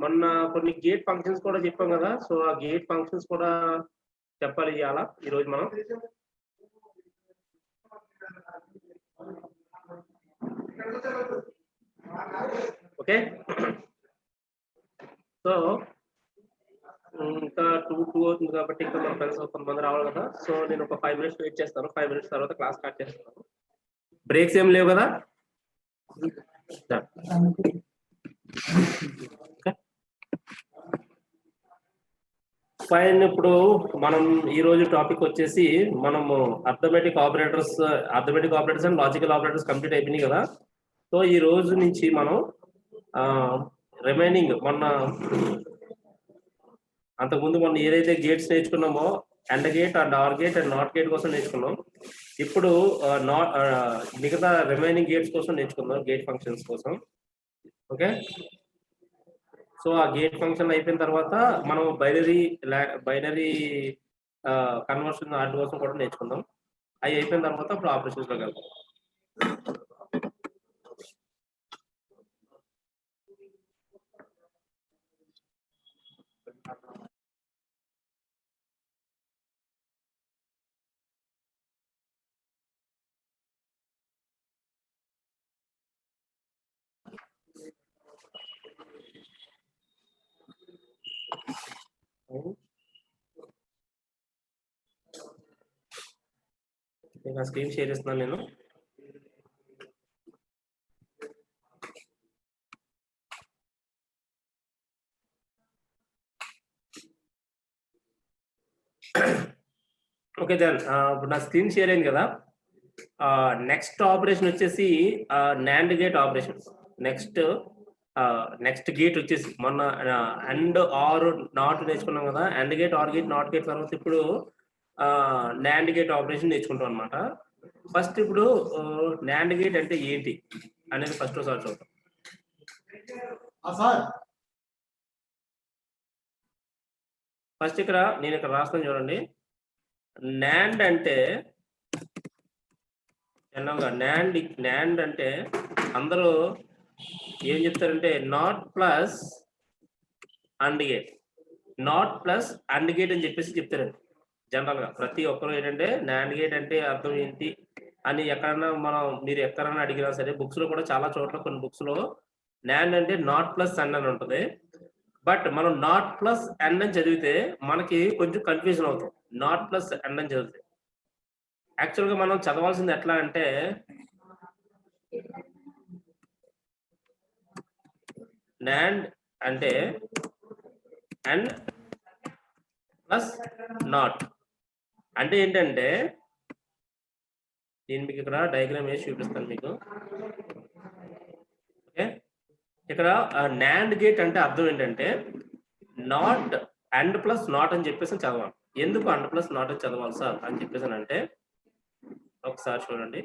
మొన్న కొన్ని gate functions కూడా చెప్పాం కదా, సో ఆ గేట్ ఫంక్షన్స్ కూడా చెప్పాలి ఇవాళ ఈరోజు మనం. ఓకే, సో ఇంకా 2 అవుతుంది కాబట్టి ఇంకా మన ఫ్రెండ్స్ కొంతమంది రావాలి కదా. సో నేను ఒక 5 minutes వెయిట్ చేస్తాను. 5 minutes తర్వాత క్లాస్ స్టార్ట్ చేస్తాను. బ్రేక్స్ ఏం లేవు కదా. ఫైన్. ఇప్పుడు మనం ఈ రోజు టాపిక్ వచ్చేసి మనము arithmetic operators and logical operators complete అయిపోయినాయి కదా. సో ఈ రోజు నుంచి మనం రిమైనింగ్ అంతకుముందు మనం ఏదైతే గేట్స్ నేర్చుకున్నామో AND gate and OR gate and NOT gate కోసం నేర్చుకున్నాం. ఇప్పుడు మిగతా రిమైనింగ్ గేట్స్ కోసం నేర్చుకుందాం, గేట్ ఫంక్షన్స్ కోసం. ఓకే, సో ఆ గేట్ ఫంక్షన్ అయిపోయిన తర్వాత మనం బైనరీ కన్వర్షన్ వాటి కోసం కూడా నేర్చుకుందాం. అవి అయిపోయిన తర్వాత ఇప్పుడు ఆపరేషన్స్ లోకి వెళ్తాం. నా స్క్రీన్ షేర్ చేస్తున్నాను నేను. ఓకే దెన్ ఇప్పుడు నా స్క్రీన్ షేర్ అయింది కదా. నెక్స్ట్ ఆపరేషన్ వచ్చేసి NAND gate operation. Next gate వచ్చేసి మొన్న అండ్ ఆర్ నాట్ నేర్చుకున్నాం కదా. And gate, or gate, not gate తర్వాత ఇప్పుడు నాండ్ గేట్ ఆపరేషన్ నేర్చుకుంటాం అనమాట. ఫస్ట్ ఇప్పుడు నాండ్ గేట్ అంటే ఏంటి అనేది ఫస్ట్ ఒకసారి చూద్దాం. ఫస్ట్ నేను ఇక్కడ రాస్తాను చూడండి. నాండ్ అంటే జనరల్గా నాండ్ అంటే అందరూ ఏం చెప్తారంటే not plus and gate, not plus and gate అని చెప్పేసి చెప్తారండి. జనరల్ గా ప్రతి ఒక్కరు ఏంటంటే నాండ్ గేట్ అంటే అర్థం ఏంటి అని మీరు ఎక్కడన్నా అడిగినా సరే, బుక్స్ లో కూడా చాలా చోట్ల కొన్ని బుక్స్ లో నాండ్ అంటే నాట్ ప్లస్ అండ్ అని ఉంటుంది. బట్ మనం నాట్ ప్లస్ అండ్ అని చదివితే మనకి కొంచెం కన్ఫ్యూజన్ అవుతుంది. నాట్ ప్లస్ అండ్ అని చదివితే యాక్చువల్ గా మనం చదవాల్సింది ఎట్లా అంటే నాండ్ అంటే అండ్ ప్లస్ నాట్ అంటే ఏంటంటే, నేను మీకు ఇక్కడ డయాగ్రామ్ వేసి చూపిస్తాను మీకు. ఓకే, ఇక్కడ నాండ్ గేట్ అంటే అర్థం ఏంటంటే నాట్ అండ్ ప్లస్ నాట్ అని చెప్పేసి చదవాలి. ఎందుకు అండ్ ప్లస్ నాట్ అని చదవాలి సార్ అని చెప్పేసి అంటే ఒకసారి చూడండి.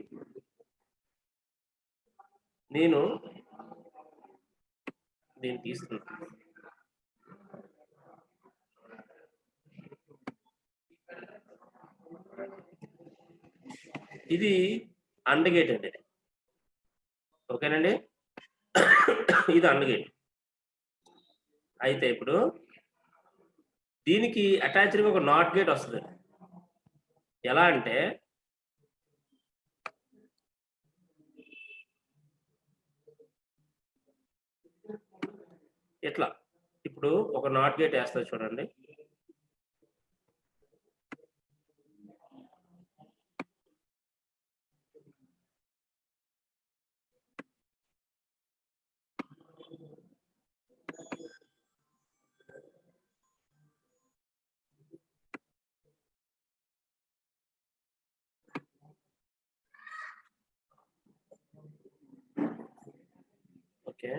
నేను దీన్ని తీస్తున్నాను. ఇది అండ్ గేట్ అండి. ఓకేనండి, ఇది అండ్ గేట్. అయితే ఇప్పుడు దీనికి అటాచ్డ్గా ఒక నాట్ గేట్ వస్తుంది. ఎలా అంటే ఎట్లా, ఇప్పుడు ఒక నాట్ గేట్ వేస్తుంది చూడండి. Okay,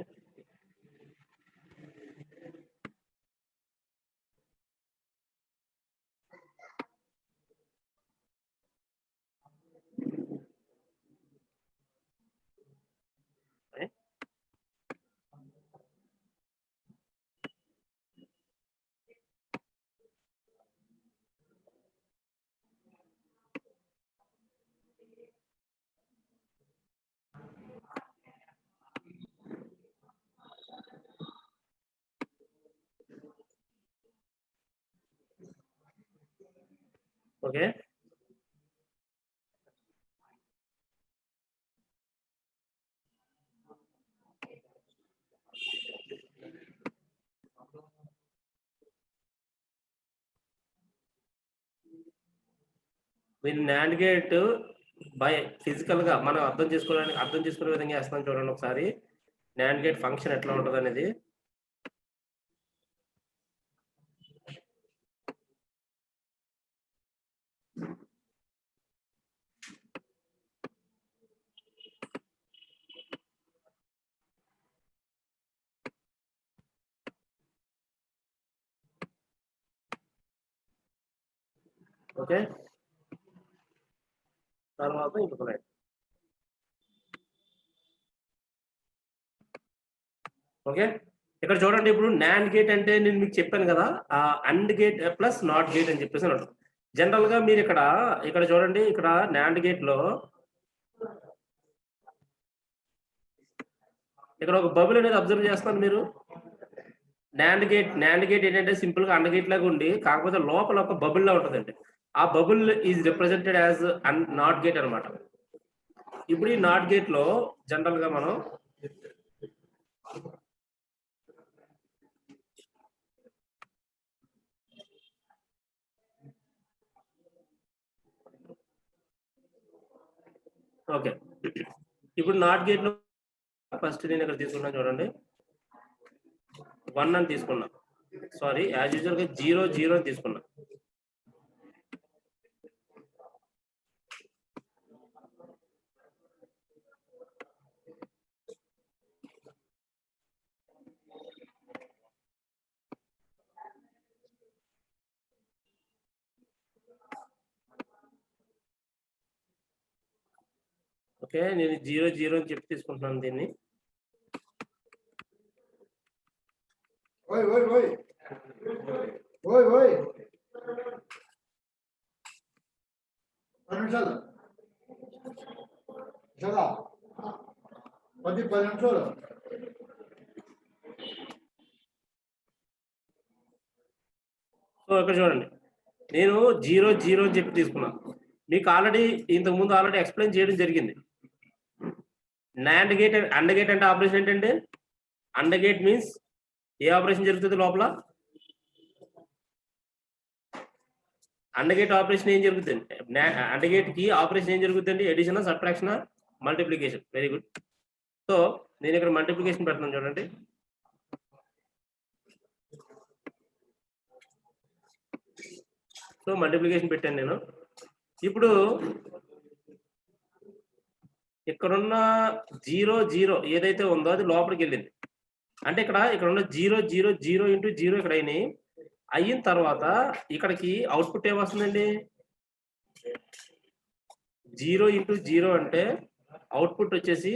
okay. మీరు నాండ్ గేట్ బై ఫిజికల్ గా మనం అర్థం చేసుకునే విధంగా వేస్తాం చూడండి ఒకసారి. నాండ్ గేట్ ఫంక్షన్ ఎట్లా ఉంటుంది అనేది. ఓకే, తర్వాత ఇంకొక లైన్. ఓకే, ఇక్కడ చూడండి. ఇప్పుడు నాండ్ గేట్ అంటే నేను మీకు చెప్పాను కదా, and gate plus not gate అని చెప్పేసి అని ఉంటుంది. జనరల్ గా మీరు ఇక్కడ చూడండి, ఇక్కడ నాండ్ గేట్ లో ఇక్కడ ఒక బబుల్ అనేది అబ్జర్వ్ చేస్తాను మీరు. నాండ్ గేట్ ఏంటంటే సింపుల్ గా అండ్ గేట్ లాగా ఉండి, కాకపోతే లోపల ఒక బబుల్ లా ఉంటుందండి. ఆ bubble is represented as not gate అనమాట. ఇప్పుడు ఈ నాట్ గేట్ లో జనరల్ గా మనం ఓకే, ఇప్పుడు నాట్ గేట్ లో ఫస్ట్ నేను ఇక్కడ తీసుకున్నాను చూడండి, 1 అని తీసుకున్నా. సారీ, యాజ్ యూజువల్ గా 0 0 అని తీసుకున్నా. ఓకే, నేను 0 0 అని చెప్పి తీసుకుంటున్నాను దీన్ని. ఓయ్ ఓయ్ ఓయ్ ఓయ్ ఓయ్ 10 నిమిషాలు చదా 10 నిమిషాలు. సో ఇక్కడ చూడండి, నేను 0 0 అని చెప్పి తీసుకున్నా. మీకు ఇంతకుముందు ఆల్రెడీ ఎక్స్ప్లెయిన్ చేయడం జరిగింది. నాండ్ గేట్ అండ్ గేట్ అంటే ఆపరేషన్ ఏంటంటే, and gate means A operation జరుగుతుంది లోపల? అండ్ గేట్ ఆపరేషన్ ఏం జరుగుతుంది? అండ్ గేట్ కి ఆపరేషన్ ఏం జరుగుతుంది? Addition, subtraction, multiplication. Very good. So నేను ఇక్కడ మల్టిప్లికేషన్ పెడతాను చూడండి. సో మల్టిప్లికేషన్ పెట్టాను నేను. ఇప్పుడు ఇక్కడున్న 0 0 ఏదైతే ఉందో అది లోపలికి వెళ్ళింది. అంటే ఇక్కడ ఉన్న 0 0 0 ఇంటూ 0 ఇక్కడ అయిన తర్వాత ఇక్కడికి అవుట్పుట్ ఏమొస్తుందండి? 0 ఇంటూ 0 అంటే అవుట్పుట్ వచ్చేసి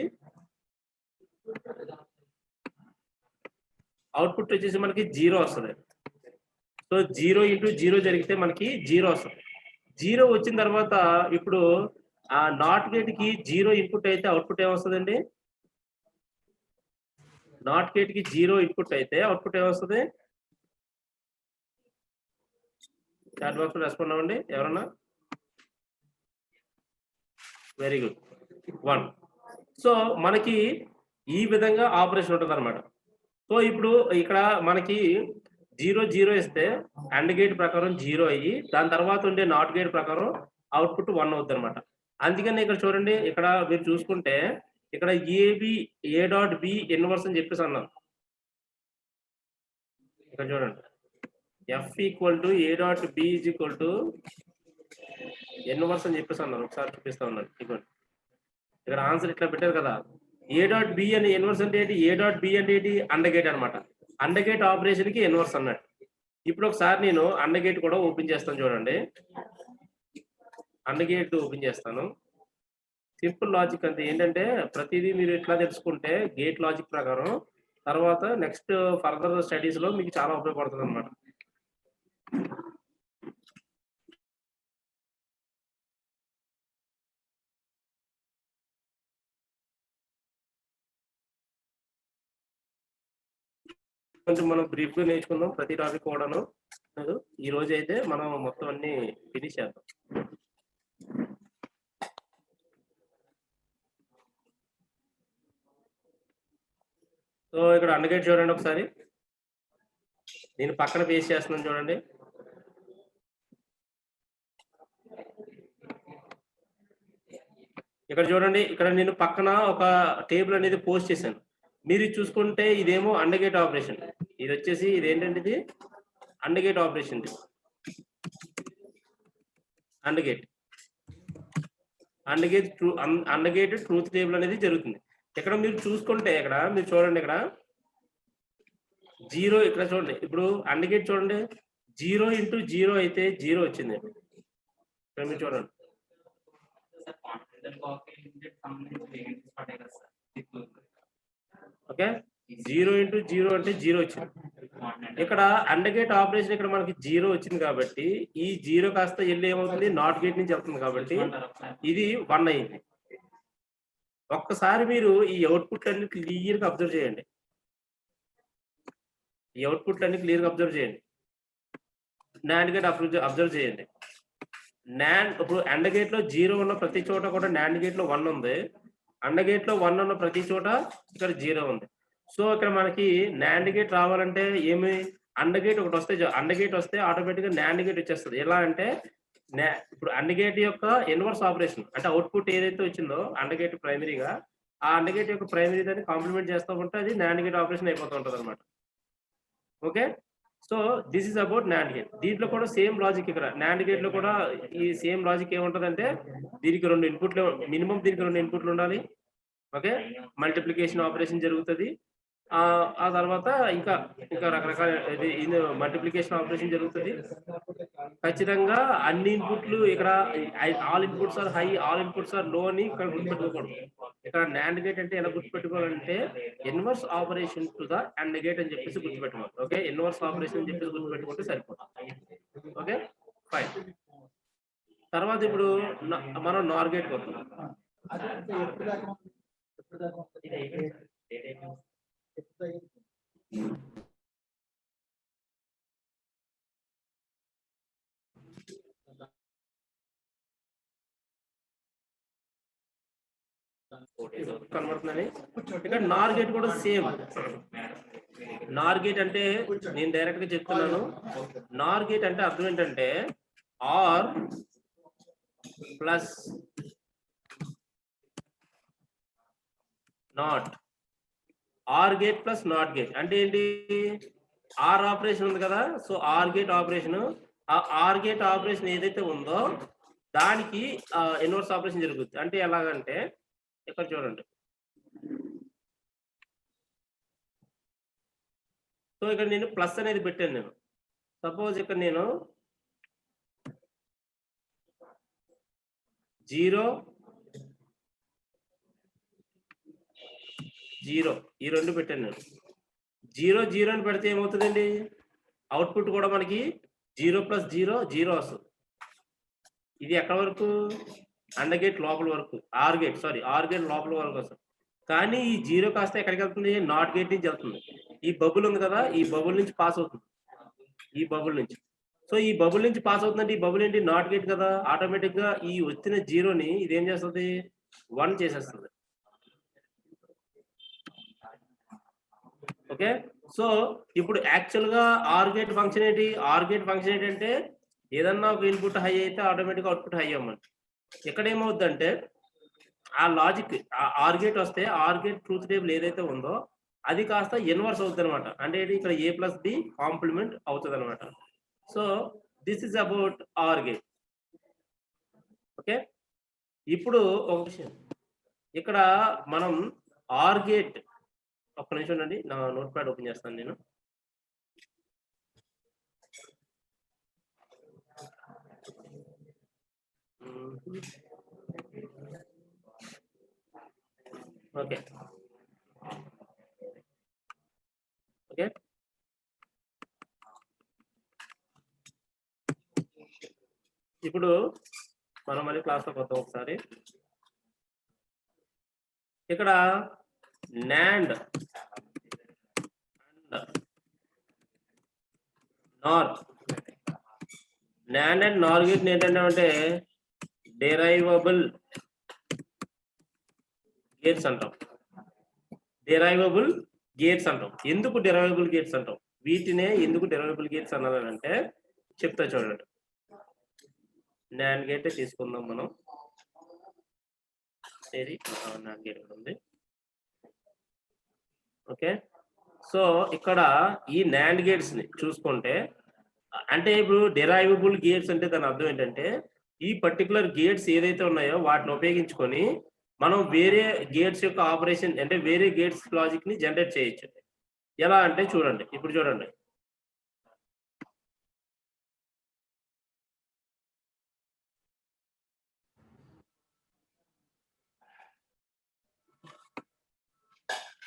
మనకి 0 వస్తుంది. సో 0 ఇంటూ 0 జరిగితే మనకి 0 వస్తుంది. 0 వచ్చిన తర్వాత ఇప్పుడు ఆ నాట్ గేట్ కి 0 ఇన్పుట్ అయితే అవుట్పుట్ ఏమొస్తుందండి? నాట్ గేట్ కి 0 ఇన్పుట్ అయితే అవుట్పుట్ ఏమొస్తుంది? చాట్ బాక్స్ లో రెస్పాండ్ అవ్వండి ఎవరన్నా. Very good, 1. సో మనకి ఈ విధంగా ఆపరేషన్ ఉంటుంది అనమాట. సో ఇప్పుడు ఇక్కడ మనకి 0 0 ఇస్తే అండ్ గేట్ ప్రకారం 0 అయ్యి, దాని తర్వాత ఉండే నాట్ గేట్ ప్రకారం అవుట్పుట్ 1 అవుతుంది అనమాట. అందుకని ఇక్కడ చూడండి, ఇక్కడ మీరు చూసుకుంటే ఇక్కడ ఏ డాట్ బి ఇన్వర్స్ అని చెప్పేసి అన్నాను. ఇక్కడ చూడండి, F equal to A dot B is equal to inverse అని చెప్పేసి అన్నాను. ఒకసారి చూపిస్తా ఉన్నాను. ఇక్కడ ఆన్సర్ ఇట్లా పెట్టారు కదా, ఏ డాట్ బి అని ఇన్వర్స్ అంటే ఏంటి? ఏ డాట్ బి అంటే ఏంటి? అండ్ గేట్ అనమాట. అండ్ గేట్ ఆపరేషన్ కి ఇన్వర్స్ అన్నట్టు. ఇప్పుడు ఒకసారి నేను అండ్ గేట్ కూడా ఓపెన్ చేస్తాను చూడండి. అండ్ గేట్ ఓపెన్ చేస్తాను. సింపుల్ లాజిక్ అంతే. ఏంటంటే ప్రతిదీ మీరు ఇట్లా తెలుసుకుంటే గేట్ లాజిక్ ప్రకారం తర్వాత నెక్స్ట్ ఫర్దర్ స్టడీస్ లో మీకు చాలా ఉపయోగపడుతుంది అనమాట. కొంచెం మనం బ్రీఫ్ గా నేర్చుకుందాం ప్రతి టాపిక్ కూడాను. ఈ రోజు అయితే మనం మొత్తం అన్ని ఫినిష్ చేద్దాం. సో ఇక్కడ AND గేట్ చూడండి ఒకసారి. నేను పక్కన పేస్ట్ చేస్తున్నాను చూడండి. ఇక్కడ చూడండి, ఇక్కడ నేను పక్కన ఒక టేబుల్ అనేది పోస్ట్ చేశాను. మీరు చూసుకుంటే ఇదేమో AND గేట్ ఆపరేషన్, ఇది వచ్చేసి ఇది ఏంటంటే ఇది AND gate operation. AND gate truth table అనేది జరుగుతుంది. ఇక్కడ మీరు చూసుకుంటే ఇక్కడ మీరు చూడండి, ఇక్కడ 0 ఇక్కడ చూడండి. ఇప్పుడు AND గేట్ చూడండి, 0 × 0 అయితే 0 వచ్చింది. ఇక్కడ మీరు చూడండి. ఓకే, 0 × 0 అంటే 0 వచ్చింది. ఇక్కడ AND గేట్ ఆపరేషన్ ఇక్కడ మనకి 0 వచ్చింది కాబట్టి ఈ 0 కాస్త వెళ్ళి ఏమవుతుంది, నాట్ గేట్ నుంచి వెళ్తుంది కాబట్టి ఇది 1 అయింది. ఒక్కసారి మీరు ఈ అవుట్పుట్ అన్ని క్లియర్ గా అబ్జర్వ్ చేయండి. ఈ అవుట్పుట్ అన్ని క్లియర్ గా అబ్జర్వ్ చేయండి. NAND గేట్ అబ్జర్వ్ చేయండి. ఇప్పుడు AND గేట్ లో 0 ఉన్న ప్రతి చోట కూడా NAND గేట్ లో 1 ఉంది. AND గేట్ లో 1 ఉన్న ప్రతి చోట ఇక్కడ 0 ఉంది. సో ఇక్కడ మనకి NAND గేట్ రావాలంటే ఏమి, AND గేట్ ఒకటి వస్తే AND గేట్ వస్తే ఆటోమేటిక్ గా NAND గేట్ వచ్చేస్తుంది. ఎలా అంటే ఇప్పుడు AND గేట్ యొక్క ఇన్వర్స్ ఆపరేషన్ అంటే అవుట్పుట్ ఏదైతే వచ్చిందో AND గేట్ ప్రైమరీగా, ఆ AND గేట్ యొక్క ప్రైమరీ దాన్ని కాంప్లిమెంట్ చేస్తూ ఉంటే అది NAND గేట్ ఆపరేషన్ అయిపోతూ ఉంటుంది అనమాట. Okay, so this is about NAND gate. దీంట్లో కూడా సేమ్ లాజిక్, ఇక్కడ NAND గేట్ లో కూడా ఈ సేమ్ లాజిక్ ఏముంటదంటే దీనికి 2 ఇన్పుట్లు మినిమం, దీనికి 2 ఇన్పుట్లు ఉండాలి. ఓకే, మల్టిప్లికేషన్ ఆపరేషన్ జరుగుతుంది. ఆ తర్వాత ఇంకా రకరకాల మల్టిప్లికేషన్ ఆపరేషన్ జరుగుతుంది. ఖచ్చితంగా అన్ని ఇన్పుట్లు ఇక్కడ all inputs are high, all inputs are low అని ఇక్కడ గుర్తుపెట్టుకోకూడదు. ఇక్కడ NAND గేట్ అంటే ఎలా గుర్తుపెట్టుకోవాలంటే inverse operation to the AND gate అని చెప్పేసి గుర్తుపెట్టుకోవాలి. ఓకే, ఇన్వర్స్ ఆపరేషన్ అని చెప్పేసి గుర్తుపెట్టుకుంటే సరిపోతుంది. Okay fine. తర్వాత ఇప్పుడు మనం NOR గేట్ వద్దాం. కనబడుతుందని ఇక్కడ NOR గేట్ కూడా సేమ్. NOR గేట్ అంటే నేను డైరెక్ట్ గా చెప్తున్నాను. NOR గేట్ అంటే అర్థం ఏంటంటే or plus not, or gate plus not gate అంటే ఏంటి, ఆర్ ఆపరేషన్ ఉంది కదా. సో ఆర్ గేట్ ఆపరేషన్, ఆ ఆర్ గేట్ ఆపరేషన్ ఏదైతే ఉందో దానికి ఇన్వర్స్ ఆపరేషన్ జరుగుతుంది. అంటే ఎలాగంటే ఇక్కడ చూడండి. సో ఇక్కడ నేను ప్లస్ అనేది పెట్టాను. నేను సపోజ్ ఇక్కడ నేను 0 0 ఈ 2 పెట్టాను నేను. 0 0 అని పెడితే ఏమవుతుందండి, అవుట్పుట్ కూడా మనకి 0 + 0 0 వస్తుంది. ఇది ఎక్కడ వరకు, AND గేట్ లోపల వరకు, ఆర్ గేట్ లోపల వరకు వస్తుంది. కానీ ఈ 0 కాస్త ఎక్కడికి వెళ్తుంది, నాట్ గేట్ నుంచి వెళ్తుంది. ఈ బబుల్ ఉంది కదా, ఈ బబుల్ నుంచి పాస్ అవుతుంది. ఈ బబుల్ నుంచి, సో ఈ బబుల్ నుంచి పాస్ అవుతుందంటే ఈ బబుల్ ఏంటి, నాట్ గేట్ కదా. ఆటోమేటిక్ గా ఈ వచ్చిన 0ని ఇది ఏం చేస్తుంది, 1 చేసేస్తుంది. ఓకే, సో ఇప్పుడు యాక్చువల్ గా ఆర్ గేట్ ఫంక్షన్ ఏంటంటే ఏదన్నా ఒక ఇన్పుట్ హై అయితే ఆటోమేటిక్ అవుట్పుట్ హై అవ్వాలి. ఇక్కడ ఏమవుద్దంటే ఆ లాజిక్ ఆర్ గేట్ వస్తే ఆర్ గేట్ ట్రూత్ టేబుల్ ఏదైతే ఉందో అది కాస్త ఇన్వర్స్ అవుతుంది అనమాట. అంటే ఇక్కడ A + B కాంప్లిమెంట్ అవుతుంది అనమాట. So this is about or gate. Okay, ఇప్పుడు ఒక విషయం, ఇక్కడ మనం ఆర్ గేట్, ఒక్క నిమిషం ఉండండి, నా నోట్ ప్యాడ్ ఓపెన్ చేస్తాను నేను. ఓకే ఓకే, ఇప్పుడు మనం మళ్ళీ క్లాస్లోకి వద్దాం ఒకసారి. ఇక్కడ NAND and NOR NAND and NOR gate ఏంటంటే డెరైవబుల్ గేట్స్ అంటాం. డెరైవబుల్ గేట్స్ అంటాం. ఎందుకు డెరైవబుల్ గేట్స్ అంటాం? వీటినే ఎందుకు డెరైవబుల్ గేట్స్ అన్నారంటే చెప్తా చూడండి. NAND గేట్ తీసుకుందాం మనం. NAND గేట్ ఉంది. ఓకే, సో ఇక్కడ ఈ NAND గేట్స్ ని చూసుకుంటే అంటే ఇప్పుడు డెరైవబుల్ గేట్స్ అంటే దాని అర్థం ఏంటంటే ఈ పర్టికులర్ గేట్స్ ఏదైతే ఉన్నాయో వాటిని ఉపయోగించుకొని మనం వేరే గేట్స్ యొక్క ఆపరేషన్ అంటే వేరే గేట్స్ లాజిక్ ని జనరేట్ చేయొచ్చు. ఎలా అంటే చూడండి, ఇప్పుడు చూడండి.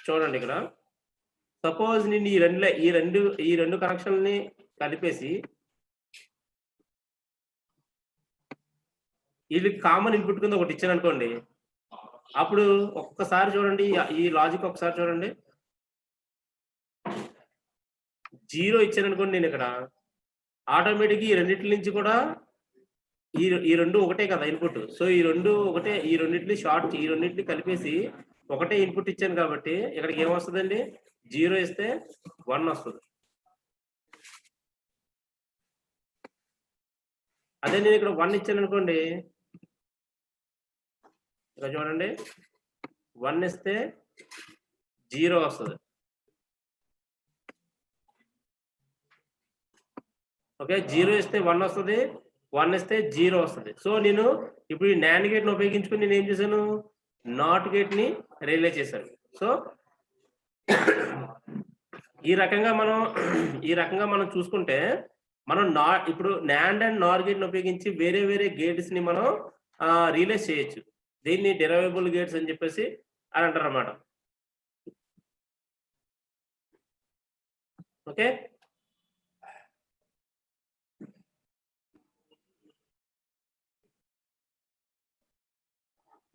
చూడండి ఇక్కడ సపోజ్ నేను ఈ రెండు కనెక్షన్ని కలిపేసి ఇది కామన్ ఇన్పుట్ కింద ఒకటి ఇచ్చాను అనుకోండి, అప్పుడు ఒక్కసారి చూడండి ఈ లాజిక్ ఒకసారి చూడండి. 0 ఇచ్చాను అనుకోండి నేను ఇక్కడ ఆటోమేటిక్ ఈ రెండింటి నుంచి కూడా ఈ రెండు ఒకటే కదా ఇన్పుట్. సో ఈ రెండు ఒకటే, ఈ రెండింటిని షార్ట్ ఈ రెండింటిని కలిపేసి ఒకటే ఇన్పుట్ ఇచ్చాను కాబట్టి ఇక్కడికి ఏమొస్తుందండి 0 ఇస్తే 1 వస్తుంది. అదే నేను ఇక్కడ 1 ఇచ్చాను అనుకోండి, ఇక్కడ చూడండి 1 ఇస్తే 0 వస్తుంది. ఓకే, 0 ఇస్తే 1 వస్తుంది, 1 ఇస్తే 0 వస్తుంది. సో నేను ఇప్పుడు ఈ NAND గేట్ ని ఉపయోగించుకుని నేను ఏం చేశాను, నాట్ గేట్ ని రియలైజ్ చేశాను. సో ఈ రకంగా మనం చూసుకుంటే మనం ఇప్పుడు NAND అండ్ NOR గేట్ ని ఉపయోగించి వేరే వేరే గేట్స్ ని మనం రియలైజ్ చేయొచ్చు. దీన్ని డెరైవబుల్ గేట్స్ అని చెప్పేసి అని అంటారు అన్నమాట. ఓకే,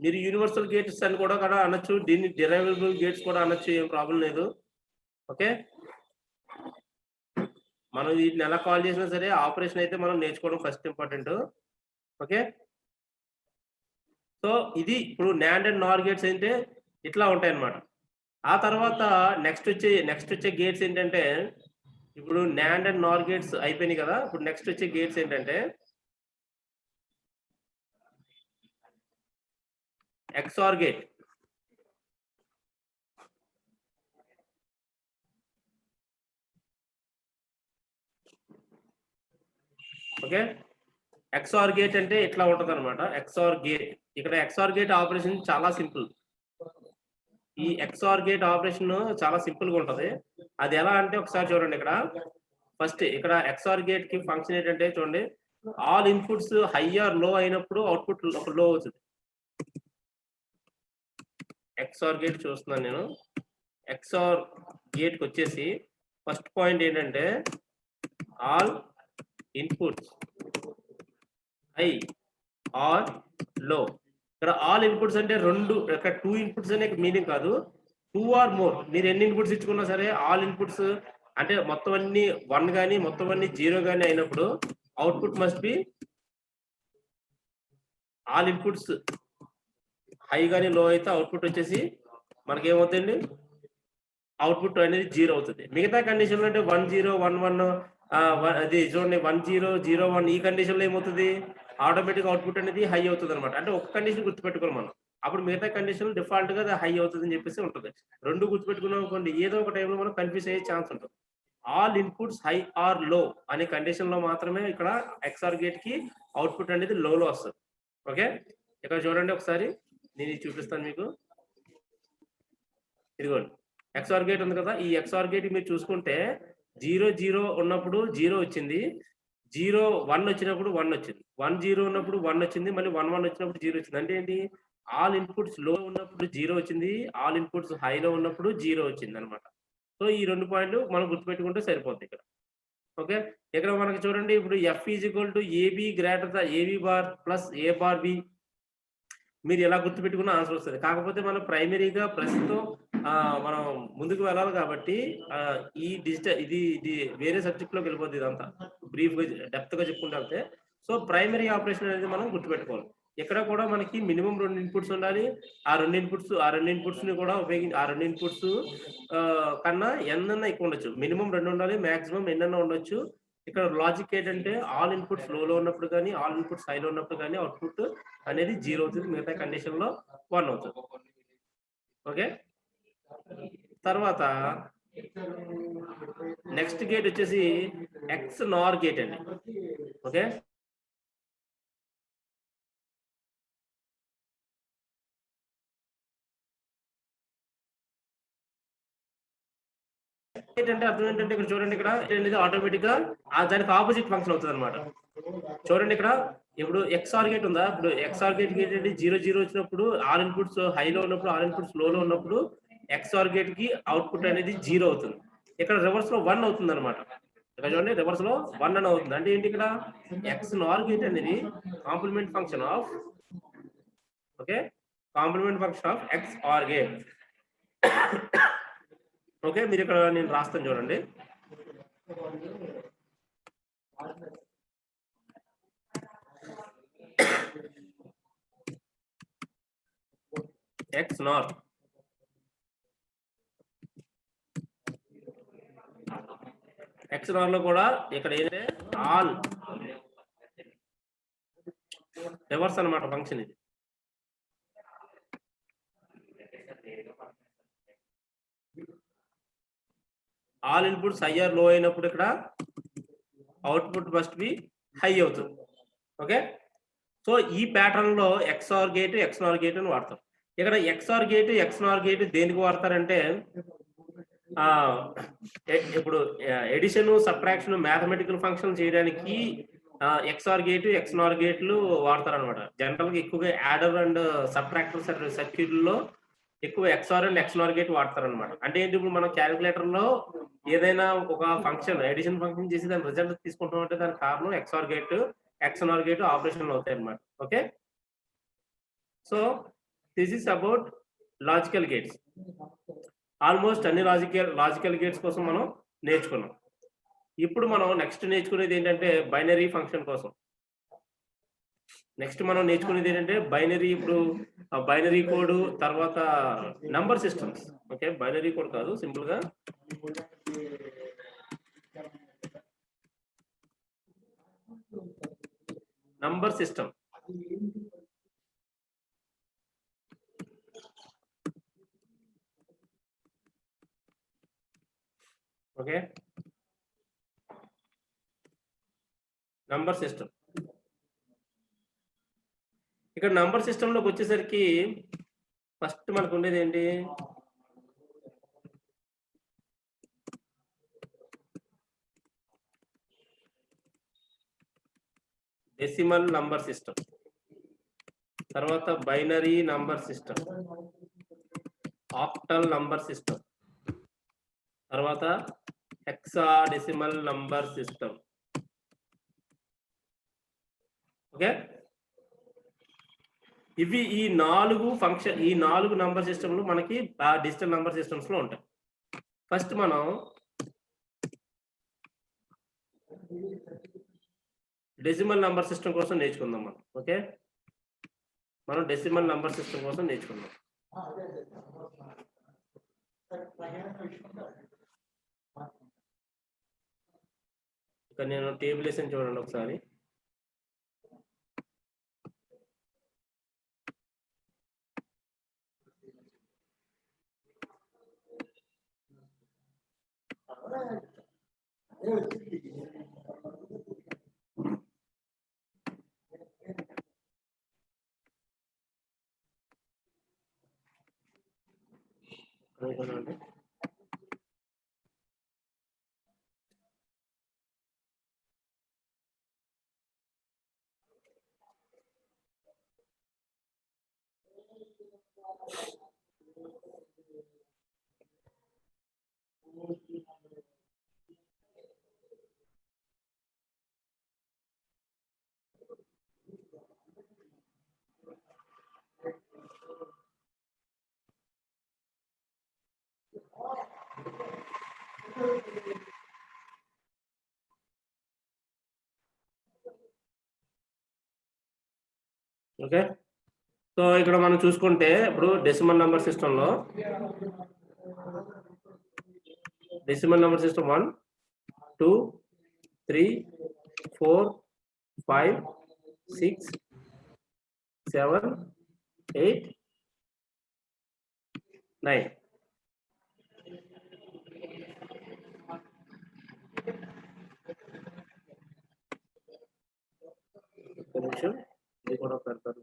మీరు యూనివర్సల్ గేట్స్ అని కూడా అనొచ్చు, దీన్ని డెరైవబుల్ గేట్స్ కూడా అనొచ్చు, ఏం ప్రాబ్లం లేదు. ఓకే, మనం వీటిని ఎలా కాల్ చేసినా సరే ఆపరేషన్ అయితే మనం నేర్చుకోవడం ఫస్ట్ ఇంపార్టెంట్. ఓకే, సో ఇది ఇప్పుడు NAND అండ్ NOR గేట్స్ అంటే ఇట్లా ఉంటాయి అన్నమాట. ఆ తర్వాత నెక్స్ట్ వచ్చే గేట్స్ ఏంటంటే ఇప్పుడు NAND అండ్ NOR గేట్స్ అయిపోయినాయి కదా, ఇప్పుడు నెక్స్ట్ వచ్చే గేట్స్ ఏంటంటే XOR gate. Okay, XOR gate అంటే ఇట్లా ఉంటది అనమాట. XOR గేట్, ఇక్కడ XOR గేట్ ఆపరేషన్ చాలా సింపుల్. ఈ XOR గేట్ ఆపరేషన్ చాలా సింపుల్ గా ఉంటది. అది ఎలా అంటే ఒకసారి చూడండి, ఇక్కడ ఫస్ట్ ఇక్కడ XOR గేట్ కి ఫంక్షన్ ఏంటంటే చూడండి, ఆల్ ఇన్పుట్స్ హై ఆర్ లో అయినప్పుడు అవుట్పుట్ లో అవుతుంది. XOR గేట్ చూస్తున్నాను నేను. XOR గేట్ కి వచ్చేసి ఫస్ట్ పాయింట్ ఏంటంటే ఆల్ ఇన్పుట్స్ హై ఆర్ లో. ఇక్కడ ఆల్ ఇన్పుట్స్ అంటే ఇక్కడ 2 ఇన్పుట్స్ అనే మీనింగ్ కాదు, 2 ఆర్ మోర్. మీరు ఎన్ని ఇన్పుట్స్ ఇచ్చుకున్నా సరే ఆల్ ఇన్పుట్స్ అంటే మొత్తం అన్ని 1 కానీ మొత్తం అన్ని 0 కానీ అయినప్పుడు output must be all inputs high కానీ లో అయితే అవుట్పుట్ వచ్చేసి మనకి ఏమవుతుంది, అవుట్పుట్ అనేది 0 అవుతుంది. మిగతా కండిషన్ అంటే 1 0 1 1 అది చూడండి 1 0 0 1 ఈ కండిషన్ లో ఏమవుతుంది, ఆటోమేటిక్ అవుట్పుట్ అనేది హై అవుతుంది అనమాట. అంటే ఒక కండిషన్ గుర్తుపెట్టుకోవాలి మనం, అప్పుడు మిగతా కండిషన్ డిఫాల్ట్ గా హై అవుతుంది అని చెప్పేసి ఉంటుంది. రెండు గుర్తుపెట్టుకున్నాం అనుకోండి, ఏదో ఒక టైంలో మనం కన్ఫ్యూజ్ అయ్యే ఛాన్స్ ఉంటుంది. ఆల్ ఇన్పుట్స్ హై ఆర్ లో అనే కండిషన్ లో మాత్రమే ఇక్కడ XOR గేట్ కి అవుట్పుట్ అనేది లో వస్తుంది. ఓకే, ఇక్కడ చూడండి ఒకసారి నేను ఇది చూపిస్తాను మీకు. ఇదిగోండి XOR గేట్ ఉంది కదా, ఈ XOR గేట్ మీరు చూసుకుంటే 0 0 ఉన్నప్పుడు 0 వచ్చింది, 0 1 వచ్చినప్పుడు 1 వచ్చింది, 1 0 ఉన్నప్పుడు 1 వచ్చింది, మళ్ళీ 1 1 వచ్చినప్పుడు 0 వచ్చింది. అంటే ఏంటి, ఆల్ ఇన్పుట్స్ లో ఉన్నప్పుడు 0 వచ్చింది, ఆల్ ఇన్పుట్స్ హైలో ఉన్నప్పుడు 0 వచ్చింది అనమాట. సో ఈ 2 పాయింట్లు మనం గుర్తుపెట్టుకుంటే సరిపోతుంది ఇక్కడ. ఓకే, ఇక్కడ మనకి చూడండి ఇప్పుడు F = AB AB bar plus A bar B. మీరు ఎలా గుర్తుపెట్టుకున్న ఆన్సర్ వస్తుంది. కాకపోతే మనం ప్రైమరీగా ప్రస్తుతం మనం ముందుకు వెళ్ళాలి కాబట్టి ఈ డిజిటల్ ఇది వేరే సబ్జెక్ట్ లోకి వెళ్ళిపోతుంది. ఇదంతా బ్రీఫ్ గా డెప్త్ గా చెప్పుకుంటే వెళ్తే సో ప్రైమరీ ఆపరేషన్ అనేది మనం గుర్తుపెట్టుకోవాలి. ఇక్కడ కూడా మనకి మినిమం 2 ఇన్పుట్స్ ఉండాలి. ఆ 2 ఇన్పుట్స్‌ని కూడా ఆ 2 ఇన్పుట్స్ కన్నా ఎన్నన్నా ఎక్కువ ఉండొచ్చు. మినిమం 2 ఉండాలి. మాక్సిమం ఎన్నన్నా ఉండొచ్చు. ఇక్కడ లాజిక్ ఏంటంటే ఆల్ ఇన్పుట్స్ లోలో ఉన్నప్పుడు గాని, ఆల్ ఇన్పుట్స్ హైలో ఉన్నప్పుడు గాని అవుట్‌పుట్ అనేది 0 అవుతుంది. మిగతా కండిషన్‌లో 1 అవుతుంది. ఓకే. తర్వాత నెక్స్ట్ గేట్ వచ్చేసి ఎక్స్ నార్ గేట్ అండి. ఓకే. ఏంటంటే అర్థం ఏంటంటే ఇక్కడ చూడండి, ఇక్కడ ఏంటిది ఆటోమేటిక్ గా దానికి ఆపోజిట్ ఫంక్షన్ అవుతుంది అనమాట. చూడండి ఇక్కడ ఇప్పుడు ఎక్స్ఆర్ గేట్ ఉందా, ఇప్పుడు ఎక్స్ఆర్ గేట్ ఏంటంటే 0 వచ్చినప్పుడు ఆల్ ఇన్పుట్స్ హైలో ఉన్నప్పుడు ఆల్ ఇన్పుట్స్ లోలో ఉన్నప్పుడు ఎక్స్ఆర్ గేట్ కి అవుట్పుట్ అనేది 0 అవుతుంది. ఇక్కడ రివర్స్ లో 1 అవుతుంది అనమాట. ఇక్కడ చూడండి రివర్స్ లో 1 అని అవుతుంది. అంటే ఏంటి ఇక్కడ ఎక్స్ నార్ గేట్ అనేది complement function of, okay, complement function of XOR gate. Okay, మీరు ఇక్కడ నేను రాస్తాను చూడండి. ఎక్స్ నార్ లో కూడా ఇక్కడ ఏంటంటే ఆల్ రివర్స్ అన్నమాట ఫంక్షన్ ఇది. ఆల్ ఇన్పుట్స్ హై ఆర్ లో అయినప్పుడు ఇక్కడ అవుట్పుట్ మస్ట్ బి హై అవుతుంది. ఓకే. సో ఈ ప్యాటర్న్ లో ఎక్స్ఆర్ గేట్ ఎక్స్నార్ గేట్ అని వాడతాం. ఇక్కడ ఎక్స్ఆర్ గేట్ ఎక్స్నార్ గేట్ దేనికి వాడతారంటే ఇప్పుడు ఎడిషన్ సబ్ట్రాక్షన్ మ్యాథమెటికల్ ఫంక్షన్ చేయడానికి ఎక్స్ఆర్ గేట్ ఎక్స్నార్ గేట్లు వాడతారు అనమాట. జనరల్ గా ఎక్కువగా యాడర్ అండ్ సబ్ట్రాక్టర్ సర్క్యూట్లో ఎక్కువ ఎక్స్ఆర్ అండ్ ఎక్స్నార్ గేట్ వాడతారు అనమాట. అంటే ఏంటి, ఇప్పుడు మనం క్యాలిక్యులేటర్ లో ఏదైనా ఒక ఫంక్షన్ ఎడిషన్ ఫంక్షన్ చేసి దాని రిజల్ట్ తీసుకుంటాం అంటే దానికి కారణం ఎక్స్ఆర్ గేట్ ఎక్స్నార్ గేట్ ఆపరేషన్లు అవుతాయి అనమాట. Okay. So this is about logical gates. Almost అన్ని లాజికల్ గేట్స్ కోసం మనం నేర్చుకున్నాం. ఇప్పుడు మనం నెక్స్ట్ నేర్చుకునేది ఏంటంటే బైనరీ ఫంక్షన్ కోసం. నెక్స్ట్ మనం నేర్చుకునేది ఏంటంటే బైనరీ, ఇప్పుడు బైనరీ కోడ్, తర్వాత number systems. Okay, binary code కాదు, సింపుల్ గా number system. Okay, number system. ఇక్కడ నంబర్ సిస్టమ్ లోకి వచ్చేసరికి ఫస్ట్ మనకు ఉండేది ఏంటి, డెసిమల్ నంబర్ సిస్టమ్, తర్వాత binary number system, octal number system, తర్వాత హెక్సాడెసిమల్ నంబర్ సిస్టమ్. ఓకే, ఇవి ఈ 4 నంబర్ సిస్టమ్లు మనకి డిజిటల్ నంబర్ సిస్టమ్స్ లో ఉంటాయి. ఫస్ట్ మనం డెసిమల్ నంబర్ సిస్టమ్ కోసం నేర్చుకుందాం మనం. ఓకే, మనం డెసిమల్ నంబర్ సిస్టమ్ కోసం నేర్చుకుందాం. ఇక్కడ నేను టేబుల్ వేసాను చూడండి ఒకసారి. ఓకే. సో ఇక్కడ మనం చూసుకుంటే ఇప్పుడు డెసిమల్ నెంబర్ సిస్టంలో డెసిమల్ నెంబర్ సిస్టమ్ 1 2 3 4 5 6 7 8 9. నిమిషం ఇది కూడా పెడతారు.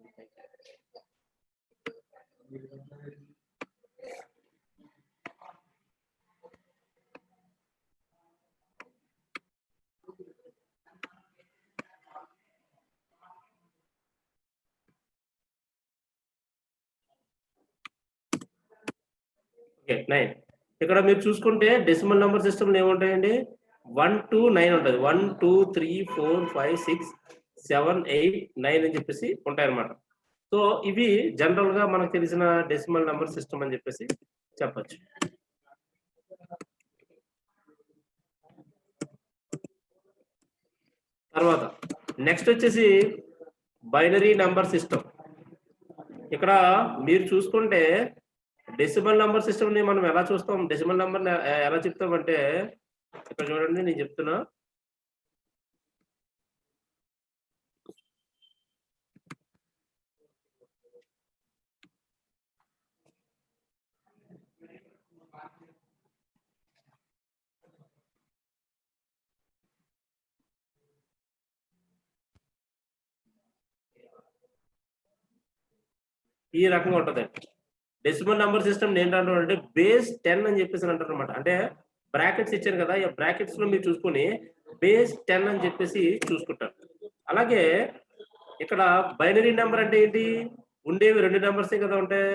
ఓకే 9. ఇక్కడ మీరు చూసుకుంటే డెసిమల్ నెంబర్ సిస్టమ్ ఏముంటాయండి 1 to 9 ఉంటుంది. 1 2 3 4 5 6 7 8 9 అని చెప్పేసి ఉంటాయి అన్నమాట. సో ఇవి జనరల్ గా మనకు తెలిసిన డెసిమల్ నెంబర్ సిస్టమ్ అని చెప్పేసి చెప్పచ్చు. తర్వాత నెక్స్ట్ వచ్చేసి బైనరీ నెంబర్ సిస్టమ్. ఇక్కడ మీరు చూసుకుంటే డెసిమల్ నెంబర్ సిస్టమ్ ని మనం ఎలా చూస్తాం, డెసిమల్ నెంబర్ ఎలా చెప్తామంటే ఇక్కడ చూడండి నేను చెప్తున్నా. ఈ రకంగా ఉంటది. డెసిమల్ నెంబర్ సిస్టమ్ ఏంటంటే బేస్ 10 అని చెప్పేసి అంటారు అనమాట. అంటే బ్రాకెట్స్ ఇచ్చారు కదా, ఈ బ్రాకెట్స్ లో మీరు చూసుకొని బేస్ 10 అని చెప్పేసి చూసుకుంటారు. అలాగే ఇక్కడ బైనరీ నెంబర్ అంటే ఏంటి, ఉండేవి 2 నెంబర్సే కదా ఉంటాయి.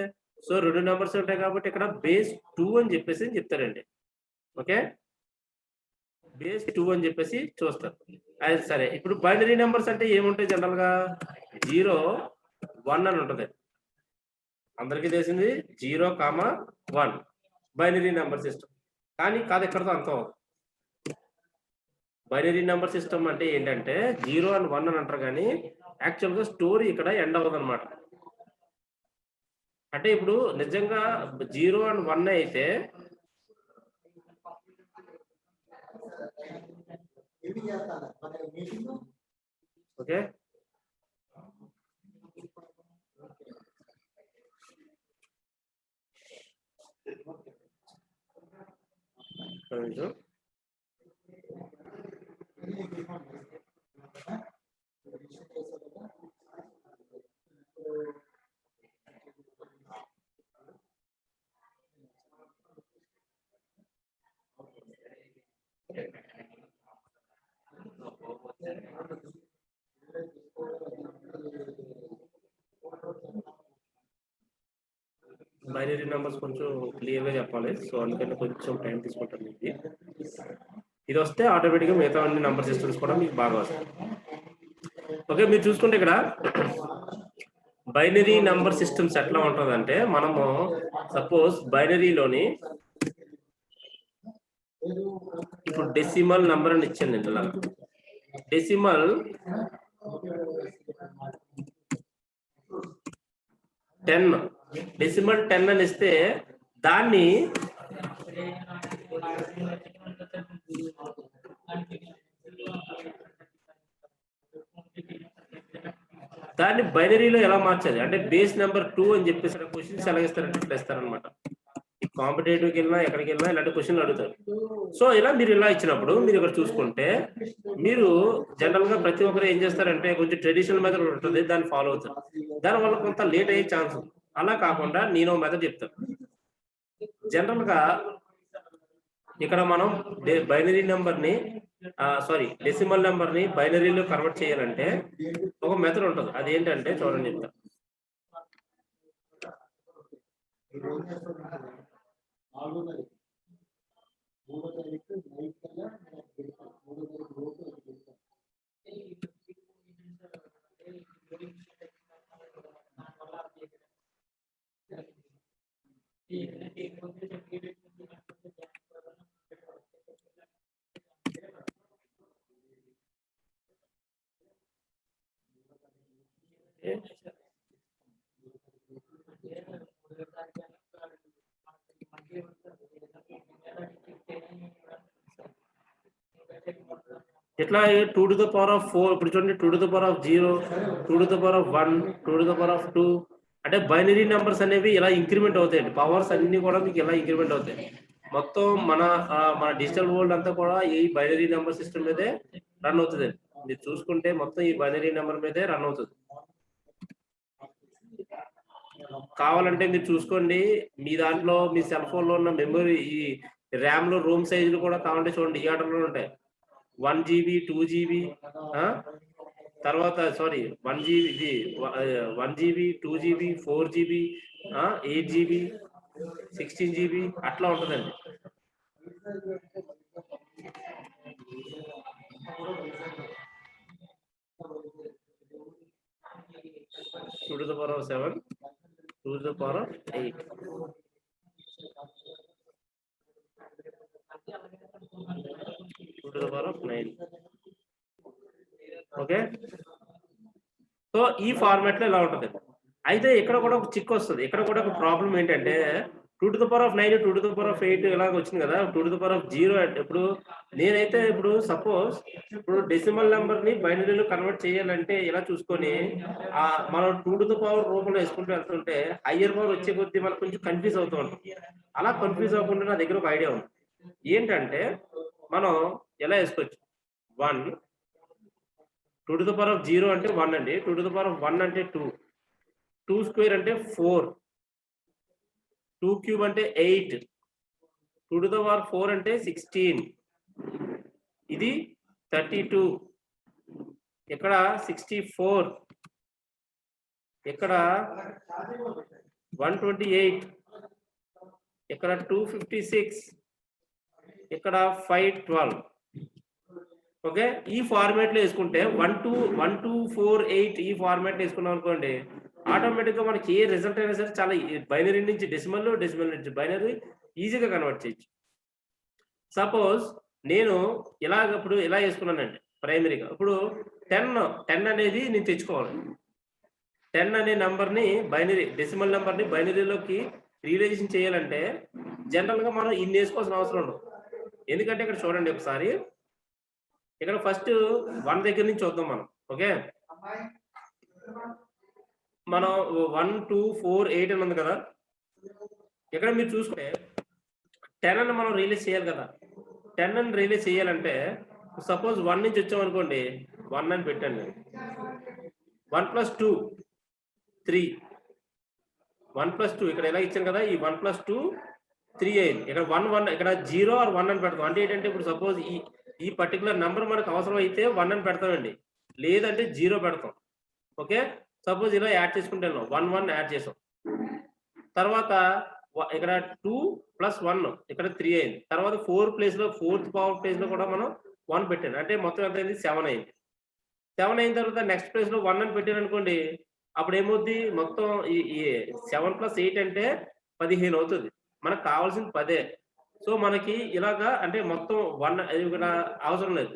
సో 2 నెంబర్స్ ఉంటాయి కాబట్టి ఇక్కడ బేస్ 2 అని చెప్పేసి చెప్తారండి. ఓకే, బేస్ 2 అని చెప్పేసి చూస్తారు. అది సరే. ఇప్పుడు బైనరీ నెంబర్స్ అంటే ఏముంటాయి, జనరల్ గా 0 1 అని ఉంటది. అందరికీ తెలిసింది 0, 1 బైనరీ నెంబర్ సిస్టమ్. కానీ కాదు, ఎక్కడతో అంతం. బైనరీ నెంబర్ సిస్టమ్ అంటే ఏంటంటే 0 and 1 అని అంటారు, కానీ యాక్చువల్ గా స్టోరీ ఇక్కడ ఎండ్ అవ్వదు అనమాట. అంటే ఇప్పుడు నిజంగా 0 and 1 అయితే ఓకే, బైనరీ నెంబర్స్ కొంచెం క్లియర్ గా చెప్పాలి. సో అందుకని కొంచెం టైం తీసుకుంటాను. ఇది వస్తే ఆటోమేటిక్ గా మిగతా అన్ని నెంబర్ సిస్టమ్స్ కూడా మీకు బాగా వస్తాయి. ఓకే, మీరు చూసుకుంటే ఇక్కడ బైనరీ నెంబర్ సిస్టమ్స్ ఎట్లా ఉంటుందంటే, మనము సపోజ్ బైనరీలోని ఇప్పుడు డెసిమల్ నెంబర్ అని ఇచ్చాను నేను ఇలా. డెసిమల్ 10, డెసిమల్ 10 అని ఇస్తే దాన్ని బైనరీలో ఎలా మార్చాలి అంటే బేస్ నెంబర్ 2 అని చెప్పేసి క్వశ్చన్స్ ఎలా ఇస్తారంటే ఇట్లా ఇస్తారనమాట. కాంపిటేటివ్కి వెళ్ళినా ఎక్కడికి వెళ్ళినా ఇలాంటి క్వశ్చన్లు అడుగుతారు. సో ఇలా మీరు ఇలా ఇచ్చినప్పుడు మీరు ఇక్కడ చూసుకుంటే మీరు జనరల్ గా ప్రతి ఒక్కరు ఏం చేస్తారంటే కొంచెం ట్రెడిషనల్ మెథడ్ ఉంటుంది, దాన్ని ఫాలో అవుతారు. దానివల్ల కొంత లేట్ అయ్యే ఛాన్స్ ఉంది. అలా కాకుండా నేను మెథడ్ చెప్తాను. జనరల్ గా ఇక్కడ మనం బైనరీ నెంబర్ ని డెసిమల్ నెంబర్ ని బైనరీలో కన్వర్ట్ చేయాలంటే ఒక మెథడ్ ఉంటుంది. అది ఏంటంటే చూడండి చెప్తా. ఇట్లా 2⁴ ఇప్పుడు చూడండి 2⁴0 2⁴1 2⁴2 అంటే బైనరీ నెంబర్స్ అనేవి ఇలా ఇంక్రిమెంట్ అవుతాయండి. పవర్స్ అన్ని కూడా మీకు ఇలా ఇంక్రిమెంట్ అవుతాయి. మొత్తం మన డిజిటల్ వరల్డ్ అంతా కూడా ఈ బైనరీ నెంబర్ సిస్టమ్ మీదే రన్ అవుతుంది. మీరు చూసుకుంటే మొత్తం ఈ బైనరీ నెంబర్ మీదే రన్ అవుతుంది. కావాలంటే మీరు చూసుకోండి, మీ దాంట్లో మీ సెల్ ఫోన్ లో ఉన్న మెమరీ ఈ ర్యామ్ లో రోమ్ సైజులు కూడా కావాలంటే చూడండి, ఈ ఆర్డర్ లో ఉంటాయి. 1 GB 2 GB తర్వాత సారీ 1 GB ఇది 1 GB 2 GB 4 GB 8 GB 16 GB అట్లా ఉంటుందండి. Two to the power of 7 2 to the power of 8 2 to the power of 9. Okay, so ఈ ఫార్మాట్ లో ఇలా ఉంటుంది. అయితే ఇక్కడ కూడా ఒక చిక్ వస్తుంది. ఇక్కడ కూడా ఒక ప్రాబ్లం ఏంటంటే 2 to the power of 9 2 to the power of 8 ఇలాగ వచ్చింది కదా. 2 to the power of 0 అంటే ఇప్పుడు నేనైతే ఇప్పుడు సపోజ్ ఇప్పుడు డెసిమల్ నెంబర్ ని బైనరీలో కన్వర్ట్ చేయాలంటే ఇలా చూసుకొని మనం 2 to the power రూపంలో వేసుకుంటూ వెళ్తుంటే హయ్యర్ పవర్ వచ్చే కొద్దీ మనకు కొంచెం కన్ఫ్యూజ్ అవుతూ ఉంటాం. అలా కన్ఫ్యూజ్ అవ్వకుండా నా దగ్గర ఒక ఐడియా ఉంది. ఏంటంటే మనం ఎలా వేసుకోవచ్చు, 1 2 to the power of 0 అంటే 1 అండి, 2 to the power of 1 అంటే 2, 2 స్క్వేర్ అంటే 4, 2 క్యూబ్ అంటే 8, 2 to the power 4 అంటే 16, ఇది 32, ఇక్కడ 64, ఇక్కడ 128, ఇక్కడ 256, ఇక్కడ 512. ఓకే, ఈ ఫార్మాట్ లో వేసుకుంటే 1 2 4 8 ఈ ఫార్మాట్ లో వేసుకున్నాం అనుకోండి, ఆటోమేటిక్ గా మనకి ఏ రిజల్ట్ అయినా సరే చాలా బైనరీ నుంచి డెసిమల్ నుంచి బైనరీ ఈజీగా కన్వర్ట్ చేయొచ్చు. సపోజ్ నేను ఇప్పుడు ఇలా వేసుకున్నానండి ప్రైమరీగా. ఇప్పుడు 10 అనేది నేను తెచ్చుకోవాలి. 10 అనే నంబర్ ని బైనరీ డెసిమల్ నెంబర్ ని బైనరీలోకి రియలైజేషన్ చేయాలంటే జనరల్ గా మనం ఇన్ని వేసుకోవాల్సిన అవసరం ఉండదు. ఎందుకంటే ఇక్కడ చూడండి ఒకసారి, ఇక్కడ ఫస్ట్ 1 దగ్గర నుంచి చూద్దాం మనం. ఓకే, మనం 1 2 4 8 అని ఉంది కదా. ఇక్కడ మీరు చూసుకుంటే 10 అని మనం రియలైజ్ చేయాలి కదా. 10 అని రియలైజ్ చేయాలంటే సపోజ్ 1 నుంచి వచ్చామనుకోండి, 1 అని పెట్టండి. 1 + 2 3, 1 + 2 ఇక్కడ ఎలా ఇచ్చాను కదా, ఈ 1 + 2 3 అయింది. ఇక్కడ 1 1 ఇక్కడ 0 or 1 అని పెడతాం. అంటే ఏంటంటే ఇప్పుడు సపోజ్ ఈ పర్టికులర్ నెంబర్ మనకు అవసరం అయితే 1 అని పెడతామండి, లేదంటే 0 పెడతాం. ఓకే, సపోజ్ ఇలా యాడ్ చేసుకుంటే 1 1 యాడ్ చేసాం. తర్వాత ఇక్కడ 2 + 1 ఇక్కడ 3 అయింది. తర్వాత 4 ప్లేస్ లో 4th పవర్ ప్లేస్ లో కూడా మనం 1 పెట్టాను. అంటే మొత్తం ఎంత అయింది, 7 అయింది. 7 అయిన తర్వాత నెక్స్ట్ ప్లేస్ లో 1 అని పెట్టాను అనుకోండి, అప్పుడు ఏమవుద్ది, మొత్తం ఈ 7 + 8 అంటే 15 అవుతుంది. మనకు కావాల్సింది 10. సో మనకి ఇలాగా అంటే మొత్తం 1 ఇక్కడ అవసరం లేదు.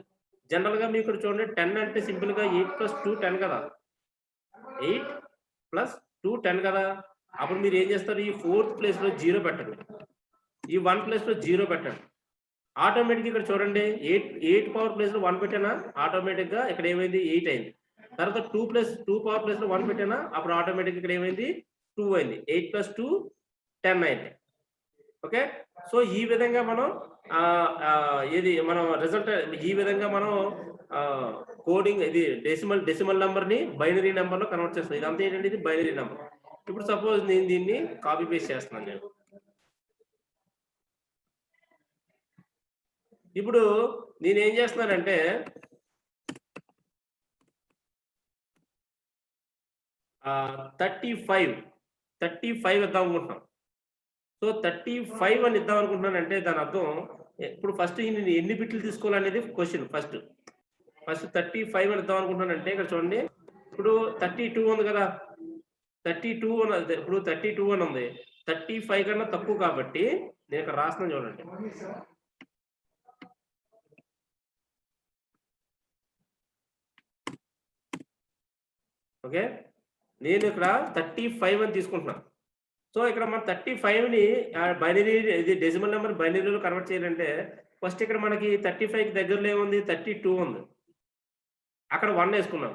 జనరల్ గా మీకు ఇక్కడ చూడండి 10 అంటే సింపుల్ గా 8 + 2 10 కదా, 8 + 2 10 కదా. అప్పుడు మీరు ఏం చేస్తారు, ఈ 4th ప్లేస్ లో 0 పెట్టండి, ఈ 1 ప్లేస్ లో 0 పెట్టండి. ఆటోమేటిక్ ఇక్కడ చూడండి 8 పవర్ ప్లేస్ లో 1 పెట్టానా, ఆటోమేటిక్ గా ఇక్కడ ఏమైంది 8 అయింది. తర్వాత 2 పవర్ ప్లేస్ లో 1 పెట్టానా, అప్పుడు ఆటోమేటిక్ ఇక్కడ ఏమైంది 2 అయింది. 8 + 2 10 అయింది. ఓకే, సో ఈ విధంగా మనం ఇది మనం రిజల్ట్ ఈ విధంగా మనం కోడింగ్ ఇది డెసిమల్ నెంబర్ ని బైనరీ నెంబర్ లో కన్వర్ట్ చేస్తాం. ఇదంతా ఏంటంటే ఇది బైనరీ నెంబర్. ఇప్పుడు సపోజ్ నేను దీన్ని కాపీ పేస్ట్ చేస్తున్నాను. నేను ఇప్పుడు నేనేం చేస్తున్నానంటే ఆ 35 ఇద్దాం అనుకుంటున్నాను. సో 35 అని ఇద్దాం అనుకుంటున్నానంటే దాని అర్థం ఇప్పుడు ఫస్ట్ నేను ఎన్ని బిట్లు తీసుకోవాలనేది క్వశ్చన్. ఫస్ట్ 35 అని ఇద్దాం అనుకుంటున్నానంటే ఇక్కడ చూడండి, ఇప్పుడు 32 ఉంది కదా, 32 అని ఇప్పుడు 32 అని ఉంది, 35 కన్నా తక్కువ కాబట్టి నేను ఇక్కడ రాస్తున్నాను చూడండి. ఓకే, నేను ఇక్కడ 35 అని తీసుకుంటున్నాను. సో ఇక్కడ మనం 35ని బైనరీ ఇది డెసిమల్ నెంబర్ బైనరీలో కన్వర్ట్ చేయాలంటే ఫస్ట్ ఇక్కడ మనకి 35కి దగ్గరలో ఏముంది 32 ఉంది. అక్కడ 1 వేసుకున్నాం.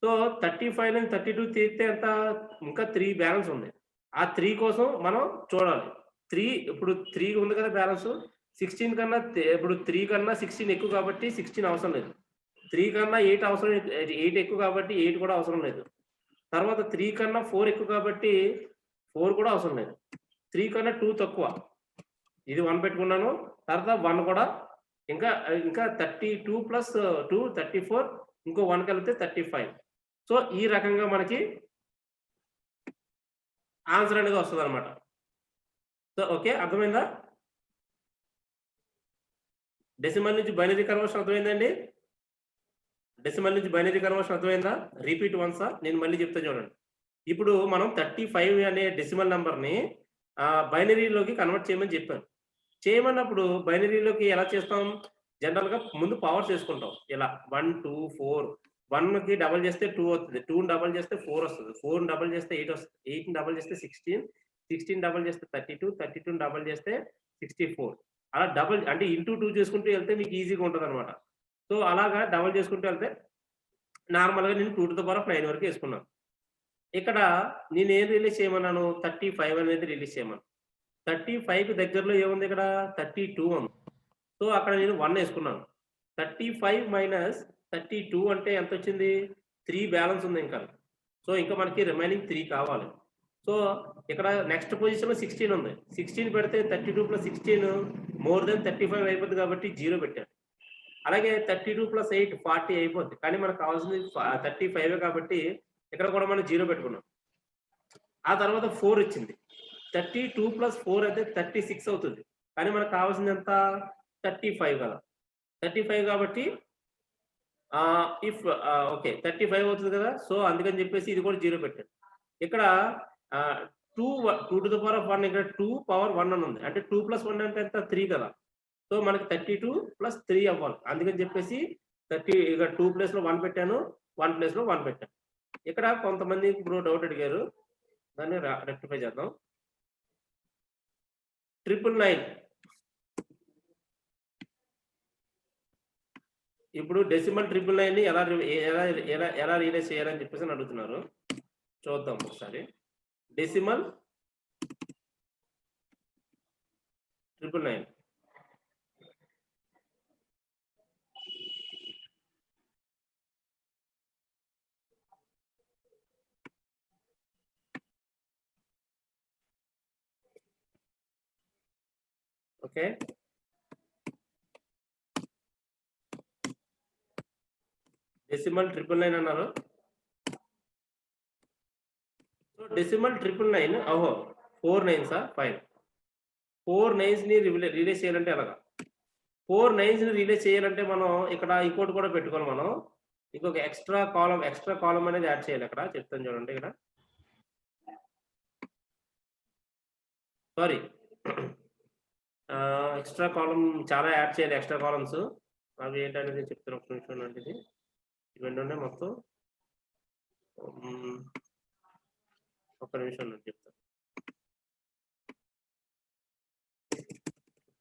సో 35 నుంచి 32 తీస్తే ఎంత ఇంకా 3 బ్యాలెన్స్ ఉంది. ఆ 3 కోసం మనం చూడాలి. 3 ఇప్పుడు 3 ఉంది కదా బ్యాలెన్స్ 16 కన్నా ఇప్పుడు 3 కన్నా 16 ఎక్కువ కాబట్టి 16 అవసరం లేదు. 3 కన్నా 8 అవసరం 8 ఎక్కువ కాబట్టి 8 కూడా అవసరం లేదు. తర్వాత 3 కన్నా 4 ఎక్కువ కాబట్టి 4 కూడా అవసరం లేదు. 3 కన్నా 2 తక్కువ. ఇది 1 పెట్టుకున్నాను. తర్వాత 1 కూడా ఇంకా 32 ప్లస్ 2 34 ఇంకో 1 కలిపితే 35. సో ఈ రకంగా మనకి ఆన్సర్ అనేది వస్తుందన్నమాట. సో ఓకే అర్థమైందా? డెసిమల్ నుంచి బైనరీ కన్వర్షన్ అర్థమైందండి? డెసిమల్ నుంచి బైనరీ కన్వర్షన్ అర్థమైందా? రిపీట్ వన్సా నేను మళ్ళీ చెప్తా చూడండి. ఇప్పుడు మనం 35 అనే డెసిమల్ నంబర్‌ని బైనరీలోకి కన్వర్ట్ చేయమని చెప్పాను. చేయమన్నప్పుడు బైనరీలోకి ఎలా చేస్తాం? జనరల్‌గా ముందు పవర్స్ చేసుకుంటాం. ఇలా 1, 2, 4 1కి డబుల్ చేస్తే 2 అవుతది. 2ని డబుల్ చేస్తే 4 వస్తది. 4ని డబుల్ చేస్తే 8 వస్తది. 8ని డబుల్ చేస్తే 16, 16 డబుల్ చేస్తే 32, 32ని డబుల్ చేస్తే 64. అలా డబుల్ అంటే ఇంటూ 2 చేసుకుంటూ వెళ్తే మీకు ఈజీగా ఉంటదన్నమాట. సో అలాగా డబుల్ చేసుకుంటూ వెళ్తే నార్మల్‌గా నేను 2⁹9 వరకు వేసుకున్నాను. ఇక్కడ నేనేం రిలీజ్ చేయమన్నాను? 35 అనేది రిలీజ్ చేయమన్నాను. 35కి దగ్గరలో ఏముంది ఇక్కడ? 32 ఉంది. సో అక్కడ నేను 1 వేసుకున్నాను. 35 మైనస్ 32 అంటే ఎంతొచ్చింది? 3 బ్యాలెన్స్ ఉంది ఇంకా. సో ఇంకా మనకి రిమైనింగ్ 3 కావాలి. సో ఇక్కడ నెక్స్ట్ పొజిషన్‌లో 16 ఉంది. 16 పెడితే 32 ప్లస్ 16 మోర్ దెన్ 35 అయిపోద్ది కాబట్టి 0 పెట్టాను. అలాగే 32 ప్లస్ 8 40 అయిపోద్ది. కానీ మనకు కావాల్సింది 35 కాబట్టి ఇక్కడ కూడా మనం 0 పెట్టుకున్నాం. ఆ తర్వాత 4 వచ్చింది. 32 ప్లస్ 4 అయితే 36 అవుతుంది. కానీ మనకు కావాల్సింది ఎంత? 35 కదా! 35 కాబట్టి ఓకే 35 అవుతుంది కదా! సో అందుకని చెప్పేసి ఇది కూడా 0 పెట్టాను. ఇక్కడ 2 ఇక్కడ 2 పవర్ 1 అని ఉంది. అంటే 2 ప్లస్ 1 అంటే ఎంత? 3 కదా! సో మనకి 32 ప్లస్ 3 అవ్వాలి. అందుకని చెప్పేసి ఇక 2 ప్లేస్‌లో 1 పెట్టాను. 1 ప్లేస్‌లో 1 పెట్టాను. ఇక్కడ కొంతమంది ఇప్పుడు డౌట్ అడిగారు. దాన్ని రెక్టిఫై చేద్దాం. 999 ఇప్పుడు డెసిమల్ 999ని ఎలా రియలైజ్ చేయాలని చెప్పేసి అడుగుతున్నారు. చూద్దాం ఒకసారి. Decimal 999 okay. డెసిమల్ 999 అన్నారు. సో డెసిమల్ 999 ఓహో 4 9సా? ఫైన్. 4 9స్‌ని రిలీజ్ చేయాలంటే ఎలాగా? 4 9స్‌ని రిలీజ్ చేయాలంటే మనం ఇక్కడ ఇంకోటి కూడా పెట్టుకోవాలి మనం. ఇంకొక ఎక్స్ట్రా కాలమ్ అనేది యాడ్ చేయాలి అక్కడ. చెప్తాను చూడండి ఇక్కడ. సారీ. ఎక్స్ట్రా కాలమ్ చాలా యాడ్ చేయాలి ఎక్స్ట్రా కాలమ్స్. అవి ఏంటనేది చెప్తాను ఒక నిమిషం అండి ఇది. ఇవన్నీ ఉన్నాయి మొత్తం. ఒక్క నిమిషం నేను చెప్తాను.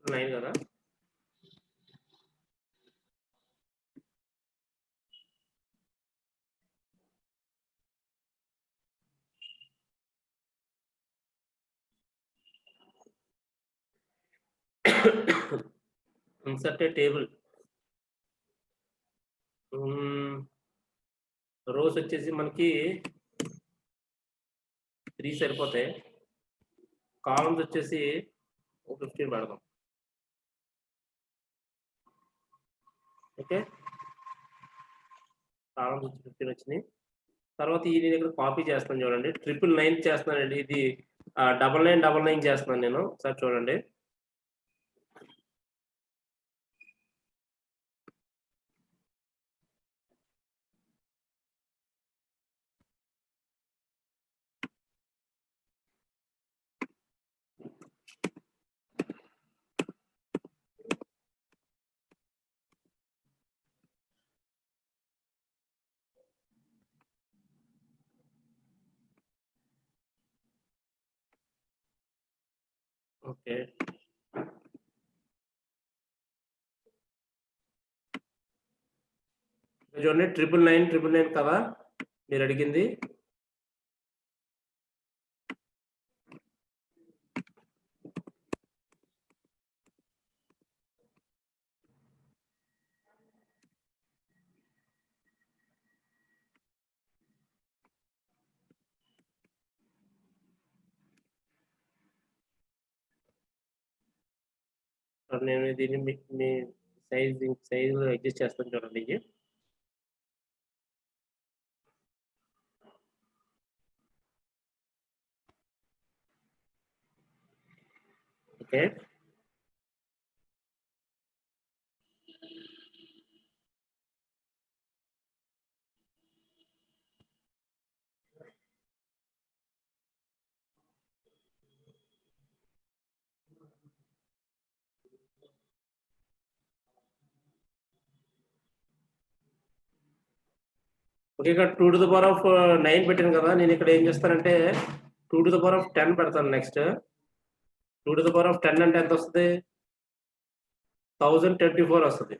9 కదా! ఇన్సర్ట్ ఏ టేబుల్. రోస్ వచ్చేసి మనకి 3 సరిపోతాయి. కాలమ్స్ వచ్చేసి 15 పెడదాం. ఓకే. కాలమ్స్ వచ్చి 15 వచ్చినాయి. తర్వాత ఇది నేను ఇక్కడ కాపీ చేస్తాను చూడండి. 999 చేస్తున్నానండి. ఇది 9999 చేస్తున్నాను నేను. ఒకసారి చూడండి. ఓకే. చూడండి 999 కదా మీరు అడిగింది. నేను దీన్ని మీ సైజ్ అడ్జస్ట్ చేస్తాను చూడండి ఇది. ఓకే. ఓకే. ఇక్కడ 2⁻9 పెట్టాను కదా, నేను ఇక్కడ ఏం చేస్తానంటే 2⁻10 పెడతాను. నెక్స్ట్ 2⁻10 అంటే ఎంత వస్తుంది? 1024 వస్తుంది.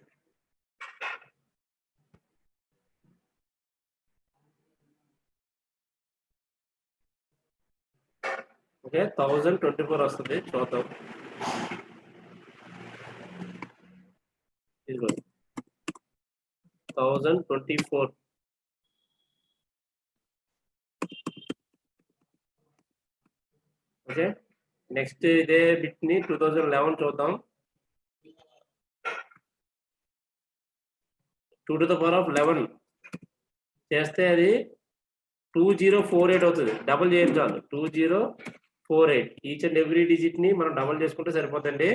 ఓకే, 1024 వస్తుంది. చూద్దాం. ఇదిగో 1024. ఓకే, నెక్స్ట్ ఇదే బిట్ ని 2011 చూద్దాం. 2⁻11 చేస్తే అది 2048 అవుతుంది. డబుల్ చేయండి చాలు, 2048. ఈచ్ అండ్ ఎవ్రీ డిజిట్ ని మనం డబుల్ చేసుకుంటే సరిపోతుంది.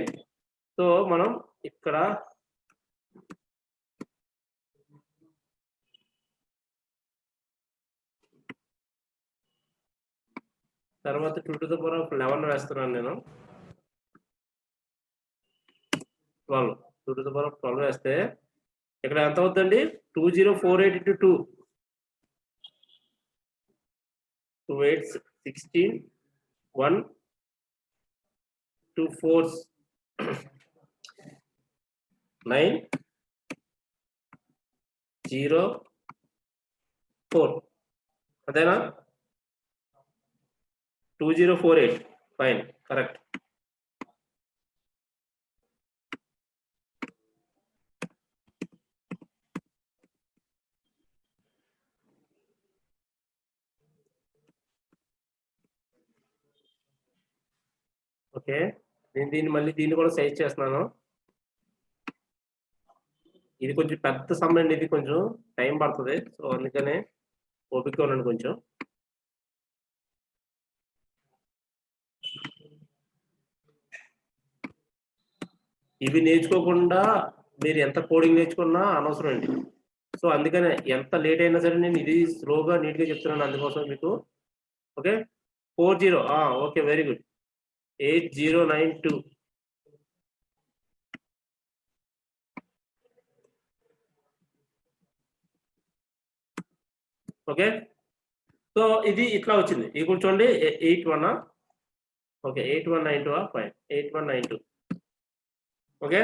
సో మనం ఇక్కడ తర్వాత 2⁻11 వేస్తున్నాను నేను. 12 2⁻12 వేస్తే ఇక్కడ ఎంత అవుతుందండి? 2048 into 2 2 8 16 1 2 4 9 0 4 అదేనా? 2048. Fine, correct. ఓకే, నేను దీన్ని కూడా సైజ్ చేస్తున్నాను. ఇది కొంచెం పెద్ద సమ్ అండి, ఇది కొంచెం టైం పడుతుంది. సో అందుకనే ఓపిక ఉండండి కొంచెం. ఇవి నేర్చుకోకుండా మీరు ఎంత కోడింగ్ నేర్చుకున్నా అనవసరం అండి. సో అందుకనే ఎంత లేట్ అయినా సరే నేను ఇది స్లోగా నీట్గా చెప్తున్నాను, అందుకోసం మీకు. Okay, 40. Okay, very good. 8092. Okay, so ఇది ఇట్లా వచ్చింది. ఇది కూర్చోండి. 81. ఓకే, 8192. ఫైన్, 8192. ఓకే,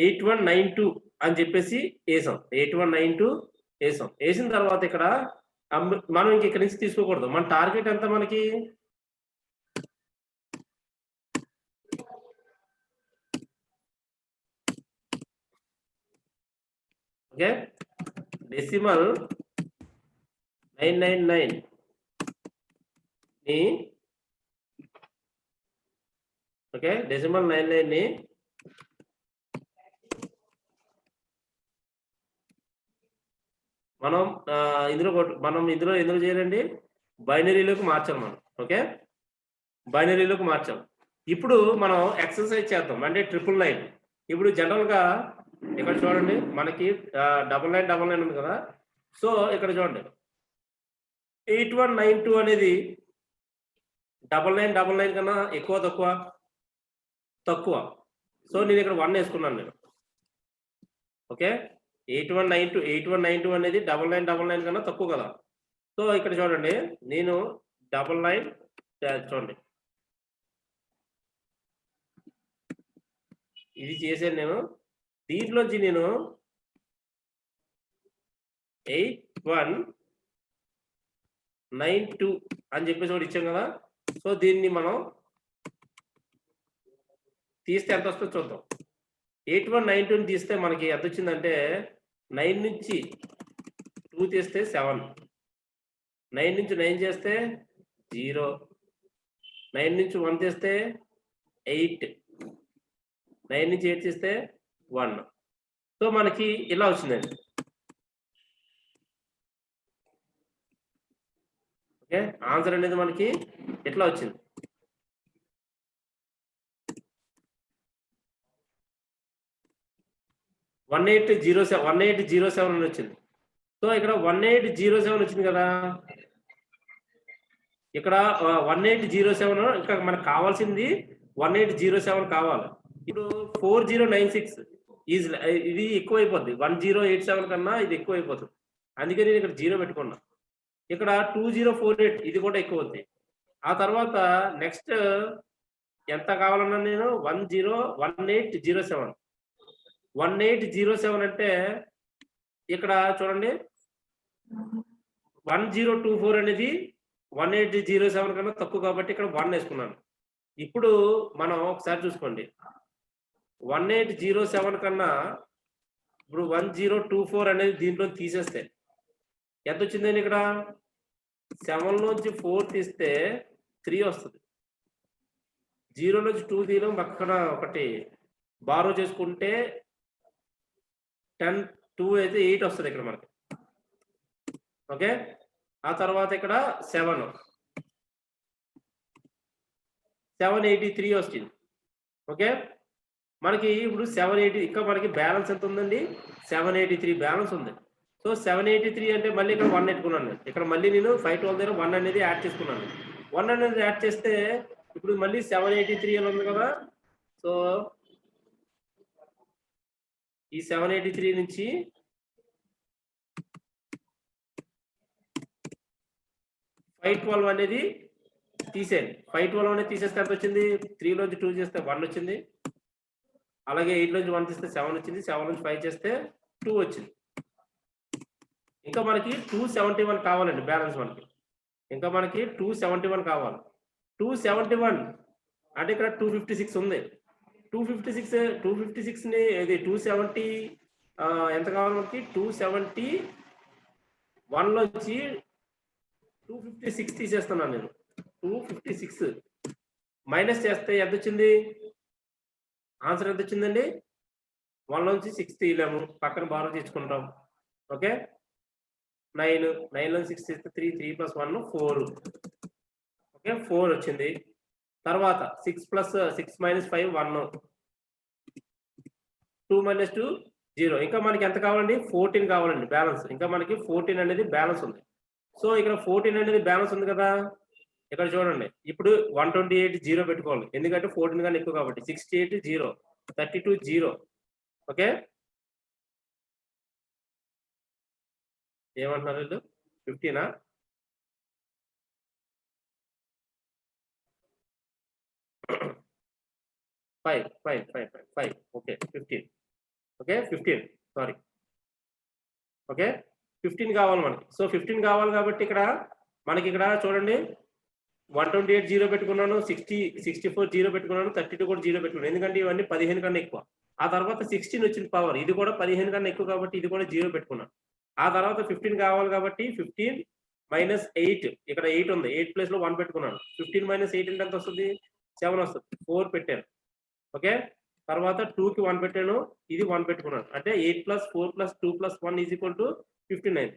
8192 అని చెప్పేసి వేసాం. 8192 వేసాం. వేసిన తర్వాత ఇక్కడ మనం ఇంక ఇక్కడి నుంచి తీసుకోకూడదు. మన టార్గెట్ ఎంత మనకి? ఓకే, డెసిమల్ 999 ని, ఓకే, డెసిమల్ 99 ని మనం ఇందులో చేయాలండి, బైనరీలోకి మార్చాలి మనం. ఓకే, బైనరీలోకి మార్చాం. ఇప్పుడు మనం ఎక్సర్సైజ్ చేద్దాం, అంటే 999. ఇప్పుడు జనరల్ గా ఇక్కడ చూడండి, మనకి 9999 ఉంది కదా. సో ఇక్కడ చూడండి, 8192 అనేది 9999 కన్నా ఎక్కువ తక్కువ. సో నేను ఇక్కడ 1 వేసుకున్నాను నేను. ఓకే, 8192 అనేది 9999 కన్నా తక్కువ కదా. సో ఇక్కడ చూడండి, నేను 99 చూడండి, ఇది చేశాను నేను. దీంట్లోంచి నేను 8192 అని చెప్పేసి ఒకటి ఇచ్చాం కదా. సో దీన్ని మనం తీస్తే ఎంత వస్తుందో చూద్దాం. 8192 తీస్తే మనకి ఎంత వచ్చిందంటే 9 నుంచి 2 తీస్తే 7, 9 నుంచి 9 చేస్తే 0, 9 నుంచి 1 తీస్తే 8, 9 నుంచి 8 తీస్తే 1. సో మనకి ఇలా వచ్చిందండి. ఓకే, ఆన్సర్ అనేది మనకి ఎట్లా వచ్చింది. వన్ 1807 అని వచ్చింది. సో ఇక్కడ 1807 వచ్చింది కదా. ఇక్కడ 1807 ఇంకా మనకు కావాల్సింది 1807 కావాలి. ఇప్పుడు 4096 ఇది ఎక్కువ అయిపోద్ది. 1087 కన్నా ఇది ఎక్కువ అయిపోతుంది. అందుకే నేను ఇక్కడ 0 పెట్టుకున్నా. ఇక్కడ 2048 ఇది కూడా ఎక్కువ అవుతుంది. ఆ తర్వాత నెక్స్ట్ ఎంత కావాలన్నా నేను 1807 అంటే ఇక్కడ చూడండి 1024 అనేది 1807 కన్నా తక్కువ కాబట్టి ఇక్కడ 1 వేసుకున్నాను. ఇప్పుడు మనం ఒకసారి చూసుకోండి. 1807 కన్నా ఇప్పుడు 1024 అనేది దీంట్లో తీసేస్తే ఎంత వచ్చిందండి. ఇక్కడ 7 నుంచి 4 తీస్తే 3 వస్తుంది. 0 నుంచి 2 తీయడం పక్కన ఒకటి బారో చేసుకుంటే 10, 2 అయితే 8 వస్తుంది ఇక్కడ మనకి. ఓకే, ఆ తర్వాత ఇక్కడ 783 వచ్చింది. ఓకే, మనకి ఇప్పుడు 780 ఇంకా మనకి బ్యాలెన్స్ ఎంత ఉందండి. 783 బ్యాలెన్స్ ఉంది. సో 783 అంటే మళ్ళీ ఇక్కడ 1 పెట్టుకున్నాను. ఇక్కడ మళ్ళీ నేను 512 దగ్గర 1 అనేది యాడ్ చేసుకున్నాను. 1 అనేది యాడ్ చేస్తే ఇప్పుడు మళ్ళీ 783 అని ఉంది కదా. సో ఈ 783 నుంచి 512 అనేది తీసేయండి. 512 అనేది తీసేస్తే ఎంత వచ్చింది. 3 లోంచి 2 చేస్తే 1 వచ్చింది. అలాగే 8 నుంచి 1 తీస్తే 7 వచ్చింది. 7 నుంచి 5 చేస్తే 2 వచ్చింది. ఇంకా మనకి 271 కావాలండి బ్యాలెన్స్ మనకి. ఇంకా మనకి 271 కావాలి. 271 అంటే ఇక్కడ 256 ఉంది. 256 ని ఇది 270 ఎంత కావాలి మనకి. 271 లోంచి 256 తీసేస్తున్నాను నేను. 256 మైనస్ చేస్తే ఎంత వచ్చింది. ఆన్సర్ ఎంత వచ్చిందండి. 1 నుంచి 6 తీయలేము, పక్కన బారో తెచ్చుకుంటాం. ఓకే, 9 నుంచి 6 తీస్తే 3 + 1 4. ఓకే, 4 వచ్చింది. తర్వాత 6 + 6 - 5 1, 2 - 2 0. ఇంకా మనకి ఎంత కావాలండి. 14 కావాలండి బ్యాలెన్స్. ఇంకా మనకి 14 అనేది బ్యాలెన్స్ ఉంది. సో ఇక్కడ 14 అనేది బ్యాలెన్స్ ఉంది కదా. ఇక్కడ చూడండి ఇప్పుడు 128 0 పెట్టుకోవాలి. ఎందుకంటే 14 కన్నా ఎక్కువ కాబట్టి. 68 0, 32 0. ఓకే, ఏమంటున్నారు వీళ్ళు. 15ఆ. Five. Okay 15. Okay 15 sorry. Okay 15 కావాలి మనకి. సో 15 కావాలి కాబట్టి ఇక్కడ మనకి ఇక్కడ చూడండి 128 0 పెట్టుకున్నాను, 64 0 పెట్టుకున్నాను, 32 కూడా 0 పెట్టుకున్నాను. ఎందుకంటే ఇవన్నీ 15 కన్నా ఎక్కువ. ఆ తర్వాత 16 వచ్చింది పవర్. ఇది కూడా 15 కన్నా ఎక్కువ కాబట్టి ఇది కూడా 0 పెట్టుకున్నాను. ఆ తర్వాత 15 కావాలి కాబట్టి 15 - 8 ఇక్కడ 8 ఉంది. 8 ప్లేస్ లో 1 పెట్టుకున్నాను. 15 - 8 అంటే ఎంత వస్తుంది. 7 వస్తుంది. 4 పెట్టాను. ఓకే, తర్వాత 2కి 1 పెట్టాను. ఇది 1 పెట్టుకున్నాను. అంటే 8 + 4 + 2 + 1 = 59.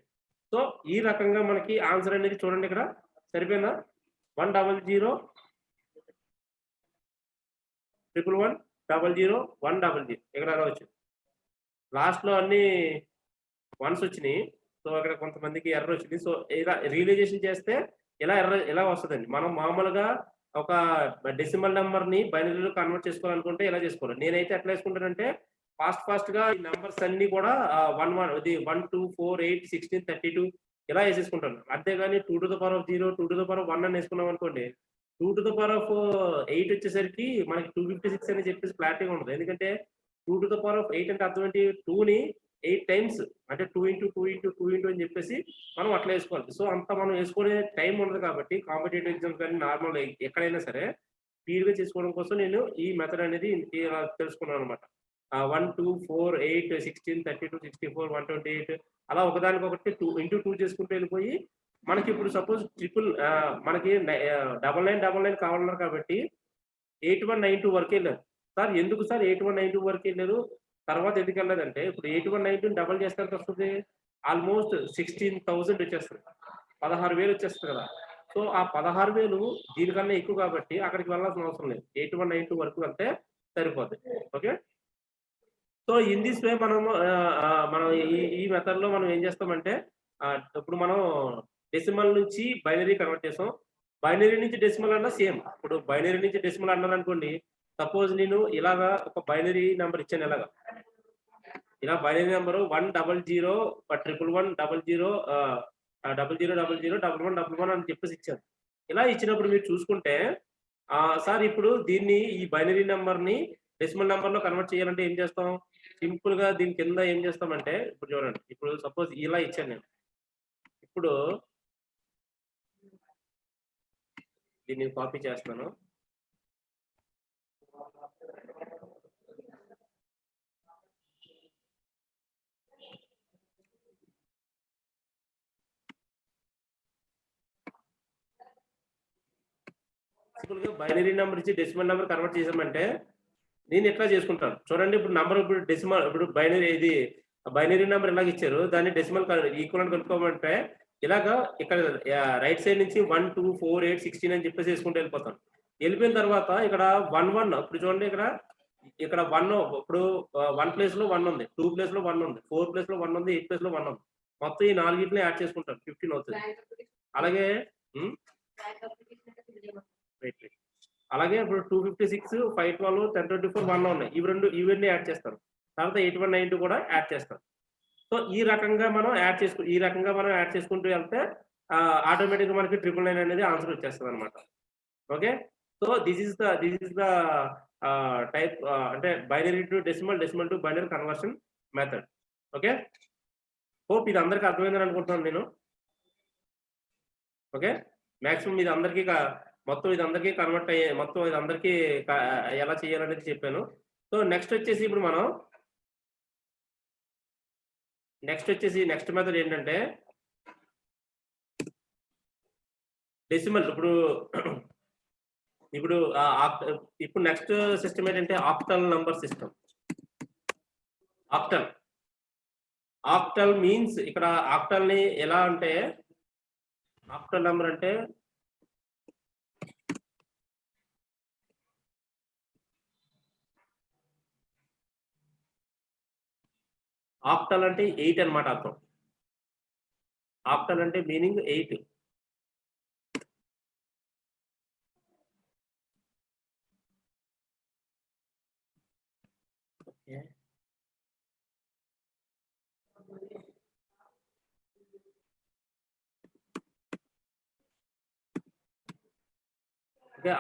సో ఈ రకంగా మనకి ఆన్సర్ అనేది చూడండి ఇక్కడ సరిపోయిందా. 100 111 00 100 ఇక్కడ అలా వచ్చింది. లాస్ట్ లో అన్ని 1s వచ్చినాయి. సో అక్కడ కొంతమందికి ఎర్రర్ వచ్చింది. సో ఇలా రియలైజేషన్ చేస్తే ఇలా వస్తుందండి. మనం మామూలుగా ఒక డెసిమల్ నెంబర్ ని బైనరీలో కన్వర్ట్ చేసుకోవాలనుకుంటే ఇలా చేసుకోవాలి. నేనైతే ఎట్లా వేసుకుంటానంటే ఫాస్ట్ గా ఈ నెంబర్స్ అన్ని కూడా 1 2 4 8 16 32 ఇలా వేసేసుకుంటాను. అంతేగాని 2 to the power of 0 2 to the power of 1 అని వేసుకున్నాం అనుకోండి 2 to the power of 8 వచ్చేసరికి మనకి 256 అని చెప్పేసి క్లారిటీగా ఉండదు. ఎందుకంటే 2 to the power of 8 అంటే అర్థం ఏంటి? 2ని 8 టైమ్స్ అంటే 2 ఇంటూ 2 ఇంటూ 2 ఇంటూ అని చెప్పేసి మనం అట్లా వేసుకోవాలి. సో అంత మనం వేసుకునే టైం ఉండదు కాబట్టి కాంపిటేటివ్ ఎగ్జామ్స్ కానీ నార్మల్ ఎక్కడైనా సరే స్పీడ్గా చేసుకోవడం కోసం నేను ఈ మెథడ్ అనేది ఇలా తెలుసుకున్నాను అనమాట. 1 2 4 8 16 32 64 128 అలా ఒకదానికొకటి 2 ఇంటూ 2 చేసుకుంటూ వెళ్ళిపోయి మనకి ఇప్పుడు సపోజ్ మనకి 9999 కావాలన్నారు కాబట్టి 8192 వరకు వెళ్ళారు. సార్ ఎందుకు సార్ 8192 వరకు వెళ్ళారు? తర్వాత ఎందుకు వెళ్ళలేదంటే ఇప్పుడు 8192 డబల్ చేస్తే ఎంత వస్తుంది? ఆల్మోస్ట్ 16,000 వచ్చేస్తుంది. 16,000 వచ్చేస్తుంది కదా. సో ఆ 16,000 దీనికన్నా ఎక్కువ కాబట్టి అక్కడికి వెళ్ళాల్సిన అవసరం లేదు. 8192 వరకు వెళ్తే సరిపోద్ది. Okay. So in this way మనం ఈ మెథడ్ లో మనం ఏం చేస్తామంటే ఇప్పుడు మనం డెసిమల్ నుంచి బైనరీ కన్వర్ట్ చేసాం. బైనరీ నుంచి డెసిమల్ అన్నా సేమ్. ఇప్పుడు బైనరీ నుంచి డెసిమల్ అన్నారు అనుకోండి, సపోజ్ నేను ఇలాగా ఒక బైనరీ నెంబర్ ఇచ్చాను. ఇలా బైనరీ నెంబర్ 1001100001111 అని చెప్పేసి ఇచ్చాను. ఇలా ఇచ్చినప్పుడు మీరు చూసుకుంటే సార్ ఇప్పుడు దీన్ని ఈ బైనరీ నెంబర్ ని డెసిమల్ నెంబర్ లో కన్వర్ట్ చేయాలంటే ఏం చేస్తాం? సింపుల్ గా దీని కింద ఏం చేస్తామంటే ఇప్పుడు చూడండి, ఇప్పుడు సపోజ్ ఇలా ఇచ్చాను నేను. ఇప్పుడు దీన్ని కాపీ చేస్తాను. సింపుల్ గా బైనరీ నెంబర్ ఇచ్చి డెసిమల్ నెంబర్ కన్వర్ట్ చేసామంటే నేను ఎట్లా చేసుకుంటాను చూడండి. ఇప్పుడు నంబర్ ఇప్పుడు డెసిమల్ ఇప్పుడు బైనరీ నెంబర్ ఇలాగ ఇచ్చారు, దాన్ని డెసిమల్ ఈక్వల్ కనుక్కోమంటే ఇలాగా ఇక్కడ రైట్ సైడ్ నుంచి 1 2 4 8 16 అని చెప్పేసి వేసుకుంటూ వెళ్ళిపోతాను. వెళ్ళిపోయిన తర్వాత ఇక్కడ 1 1 ఇప్పుడు చూడండి, ఇక్కడ 1 ఇప్పుడు 1 ప్లేస్ లో 1 ఉంది, 2 ప్లేస్ లో 1 ఉంది, 4 ప్లేస్ లో 1 ఉంది, 8 ప్లేస్ లో 1 ఉంది. మొత్తం ఈ 4 యాడ్ చేసుకుంటాను, 15 అవుతుంది. అలాగే అలాగే ఇప్పుడు 256 512 1024 1 ఉన్నాయి. ఇవన్నీ యాడ్ చేస్తాను. తర్వాత 8192 కూడా యాడ్ చేస్తాను. సో ఈ రకంగా మనం యాడ్ చేసుకుంటూ వెళ్తే ఆటోమేటిక్ గా మనకి 999 అనేది ఆన్సర్ వచ్చేస్తుంది అనమాట. Okay. So this is the type అంటే binary to decimal to binary conversion method. Okay. Hope ఇది అందరికీ అర్థమైందని అనుకుంటున్నాను నేను. ఓకే. మాక్సిమం ఇది అందరికీ మొత్తం ఇది అందరికీ కన్వర్ట్ అయ్యే మొత్తం ఇది అందరికీ ఎలా చేయాలనేది చెప్పాను. సో నెక్స్ట్ వచ్చేసి ఇప్పుడు మనం నెక్స్ట్ మెథడ్ ఏంటంటే డెసిమల్. ఇప్పుడు నెక్స్ట్ సిస్టమ్ ఏంటంటే octal number system. Octal means ఇక్కడ ఆక్టల్ ని ఎలా అంటే ఆక్టల్ నంబర్ అంటే ఆక్టల్ అంటే 8 అన్నమాట అర్థం. ఆక్టల్ అంటే మీనింగ్ 8.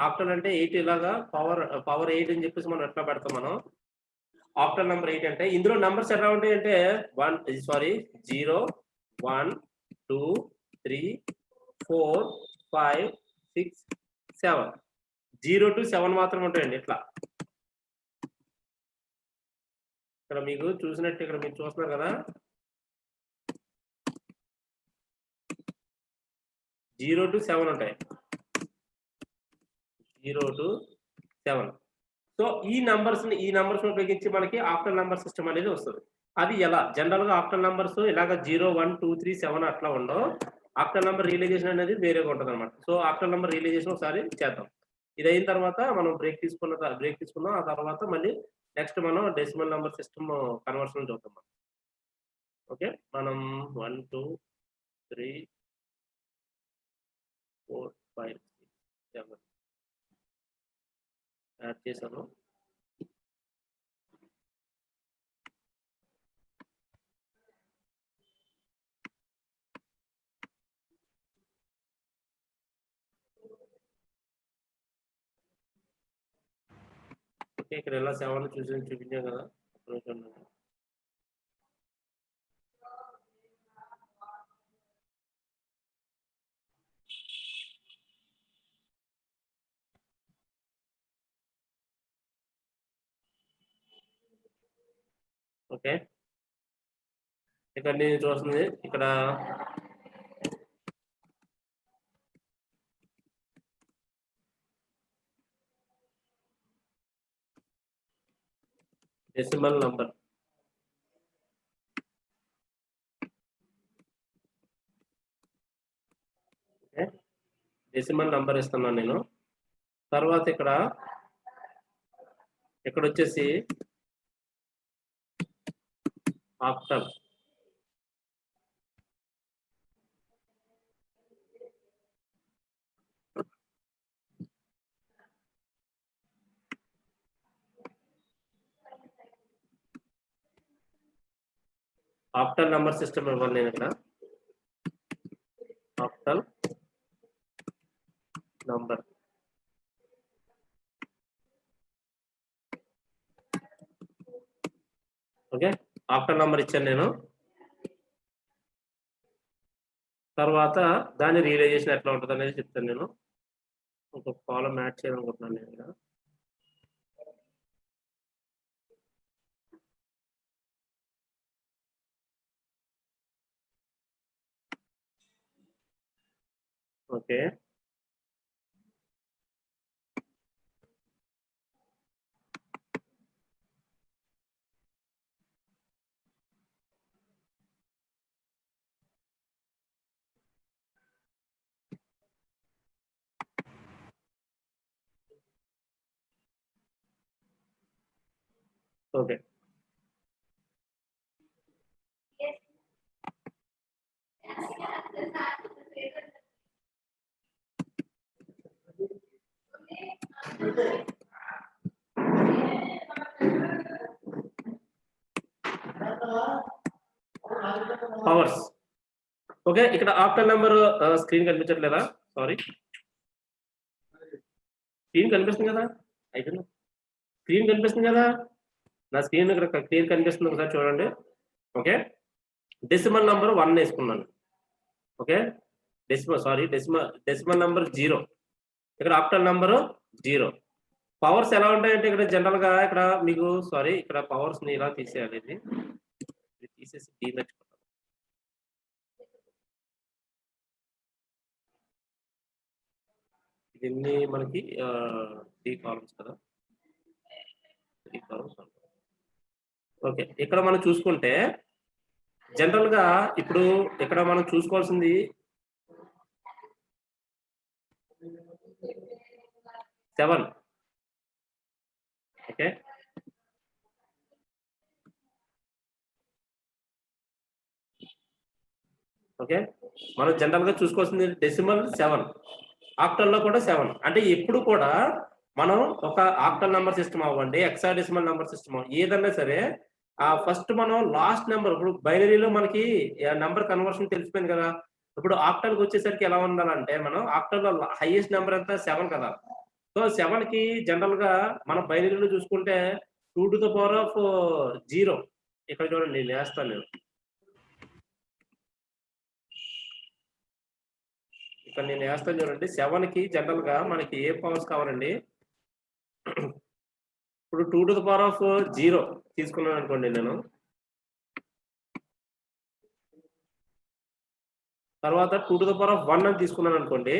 ఆక్టల్ అంటే 8 ఇలాగా పవర్ 8 అని చెప్పేసి మనం ఎట్లా పెడతాం మనం. ఆక్టల్ నెంబర్ 8 అంటే ఇందులో నంబర్స్ ఎలా ఉంటాయి అంటే 0 1 2 3 4 5 6 7 0 to 7 మాత్రం ఉంటాయండి. ఇట్లా ఇక్కడ మీకు చూసినట్టు ఇక్కడ మీరు చూస్తున్నారు కదా, 0 to 7 ఉంటాయి. 0 to 7. సో ఈ నంబర్స్ ఉపయోగించి మనకి ఆక్టల్ నంబర్ సిస్టమ్ అనేది వస్తుంది. అది ఎలా జనరల్ గా ఆక్టల్ నంబర్స్ ఇలాగ 0 1 2 3 7 అట్లా ఉండవు. ఆక్టల్ నంబర్ రియలైజేషన్ అనేది వేరేగా ఉంటుంది అనమాట. సో ఆక్టల్ నంబర్ రియలైజేషన్ ఒకసారి చేద్దాం. ఇది అయిన తర్వాత మనం బ్రేక్ తీసుకుందాం. ఆ తర్వాత మళ్ళీ నెక్స్ట్ మనం డెసిమల్ నంబర్ సిస్టమ్ కన్వర్షన్ చూద్దాం. ఓకే. మనం 1 2 3 4 5 6 7 యాడ్ చేశాను. ఓకే, ఇక్కడ ఎలా 7 చూపించాం కదా. ఓకే, ఇక్కడ నేను చూస్తుంది ఇక్కడ decimal number. Okay, decimal number ఇస్తున్నాను నేను. తర్వాత ఇక్కడ వచ్చేసి ఆక్టల్. ఆక్టల్ నంబర్ సిస్టమ్ ఇవ్వాలి నేను ఇక్కడ. Octal number. Okay, octal number ఇచ్చాను నేను. తర్వాత దాని రియలైజేషన్ ఎట్లా ఉంటుంది అనేది చెప్తాను నేను. ఒక కాలం యాడ్ చేయాలనుకుంటున్నాను నేను ఇక్కడ. Okay, okay, powers. ఓకే, ఇక్కడ ఆక్టల్ నెంబర్ స్క్రీన్ కనిపించట్లేదా? సారీ, స్క్రీన్ కనిపిస్తుంది కదా. అయిపోయింది, స్క్రీన్ కనిపిస్తుంది కదా. నా స్క్రీన్ ఇక్కడ క్లియర్ కనిపిస్తుంది, ఒకసారి చూడండి. ఓకే, డెసిమల్ నంబర్ 1 వేసుకున్నాను. Okay, decimal number 0. ఇక్కడ ఆక్టల్ నంబర్ 0. పవర్స్ ఎలా ఉంటాయంటే ఇక్కడ జనరల్ గా ఇక్కడ మీకు సారీ ఇక్కడ పవర్స్ ని ఇలా తీసేయాలి. ఇది తీసేసి డీమెచ్చుకుంటాం. ఇవన్నీ మనకి 3 కాలమ్స్ కదా. 3 కాలమ్స్. ఓకే, ఇక్కడ మనం చూసుకుంటే జనరల్ గా ఇప్పుడు ఇక్కడ మనం చూసుకోవాల్సింది 7. ఓకే, ఓకే, మనం జనరల్ గా చూసుకోవాల్సింది డెసిమల్ 7. ఆక్టల్ లో కూడా 7. అంటే ఎప్పుడు కూడా మనం ఒక ఆక్టల్ నంబర్ సిస్టమ్ అవ్వండి, హెక్సాడెసిమల్ నంబర్ సిస్టమ్ ఏదన్నా సరే, ఫస్ట్ మనం లాస్ట్ నెంబర్, ఇప్పుడు బైనరీలో మనకి నంబర్ కన్వర్షన్ తెలిసిపోయింది కదా. ఇప్పుడు ఆక్టల్ కి వచ్చేసరికి ఎలా ఉండాలంటే, మనం ఆక్టల్ లో హైయెస్ట్ నెంబర్ ఎంత 7 కదా. సో 7 కి జనరల్ గా మనం బైనరీలో చూసుకుంటే 2 to the power of 0. ఇక్కడ చూడండి, నేను వేస్తాను నేను. ఇక్కడ నేను వేస్తాను చూడండి. 7 కి జనరల్ గా మనకి ఏ పవర్స్ కావాలండి? ఇప్పుడు 2 to the power of 0 తీసుకున్నాను అనుకోండి నేను. తర్వాత 2 to the power of 1 అని తీసుకున్నాను అనుకోండి.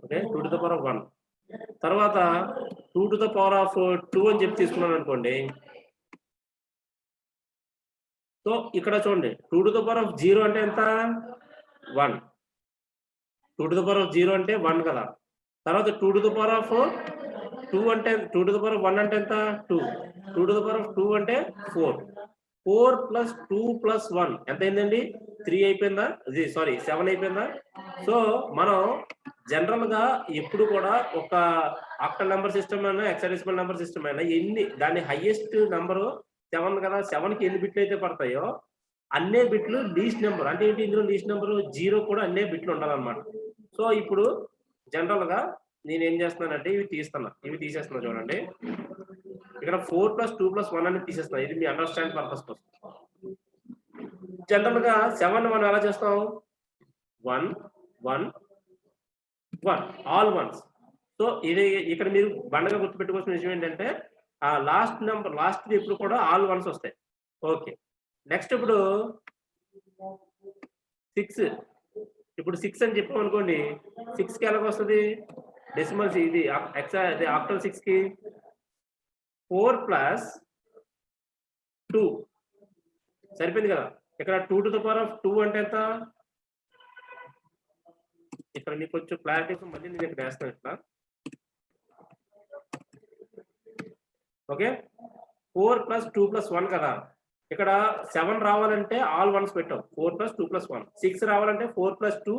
Okay, 2 to the power of 1. తర్వాత 2 to the power of 2 అని చెప్పి తీసుకున్నాను అనుకోండి. సో ఇక్కడ చూడండి, 2 to the power of 0 అంటే ఎంత? 1. 2 to the power of 0 అంటే 1 కదా. తర్వాత 2 to the power of 2 అంటే 2 to the power of 1 అంటే ఎంత? 2. 2 to the power of 2 అంటే 4. 4 + 2 + 1 ఎంత అయిందండి? 3 అయిపోయిందా? సారీ 7 అయిపోయిందా? సో మనం జనరల్ గా ఎప్పుడు కూడా ఒక ఆక్టల్ నెంబర్ సిస్టమ్ అయినా హెక్సాడెసిమల్ నెంబర్ సిస్టమ్ అయినా దాని హైయెస్ట్ నెంబరు 7 కదా. 7 కి ఎన్ని బిట్లు అయితే పడతాయో అన్నే బిట్లు లీస్ట్ నెంబర్. అంటే ఏంటి? ఇందులో లీస్ట్ నెంబర్ 0 కూడా అన్నే బిట్లు ఉండాలన్నమాట. సో ఇప్పుడు జనరల్ గా నేను ఏం చేస్తున్నానంటే ఇవి తీసేస్తున్నా చూడండి. ఇక్కడ 4 + 2 + 1 అని తీసేస్తున్నా. ఇది మీ అండర్స్టాండ్ పర్పస్ కోసం. జనరల్ గా 7 మనం ఎలా చేస్తాం? 1 1 1 ఆల్ వన్స్. సో ఇది ఇక్కడ మీరు బండగా గుర్తుపెట్టుకోవాల్సిన విషయం ఏంటంటే ఆ లాస్ట్ ఎప్పుడు కూడా ఆల్ వన్స్ వస్తాయి. ఓకే. నెక్స్ట్ ఇప్పుడు 6 ఇప్పుడు 6 అని చెప్పాం అనుకోండి. 6 కి ఎలాగ వస్తుంది? డెసిమల్స్ ఇది ఆక్టల్ 6 కి 4 + 2 సరిపోయింది కదా. ఇక్కడ 2⁻² అంటే ఎంత? ఇక్కడ మీకు కొంచెం క్లారిటీ మళ్ళీ నేను ఇక్కడ వేస్తాను ఇట్లా. ఓకే. 4 + 2 + 1 కదా. ఇక్కడ 7 రావాలంటే ఆల్ వన్స్ పెట్టాం. 4 + 2 + 1. 6 రావాలంటే 4 + 2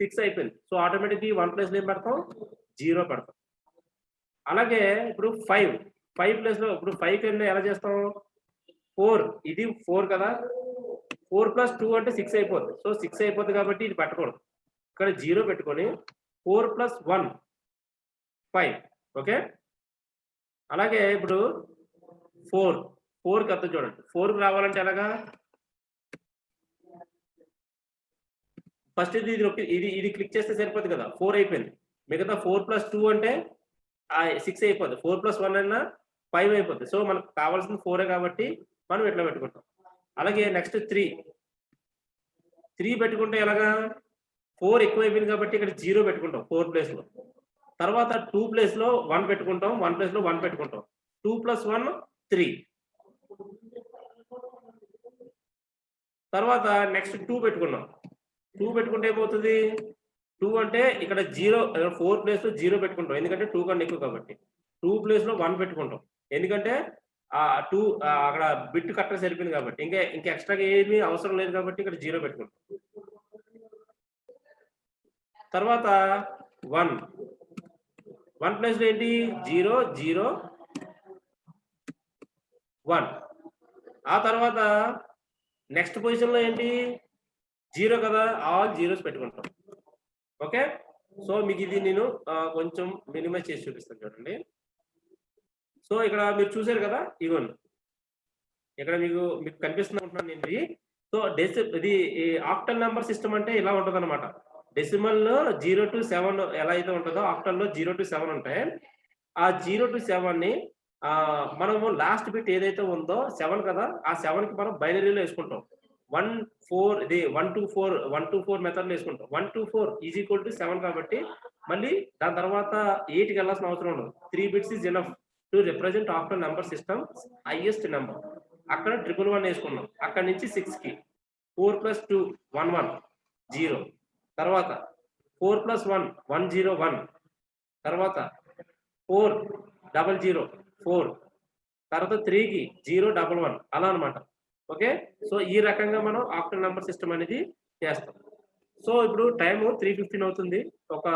6 అయిపోయింది. సో ఆటోమేటిక్‌గా 1 ప్లేస్‌లో ఏం పెడతాం? 0 పెడతాం. అలాగే ఇప్పుడు 5 ప్లేస్‌లో ఇప్పుడు 5 ఎలా చేస్తాం? 4 ఇది 4 కదా. 4 + 2 అంటే 6 అయిపోద్ది. సో 6 అయిపోద్ది కాబట్టి ఇది పెట్టకూడదు. ఇక్కడ 0 పెట్టుకొని 4 + 1 5. ఓకే. అలాగే ఇప్పుడు 4కి అర్థం చూడండి. 4కి రావాలంటే ఎలాగా? ఫస్ట్ ఇది క్లిక్ చేస్తే సరిపోద్ది కదా. 4 అయిపోయింది. మిగతా 4 + 2 అంటే 6 అయిపోద్ది. 4 + 1 అన్నా 5 అయిపోద్ది. సో మనకు కావాల్సింది 4 కాబట్టి మనం ఇట్లా పెట్టుకుంటాం. అలాగే నెక్స్ట్ 3 పెట్టుకుంటే ఎలాగా? 4 ఎక్కువైపోయింది కాబట్టి ఇక్కడ 0 పెట్టుకుంటాం 4 ప్లేస్‌లో. తర్వాత 2 ప్లేస్‌లో 1 పెట్టుకుంటాం. 1 ప్లేస్‌లో 1 పెట్టుకుంటాం. 2 + 1 3. తర్వాత నెక్స్ట్ 2 పెట్టుకున్నాం. 2 పెట్టుకుంటే ఏమవుతుంది? 2 అంటే ఇక్కడ 0 4 ప్లేస్‌లో 0 పెట్టుకుంటాం. ఎందుకంటే 2 కన్నా ఎక్కువ కాబట్టి. 2 ప్లేస్‌లో 1 పెట్టుకుంటాం. ఎందుకంటే 2 అక్కడ బిట్ కరెక్ట్‌గా సరిపోయింది కాబట్టి. ఇంకా ఎక్స్ట్రాగా ఏమీ అవసరం లేదు కాబట్టి ఇక్కడ 0 పెట్టుకుంటాం. తర్వాత 1 ప్లేస్‌లో ఏంటి? 0 0 1. ఆ తర్వాత నెక్స్ట్ పొజిషన్‌లో ఏంటి? 0 కదా. ఆల్ జీరోస్ పెట్టుకుంటాం. ఓకే. సో మీకు ఇది నేను కొంచెం మినిమైజ్ చేసి చూపిస్తాను చూడండి. సో ఇక్కడ మీరు చూసారు కదా. ఇగోండి. ఇక్కడ మీకు కనిపిస్తుంది అనుకుంటున్నాను నేను ఇది. సో ఇది ఆక్టల్ నంబర్ సిస్టమ్ అంటే ఇలా ఉంటదన్నమాట. డెసిమల్‌లో 0-7 ఎలా అయితే ఉంటుందో ఆక్టల్‌లో 0-7 ఉంటాయి. ఆ 0-7ని మనము లాస్ట్ బిట్ ఏదైతే ఉందో 7 కదా. ఆ 7కి మనం బైనరీలో వేసుకుంటాం. 1-4 ఇది 1-4 మెథడ్‌లో వేసుకుంటాం. 1-4 = 7 కాబట్టి మళ్ళీ దాని తర్వాత 8కి వెళ్ళాల్సిన అవసరం ఉండదు. 3 bits is enough to represent octal number system highest number. అక్కడ 111 వేసుకున్నాం. అక్కడి నుంచి 6కి 4 + 2 11 0. తర్వాత 4 + 1 101. తర్వాత 4 00 4. తర్వాత 3కి 011 అలా అన్నమాట. ఓకే. సో ఈ రకంగా మనం ఆక్టల్ నంబర్ సిస్టమ్ అనేది చేస్తాం. సో ఇప్పుడు టైము 3:15 అవుతుంది. ఒక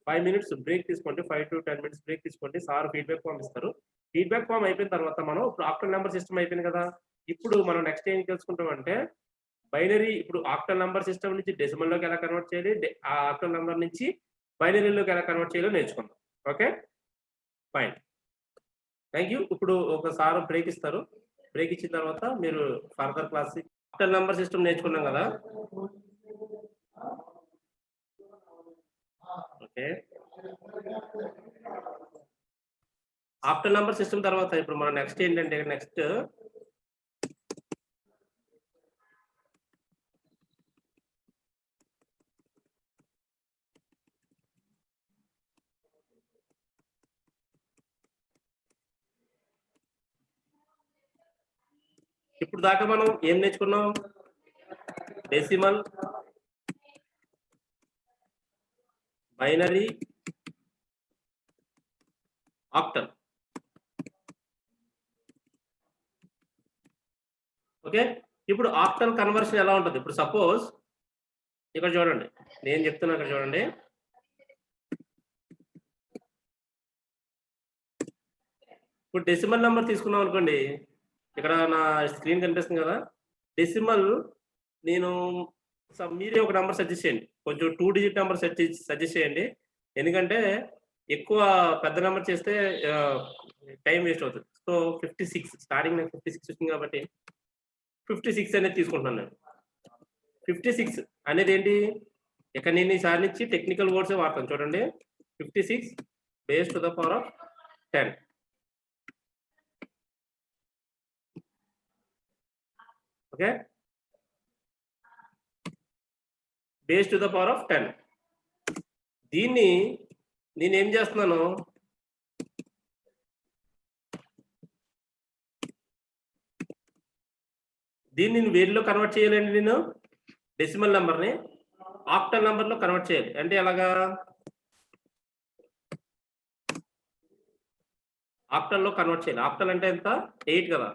5 మినిట్స్ బ్రేక్ తీసుకోండి. 5-10 మినిట్స్ బ్రేక్ తీసుకోండి. సార్ ఫీడ్‌బ్యాక్ ఫార్మ్ ఇస్తారు. ఫీడ్‌బ్యాక్ ఫార్మ్ అయిపోయిన తర్వాత మనం ఇప్పుడు ఆక్టల్ నంబర్ సిస్టమ్ అయిపోయింది కదా. ఇప్పుడు మనం నెక్స్ట్ ఏం తెలుసుకుంటామంటే బైనరీ ఇప్పుడు ఆక్టల్ నంబర్ సిస్టమ్ నుంచి డెసిమల్‌లోకి ఎలా కన్వర్ట్ చేయాలి? ఆ ఆక్టల్ నంబర్ నుంచి బైనరీలోకి ఎలా కన్వర్ట్ చేయాలో నేర్చుకుందాం. ఓకే. ఫైన్. Thank you. ఇప్పుడు ఒకసారి బ్రేక్ ఇస్తారు. బ్రేక్ ఇచ్చిన తర్వాత మీరు further class octal number system నేర్చుకున్నాం కదా. ఓకే. ఆక్టల్ నంబర్ సిస్టమ్ తర్వాత ఇప్పుడు మన నెక్స్ట్ ఏంటంటే నెక్స్ట్ ఇప్పుడు దాకా మనం ఏం నేర్చుకున్నాం? Decimal, binary, octal. ఓకే. ఇప్పుడు ఆక్టల్ కన్వర్షన్ ఎలా ఉంటుంది? ఇప్పుడు సపోజ్ ఇక్కడ చూడండి. నేను చెప్తున్నా ఇక్కడ చూడండి. ఇప్పుడు డెసిమల్ నంబర్ తీసుకున్నాం అనుకోండి. ఇక్కడ నా స్క్రీన్ కనిపిస్తుంది కదా. డెసిమల్ నేను మీరే ఒక నంబర్ సజెస్ట్ చేయండి. కొంచెం 2 డిజిట్ నంబర్ సజెస్ట్ చేయండి. ఎందుకంటే ఎక్కువ పెద్ద నెంబర్ చేస్తే టైం వేస్ట్ అవుతుంది. సో 56 స్టార్టింగ్ నాకు 56 వచ్చింది కాబట్టి 56 అనేది తీసుకుంటున్నాను నేను. 56 అనేది ఏంటి? ఇక్కడ నేను ఈసారి నుంచి టెక్నికల్ వర్డ్స్ వాడతాను చూడండి. 56 base to the power of 10. Okay, base to the power of 10. దీన్ని నేనేం చేస్తున్నాను, దీన్ని నేను వేటిలో కన్వర్ట్ చేయాలండి? నేను డెసిమల్ నెంబర్ని ఆక్టల్ నెంబర్లో కన్వర్ట్ చేయాలి. అంటే ఎలాగా? ఆక్టల్లో కన్వర్ట్ చేయాలి. ఆక్టల్ అంటే ఎంత? 8 కదా.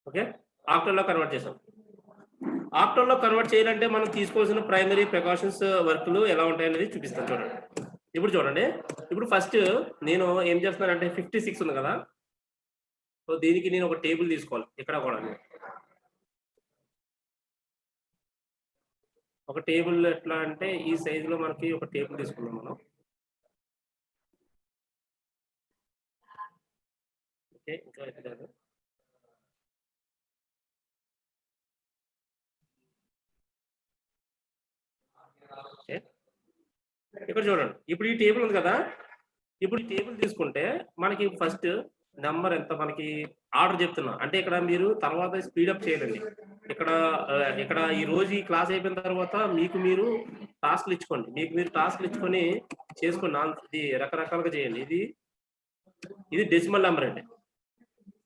ఓకే, ఆక్టల్లో కన్వర్ట్ చేసాం. ఆక్టల్లో కన్వర్ట్ చేయాలంటే మనం తీసుకోవాల్సిన ప్రైమరీ ప్రికాషన్స్ వర్క్లు ఎలా ఉంటాయనేది చూపిస్తాను చూడండి. ఇప్పుడు చూడండి, ఇప్పుడు ఫస్ట్ నేను ఏం చేస్తున్నానంటే 56 ఉంది కదా, సో దీనికి నేను ఒక టేబుల్ తీసుకోవాలి. ఇక్కడ కూడా ఒక టేబుల్ ఎట్లా అంటే ఈ సైజులో మనకి ఒక టేబుల్ తీసుకున్నాం మనం. ఓకే, ఇంకా ఎట్లేదు. ఓకే, ఇక్కడ చూడండి, ఇప్పుడు ఈ టేబుల్ ఉంది కదా, ఇప్పుడు ఈ టేబుల్ తీసుకుంటే మనకి ఫస్ట్ నెంబర్ ఎంత, మనకి ఆర్డర్ చెప్తున్నా. అంటే ఇక్కడ మీరు తర్వాత స్పీడప్ చేయాలండి. ఇక్కడ ఈ రోజు ఈ క్లాస్ అయిపోయిన తర్వాత మీకు మీరు టాస్క్లు ఇచ్చుకోండి. మీకు మీరు టాస్క్లు ఇచ్చుకొని చేసుకోండి. ఇది రకరకాలుగా చేయండి. ఇది డెసిమల్ నెంబర్ అండి.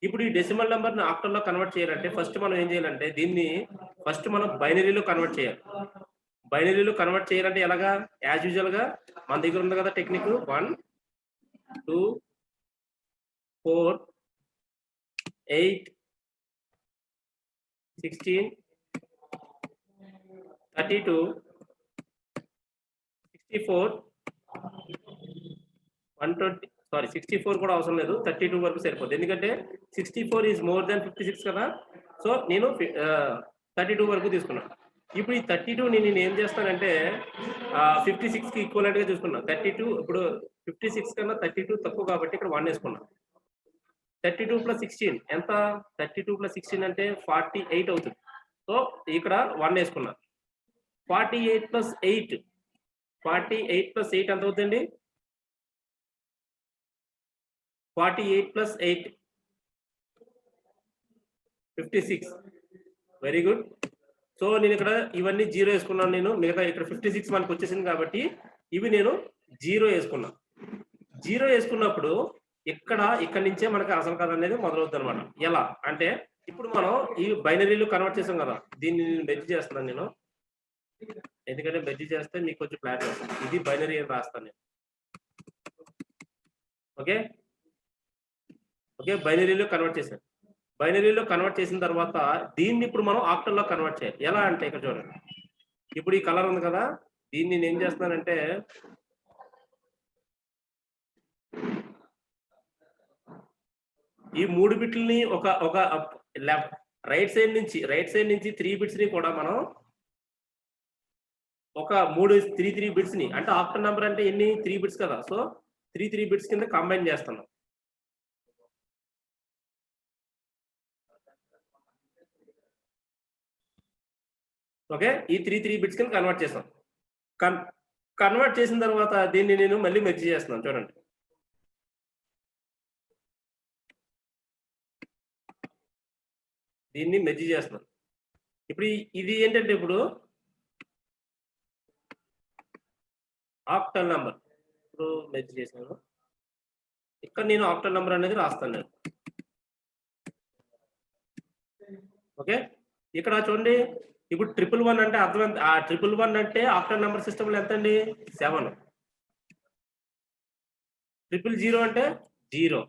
ఇప్పుడు ఈ డెసిమల్ నెంబర్ని ఆక్టల్లో కన్వర్ట్ చేయాలంటే ఫస్ట్ మనం ఏం చేయాలంటే దీన్ని ఫస్ట్ మనం బైనరీలో కన్వర్ట్ చేయాలి. బైనరీలో కన్వర్ట్ చేయాలంటే ఎలాగా? యాజ్ యూజువల్ గా మన దగ్గర ఉంది కదా టెక్నిక్. 1 2 4 8 16 32 64 120 సారీ 64 కూడా అవసరం లేదు, 32 వరకు సరిపోతుంది. ఎందుకంటే 64 ఈజ్ మోర్ దాన్ 56 కదా. సో నేను 32 వరకు తీసుకున్నాను. ఇప్పుడు ఈ 32 నేను ఏం చేస్తానంటే 56 కి ఈక్వలెంట్ గా చూసుకున్నాను. 32 ఇప్పుడు 56 కన్నా 32 తక్కువ కాబట్టి ఇక్కడ 1 వేసుకున్నాను. 32 + 16 ఎంత? 32 + 16 అంటే 48 అవుతుంది. సో ఇక్కడ 1 వేసుకున్నా. 48 + 8 ఎంత అవుతుంది? 48 + 8 56. Very good. సో నేను ఇక్కడ ఇవన్నీ 0 వేసుకున్నాను. నేను మిగతా ఇక్కడ 56 మనకు వచ్చేసింది కాబట్టి ఇవి నేను 0 వేసుకున్నా. 0 వేసుకున్నప్పుడు ఇక్కడ నుంచే మనకి అసలు కథ అనేది మొదలవుతుంది అనమాట. ఎలా అంటే ఇప్పుడు మనం ఈ బైనరీలు కన్వర్ట్ చేసాం కదా, దీన్ని మెర్జ్ చేస్తున్నాను నేను. ఎందుకంటే మెర్జ్ చేస్తే మీకు కొంచెం క్లారిటీ వస్తుంది. ఇది బైనరీ అని రాస్తాను నేను. ఓకే, బైనరీలో కన్వర్ట్ చేశాను. బైనరీలో కన్వర్ట్ చేసిన తర్వాత దీన్ని ఇప్పుడు మనం ఆక్టల్లో కన్వర్ట్ చేయాలి. ఎలా అంటే ఇక్కడ చూడండి, ఇప్పుడు ఈ కలర్ ఉంది కదా, దీన్ని నేను ఏం చేస్తున్నానంటే ఈ 3 బిట్లని ఒక రైట్ సైడ్ నుంచి 3 బిట్స్ ని కూడా మనం ఒక 3 బిట్స్ ని, అంటే ఆక్టల్ నెంబర్ అంటే ఎన్ని 3 బిట్స్ కదా, సో 3 బిట్స్ కింద కంబైన్ చేస్తున్నాం. ఓకే, ఈ 3 బిట్స్ కింద కన్వర్ట్ చేసాం. కన్వర్ట్ చేసిన తర్వాత దీన్ని నేను మళ్ళీ మెర్జ్ చేస్తున్నాను చూడండి. దీన్ని మెర్జ్ చేస్తున్నాను. ఇప్పుడు ఇది ఏంటంటే ఇప్పుడు ఆక్టల్ నెంబర్. ఇప్పుడు మెర్జ్ చేశాను. ఇక్కడ నేను ఆక్టల్ నెంబర్ అనేది రాస్తాను నేను. ఓకే, ఇక్కడ చూడండి, ఇప్పుడు 111 అంటే అర్థం ఎంత? 111 అంటే ఆక్టల్ నెంబర్ సిస్టమ్ లో ఎంత అండి? 7. 000 అంటే 0.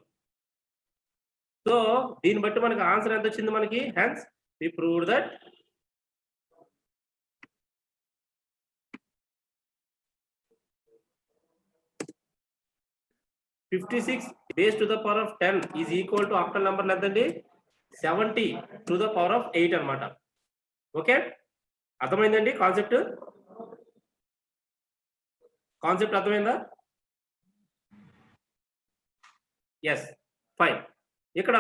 సో దీన్ని బట్టి మనకి ఆన్సర్ ఎంత వచ్చింది మనకి? Hence we proved that 56 base to the power of 10 is equal to octal number ఎంతండి 70 to the power of 8 అన్నమాట. ఓకే, అర్థమైందండి కాన్సెప్ట్ అర్థమైందా? Yes, fine. ఇక్కడ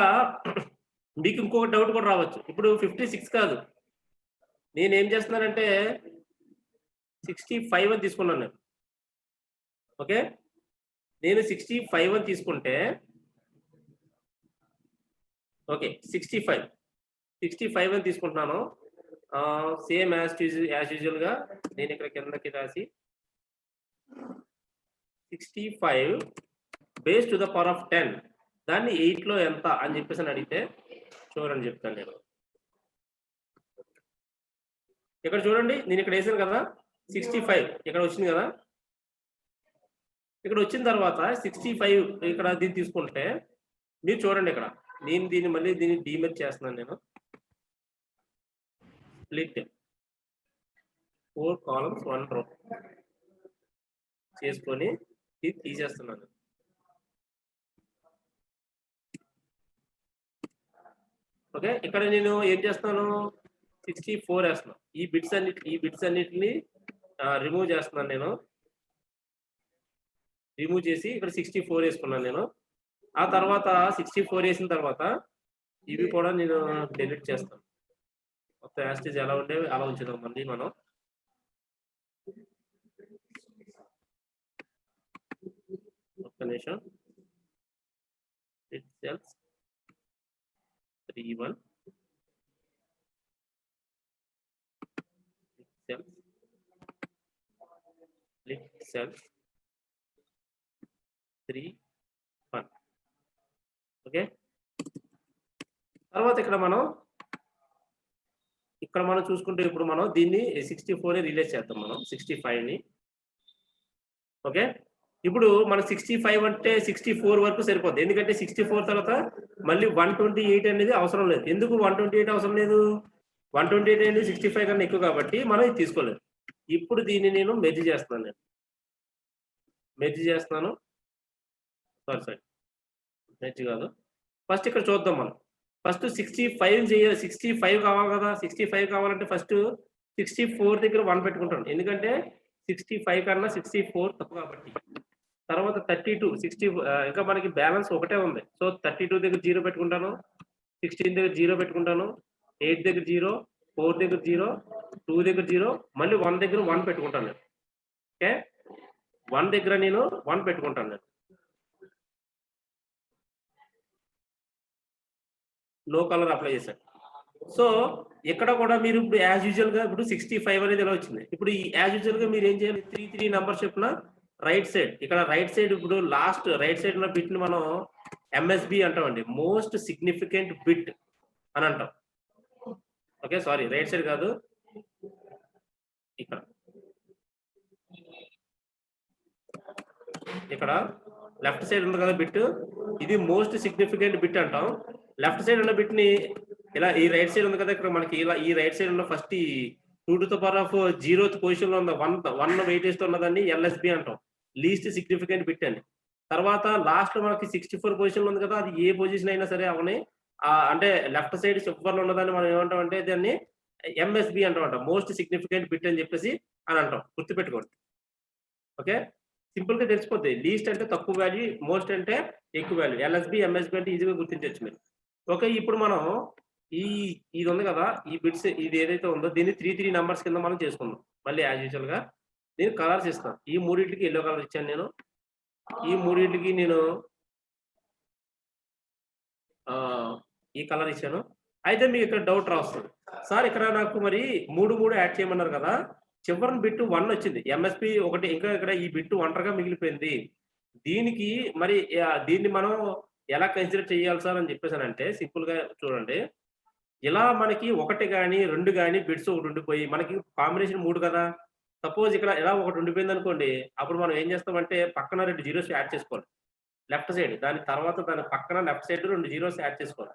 మీకు ఇంకొక డౌట్ కూడా రావచ్చు. ఇప్పుడు 56 కాదు, నేను ఏం చేస్తున్నానంటే 65 అని తీసుకున్నాను నేను. ఓకే, నేను 65 అని తీసుకుంటే ఓకే 65 అని తీసుకుంటున్నాను. సేమ్ యాజ్ యూజువల్ గా నేను ఇక్కడ కిందకి రాసి 65 base to the power of 10 దాన్ని 8 లో ఎంత అని చెప్పేసి అడిగితే చూడండి చెప్తాను నేను. ఇక్కడ చూడండి, నేను ఇక్కడ వేసాను కదా 65, ఇక్కడ వచ్చింది కదా. ఇక్కడ వచ్చిన తర్వాత 65 ఇక్కడ దీన్ని తీసుకుంటే మీరు చూడండి, ఇక్కడ నేను దీన్ని డీమెర్జ్ చేస్తున్నాను. నేను స్ప్లిట్ 4 కాలమ్స్ 1 రో చేసుకొని ఇది తీసేస్తున్నాను. ఓకే, ఇక్కడ నేను ఏం చేస్తున్నాను 64 వేస్తున్నాను. ఈ బిట్స్ అన్నిటిని రిమూవ్ చేస్తున్నాను. నేను రిమూవ్ చేసి ఇక్కడ 64 వేసుకున్నాను నేను. ఆ తర్వాత 64 వేసిన తర్వాత ఇవి కూడా నేను డిలీట్ చేస్తాను. మొత్తం యాస్టేజ్ ఎలా ఉండేవి అలా ఉంచుదాం మళ్ళీ మనం. ఒక్క నిమిషం. It cells 31 cells 3 1. ఓకే, తర్వాత ఇక్కడ మనం చూసుకుంటే ఇప్పుడు మనం దీన్ని 64 ని రిలేట్ చేద్దాం. మనం 65 ని. ఓకే, ఇప్పుడు మనం 65 అంటే 64 వరకు సరిపోద్ది. ఎందుకంటే 64 తర్వాత మళ్ళీ 128 అనేది అవసరం లేదు. ఎందుకు 128 అవసరం లేదు? 128 అనేది 65 కన్నా ఎక్కువ కాబట్టి మనం ఇది తీసుకోలేదు. ఇప్పుడు దీన్ని నేను మెర్జ్ చేస్తున్నాను. సారీ మెర్జ్ కాదు. ఫస్ట్ ఇక్కడ చూద్దాం. మనం ఫస్ట్ 65 కావాలి కదా. 65 కావాలంటే ఫస్ట్ 64 దగ్గర 1 పెట్టుకుంటాను. ఎందుకంటే 65 కన్నా 64 తక్కువ కాబట్టి. తర్వాత 32 ఇంకా మనకి బ్యాలెన్స్ ఒకటే ఉంది. సో 32 దగ్గర 0 పెట్టుకుంటాను, 16 దగ్గర 0 పెట్టుకుంటాను, 8 దగ్గర 0, 4 దగ్గర 0, 2 దగ్గర 0, మళ్ళీ 1 దగ్గర 1 పెట్టుకుంటాను నేను. ఓకే, 1 దగ్గర నేను 1 పెట్టుకుంటాను నేను. నో కలర్ అప్లై చేశాను. సో ఇక్కడ కూడా మీరు ఇప్పుడు యాజ్ యూజువల్ గా ఇప్పుడు 65 అనేది ఎలా వచ్చింది. ఇప్పుడు ఈ యాజ్ యూజువల్ గా మీరు ఏం చేయాలి, 3 నంబర్స్ చెప్పిన రైట్ సైడ్, ఇక్కడ రైట్ సైడ్ ఇప్పుడు లాస్ట్ రైట్ సైడ్ ఉన్న బిట్ ని మనం ఎంఎస్బి అంటామండి, మోస్ట్ సిగ్నిఫికెంట్ బిట్ అని అంటాం. ఓకే, సారీ రైట్ సైడ్ కాదు, ఇక్కడ లెఫ్ట్ సైడ్ ఉంది కదా బిట్, ఇది మోస్ట్ సిగ్నిఫికెంట్ బిట్ అంటాం. లెఫ్ట్ సైడ్ ఉన్న బిట్ ని ఇలా, ఈ రైట్ సైడ్ ఉంది కదా ఇక్కడ మనకి, ఇలా ఈ రైట్ సైడ్ ఉన్న first 2 to the power of 0th position లో ఉన్న 1 వెయిటేజ్ తో ఉన్నదాన్ని ఎల్ఎస్బి అంటాం, లీస్ట్ సిగ్నిఫికెంట్ బిట్ అని. తర్వాత లాస్ట్ లో మనకి 64 పొజిషన్ లో ఉంది కదా, అది ఏ పొజిషన్ అయినా సరే అవని, అంటే లెఫ్ట్ సైడ్ చివరి లో ఉన్నదాన్ని మనం ఏమంటాం అంటే దాన్ని ఎంఎస్బి అంటాం, మోస్ట్ సిగ్నిఫికెంట్ బిట్ అని చెప్పేసి అని అంటాం. గుర్తుపెట్టుకోండి. ఓకే, సింపుల్ గా తెలిసిపోద్ది. లీస్ట్ అంటే తక్కువ వాల్యూ, మోస్ట్ అంటే ఎక్కువ వాల్యూ. ఎల్ఎస్బి ఎంఎస్బి అంటే ఈజీగా గుర్తించవచ్చు మీరు. ఓకే, ఇప్పుడు మనం ఇది ఉంది కదా, ఈ బిట్స్ ఇది ఏదైతే ఉందో దీన్ని 3 నంబర్స్ కింద మనం చేసుకుందాం. మళ్ళీ యాజ్ యూజువల్ గా నేను కలర్స్ ఇస్తాను. ఈ మూడింటికి ఎల్లో కలర్ ఇచ్చాను నేను. ఈ మూడింటికి నేను ఈ కలర్ ఇచ్చాను. అయితే మీకు ఇక్కడ డౌట్ రాస్తుంది, సార్ ఇక్కడ నాకు మరి 3 యాడ్ చేయమన్నారు కదా, చివరిని బిట్ 1 వచ్చింది, ఎంఎస్పి ఒకటి, ఇంకా ఇక్కడ ఈ బిట్ ఒంటరిగా మిగిలిపోయింది. దీనికి మరి దీన్ని మనం ఎలా కన్సిడర్ చేయాలి సార్ అని చెప్పేసానంటే, సింపుల్ గా చూడండి, ఇలా మనకి 1 కానీ 2 కానీ బిట్స్ ఒకటి ఉండిపోయి మనకి కాంబినేషన్ 3 కదా. సపోజ్ ఇక్కడ ఇలా ఒకటి ఉండిపోయింది అనుకోండి, అప్పుడు మనం ఏం చేస్తామంటే పక్కన 2 జీరోస్ యాడ్ చేసుకోవాలి లెఫ్ట్ సైడ్, దాని తర్వాత దాని పక్కన లెఫ్ట్ సైడ్ 2 జీరోస్ యాడ్ చేసుకోవాలి.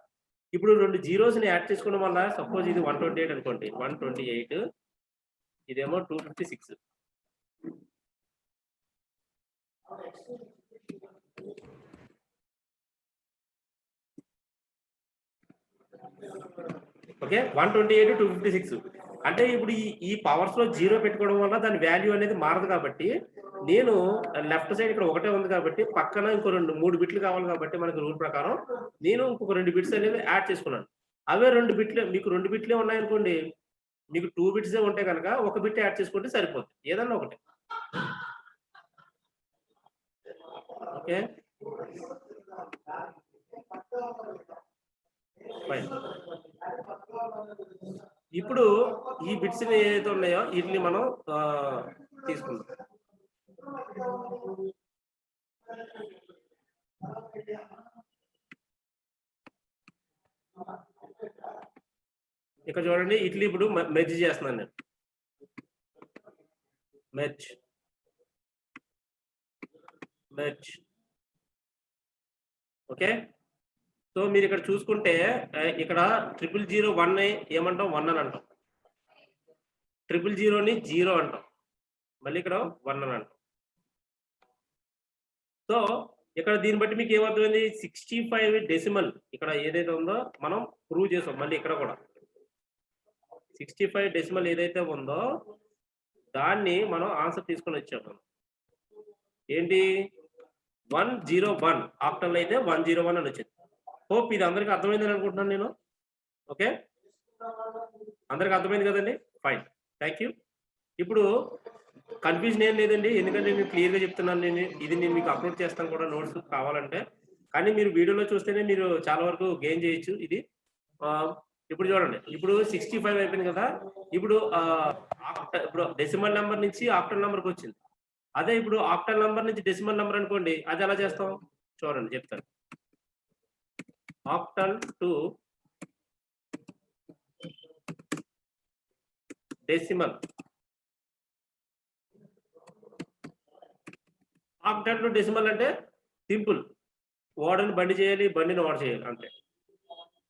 ఇప్పుడు 2 జీరోస్ ని యాడ్ చేసుకోవడం వల్ల సపోజ్ ఇది 128 అనుకోండి, 128, ఇదేమో 256. ఓకే 128 256 అంటే ఇప్పుడు ఈ పవర్స్ లో 0 పెట్టుకోవడం వల్ల దాని వాల్యూ అనేది మారదు కాబట్టి నేను లెఫ్ట్ సైడ్ ఇక్కడ ఒకటే ఉంది కాబట్టి పక్కన ఇంకో 3 బిట్లు కావాలి కాబట్టి మనకి రూల్ ప్రకారం నేను ఇంకొక 2 బిట్స్ అనేది యాడ్ చేసుకున్నాను. అవే 2 బిట్లు మీకు 2 బిట్లే ఉన్నాయనుకోండి, మీకు 2 బిట్సే ఉంటే కనుక ఒక బిట్ యాడ్ చేసుకుంటే సరిపోతుంది, ఏదన్నా ఒకటి. Okay fine. ఇప్పుడు ఈ బిట్స్ ఏదైతే ఉన్నాయో వీటిని మనం తీసుకుందాం. ఇక్కడ చూడండి ఇట్లా ఇప్పుడు మెర్జ్ చేస్తున్నాను నేను. Merge okay. సో మీరు ఇక్కడ చూసుకుంటే ఇక్కడ 0001 ఏమంటాం 1 అని అంటాం, 000ని 0 అంటాం, మళ్ళీ ఇక్కడ 1 అని అంటాం. సో ఇక్కడ దీన్ని బట్టి మీకు ఏమవుతుంది 65 డెసిమల్ ఇక్కడ ఏదైతే ఉందో మనం ప్రూవ్ చేసాం. మళ్ళీ ఇక్కడ కూడా 65 డెసిమల్ ఏదైతే ఉందో దాన్ని మనం ఆన్సర్ తీసుకొని వచ్చాము. ఏంటి 101 ఆక్టల్ అయితే 101 అని వచ్చింది. హోప్ ఇది అందరికి అర్థమైందని అనుకుంటున్నాను నేను. ఓకే అందరికి అర్థమైంది కదండి, ఫైన్, థ్యాంక్ యూ. ఇప్పుడు కన్ఫ్యూజన్ ఏం లేదండి, ఎందుకంటే నేను క్లియర్గా చెప్తున్నాను. ఇది నేను మీకు అప్లోడ్ చేస్తాను కూడా నోట్స్ కావాలంటే, కానీ మీరు వీడియోలో చూస్తేనే మీరు చాలా వరకు గెయిన్ చేయొచ్చు. ఇది ఇప్పుడు చూడండి, ఇప్పుడు 65 అయిపోయింది కదా, ఇప్పుడు ఇప్పుడు డెసిమల్ నెంబర్ నుంచి ఆక్టల్ నెంబర్కి వచ్చింది. అదే ఇప్పుడు ఆక్టల్ నెంబర్ నుంచి డెసిమల్ నెంబర్ అనుకోండి, అది ఎలా చేస్తాం చూడండి చెప్తాను. Octal to decimal, octal to decimal అంటే సింపుల్, ఓడని బండి చేయాలి, బండిని ఓడ చేయాలి అంతే.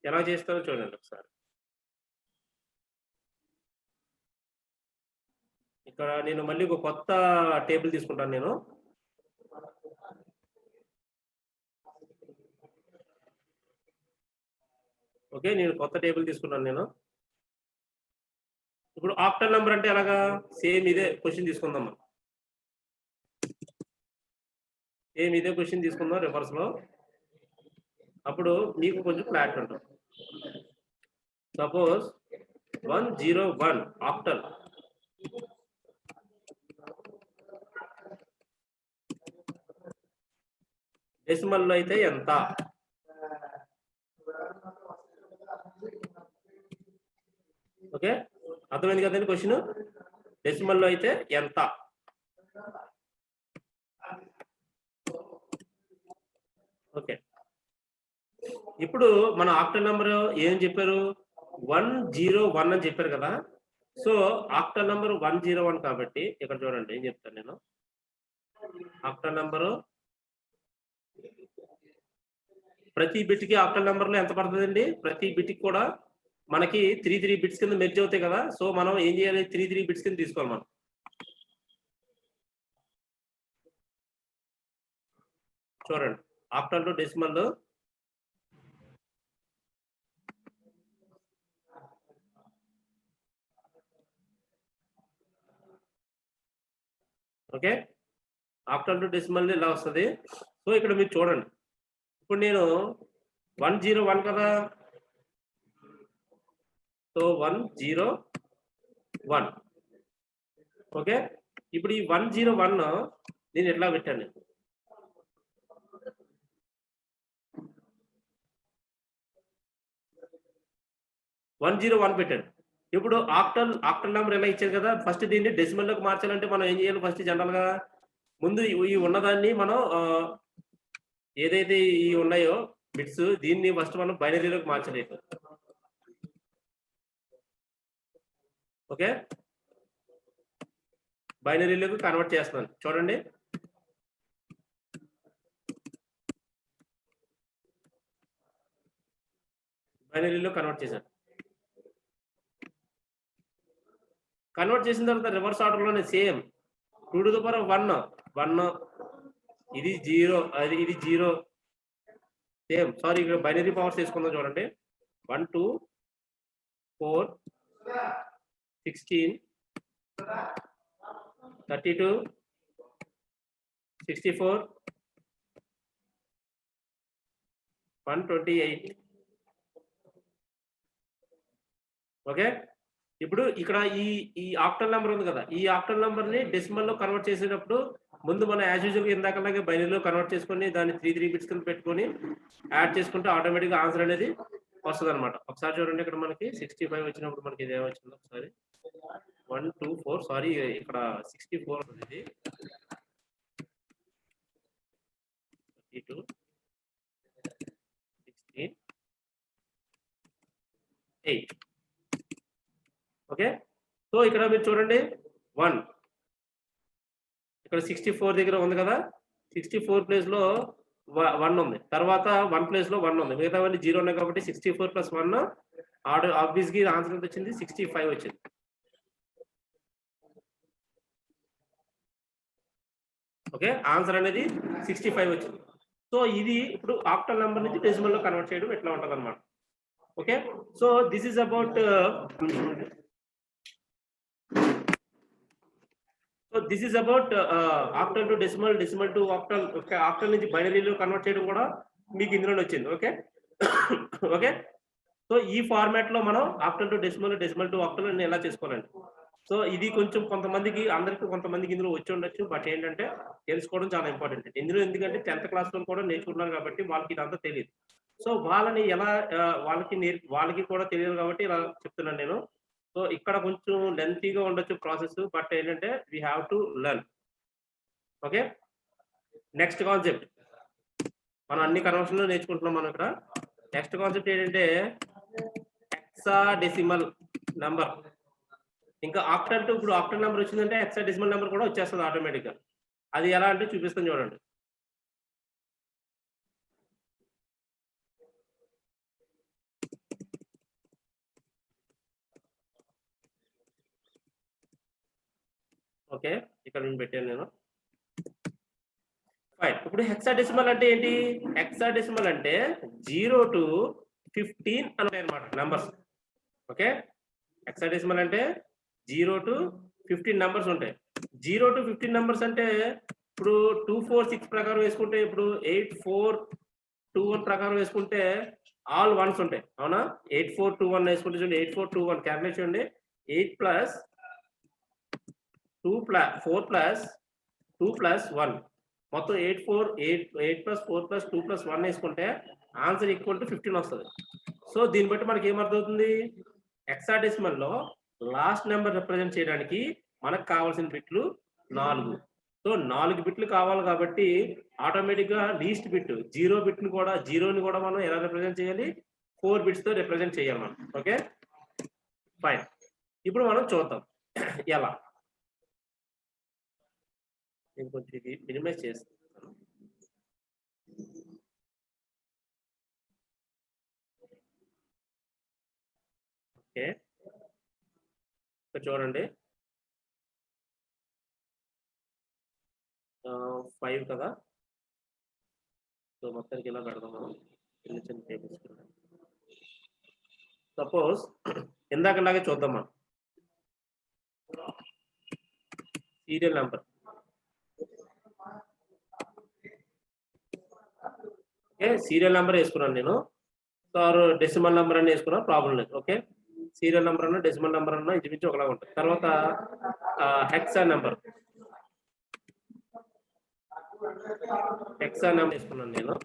ఎలా చేస్తారో చూడండి ఒకసారి. ఇక్కడ నేను మళ్ళీ ఒక కొత్త టేబుల్ తీసుకుంటాను నేను. ఓకే నేను కొత్త టేబుల్ తీసుకున్నాను నేను. ఇప్పుడు ఆక్టల్ నెంబర్ అంటే ఎలాగా, సేమ్ ఇదే క్వశ్చన్ తీసుకుందాం. సేమ్ ఇదే క్వశ్చన్ తీసుకుందాం రివర్స్ లో, అప్పుడు మీకు కొంచెం క్లారిటీ ఉంటుంది. సపోజ్ 101 ఆక్టల్, డెసిమల్ లో అయితే ఎంత? ఓకే అర్థమైంది కదండి క్వశ్చన్, డెసిమల్ లో అయితే ఎంత? ఓకే ఇప్పుడు మన ఆక్టల్ నెంబర్ ఏం చెప్పారు 101 అని చెప్పారు కదా. సో ఆక్టల్ నెంబర్ 101 కాబట్టి ఇక్కడ చూడండి ఏం చెప్తాను నేను. ఆక్టల్ నెంబరు ప్రతి బిట్ కి ఆక్టల్ నెంబర్ లో ఎంత పడుతుందండి, ప్రతి బిట్ కి కూడా మనకి 3 బిట్స్ కింద మెర్జ్ అవుతాయి కదా. సో మనం ఏం చేయాలి 3 బిట్స్ కింద తీసుకోవాలి మనం. చూడండి octal to decimal, okay octal to decimal ఇలా వస్తుంది. సో ఇక్కడ మీరు చూడండి, ఇప్పుడు నేను 101 కదా, సో 101 ఓకే. ఇప్పుడు ఈ 101 నేను ఎట్లా పెట్టాను, పెట్టాను. ఇప్పుడు ఆక్టల్ నెంబర్ ఎలా ఇచ్చారు కదా, ఫస్ట్ దీన్ని డెసిమల్ లోకి మార్చాలంటే మనం ఏం చేయాలి, ఫస్ట్ జనరల్ గా ముందు ఈ ఉన్నదాన్ని మనం ఏదైతే ఈ ఉన్నాయో బిట్స్ దీన్ని ఫస్ట్ మనం బైనరీలోకి మార్చలేదు. ఓకే బైనరీలోకి కన్వర్ట్ చేస్తున్నాను చూడండి. బైనరీలో కన్వర్ట్ చేశాను. కన్వర్ట్ చేసిన తర్వాత రివర్స్ ఆర్డర్ లోనే సేమ్ 2 to the power 1 ఇది 0, అది ఇది 0 సేమ్. సారీ, ఇక్కడ బైనరీ పవర్స్ తీసుకుందాం చూడండి. 1 2 4 16 32 64 128. ఓకే, ఇప్పుడు ఇక్కడ ఈ ఆక్టల్ నెంబర్ ఉంది కదా, ఈ ఆక్టల్ నెంబర్ ని డెసిమల్ లో కన్వర్ట్ చేసేటప్పుడు ముందు మనం యాజ్ యూజువల్ ఇందాకలాగే బైనరీలో కన్వర్ట్ చేసుకొని దాన్ని 3 బిట్స్ కింద పెట్టుకొని యాడ్ చేసుకుంటే ఆటోమేటిక్ గా ఆన్సర్ అనేది వస్తుంది అనమాట. ఒకసారి చూడండి, ఇక్కడ మనకి 65 వచ్చినప్పుడు మనకి ఇది ఏమొచ్చిందో ఒకసారి 1 2 4, సారీ ఇక్కడ 64 ఉంది, ఇది 32 16 8. ఓకే, సో ఇక్కడ మీరు చూడండి 1 ఇక్కడ 64 దగ్గర ఉంది కదా, 64 ప్లేస్ లో 1 ఉంది, తర్వాత 1 ప్లేస్ లో 1 ఉంది, మిగతావన్నీ 0 ఉన్నాయి కాబట్టి 64 + 1 ఆబ్వియస్ గా ఆన్సర్ ఎంత వచ్చింది, 65 వచ్చింది. ఓకే, ఆన్సర్ అనేది 65 వచ్చింది. సో ఇది ఇప్పుడు ఆక్టల్ నెంబర్ నుంచి డెసిమల్ లో కన్వర్ట్ చేయడం ఎట్లా ఉంటుంది అనమాట. Okay, so this is about octal to decimal, decimal to octal. Okay, octal నుంచి బైనరీలో కన్వర్ట్ చేయడం కూడా మీకు ఇందులో వచ్చింది. ఓకే ఓకే, సో ఈ ఫార్మాట్ లో మనం octal to decimal, decimal to octal ఎలా చేసుకోవాలండి. సో ఇది కొంచెం కొంతమందికి, అందరికి కొంతమందికి ఇందులో వచ్చి ఉండొచ్చు, బట్ ఏంటంటే తెలుసుకోవడం చాలా ఇంపార్టెంట్ ఇందులో. ఎందుకంటే 10th క్లాస్ లో కూడా నేర్చుకుంటున్నారు కాబట్టి వాళ్ళకి ఇదంతా తెలియదు. సో వాళ్ళని ఎలా వాళ్ళకి కూడా తెలియదు కాబట్టి ఇలా చెప్తున్నాను నేను. సో ఇక్కడ కొంచెం లెంతీగా ఉండొచ్చు ప్రాసెస్, బట్ ఏంటంటే we have to learn. Okay, next concept మనం అన్ని కన్వర్షన్ లో నేర్చుకుంటున్నాం మనం ఇక్కడ. నెక్స్ట్ కాన్సెప్ట్ ఏంటంటే హెక్సాడెసిమల్ నంబర్. ఇంకా ఆక్టల్ టు, ఇప్పుడు ఆక్టల్ నెంబర్ వచ్చిందంటే హెక్సాడెసిమల్ నెంబర్ కూడా వచ్చేస్తుంది ఆటోమేటిక్ గా. అది ఎలా అంటే చూపిస్తాను చూడండి. ఓకే, ఇక్కడ నేను పెట్టాను నేను. ఫైన్, ఇప్పుడు హెక్సాడెసిమల్ అంటే ఏంటి? హెక్సాడెసిమల్ అంటే 0 to 15 అని అనమాట నంబర్స్. ఓకే, హెక్సాడెసిమల్ అంటే 0 to 15 నంబర్స్ ఉంటాయి. 0 to 15 నంబర్స్ అంటే ఇప్పుడు 246 ప్రకారం వేసుకుంటే, ఇప్పుడు 8421 ప్రకారం వేసుకుంటే ఆల్ వన్స్ ఉంటాయి, అవునా? 8421 వేసుకుంటే చూడండి, 8421 క్యాల్కులేట్ చేయండి. 8 + 2 + 4 + 2 + 1 మొత్తం 8 + 4 + 2 + 1 వేసుకుంటే ఆన్సర్ ఈక్వల్ టు 15 వస్తుంది. సో దీన్ని బట్టి మనకి ఏమర్థమవుతుంది, హెక్సాడెసిమల్ లో లాస్ట్ నెంబర్ రిప్రజెంట్ చేయడానికి మనకు కావాల్సిన బిట్లు 4. సో 4 బిట్లు కావాలి కాబట్టి ఆటోమేటిక్ గా లీస్ట్ బిట్ 0 బిట్ని కూడా, 0ని కూడా మనం ఎలా రిప్రజెంట్ చేయాలి, 4 బిట్స్ తో రిప్రజెంట్ చేయాలి మనం. ఓకే ఫైన్, ఇప్పుడు మనం చూద్దాం ఎలా. నేను కొంచెం ఇది మినిమైజ్ చేస్తాను. ఓకే, ఇక్కడ చూడండి 5 కదా. సో మొత్తానికి ఇలా పెడదాం మనం, చిన్న చిన్న టేబుల్స్. సపోజ్ ఇందాకలాగే చూద్దాం మనం serial number. Okay, serial number వేసుకున్నాను నేను, సార్ డెసిమల్ నెంబర్ అని వేసుకున్నా, ప్రాబ్లం లేదు. ఓకే, సీరియల్ నెంబర్ అన్నా డెసిమల్ నెంబర్ అన్నా ఇంచుమించు ఒకలా ఉంటుంది. తర్వాత హెక్సా నెంబర్, హెక్సా నెంబర్ వేసుకున్నాను నేను.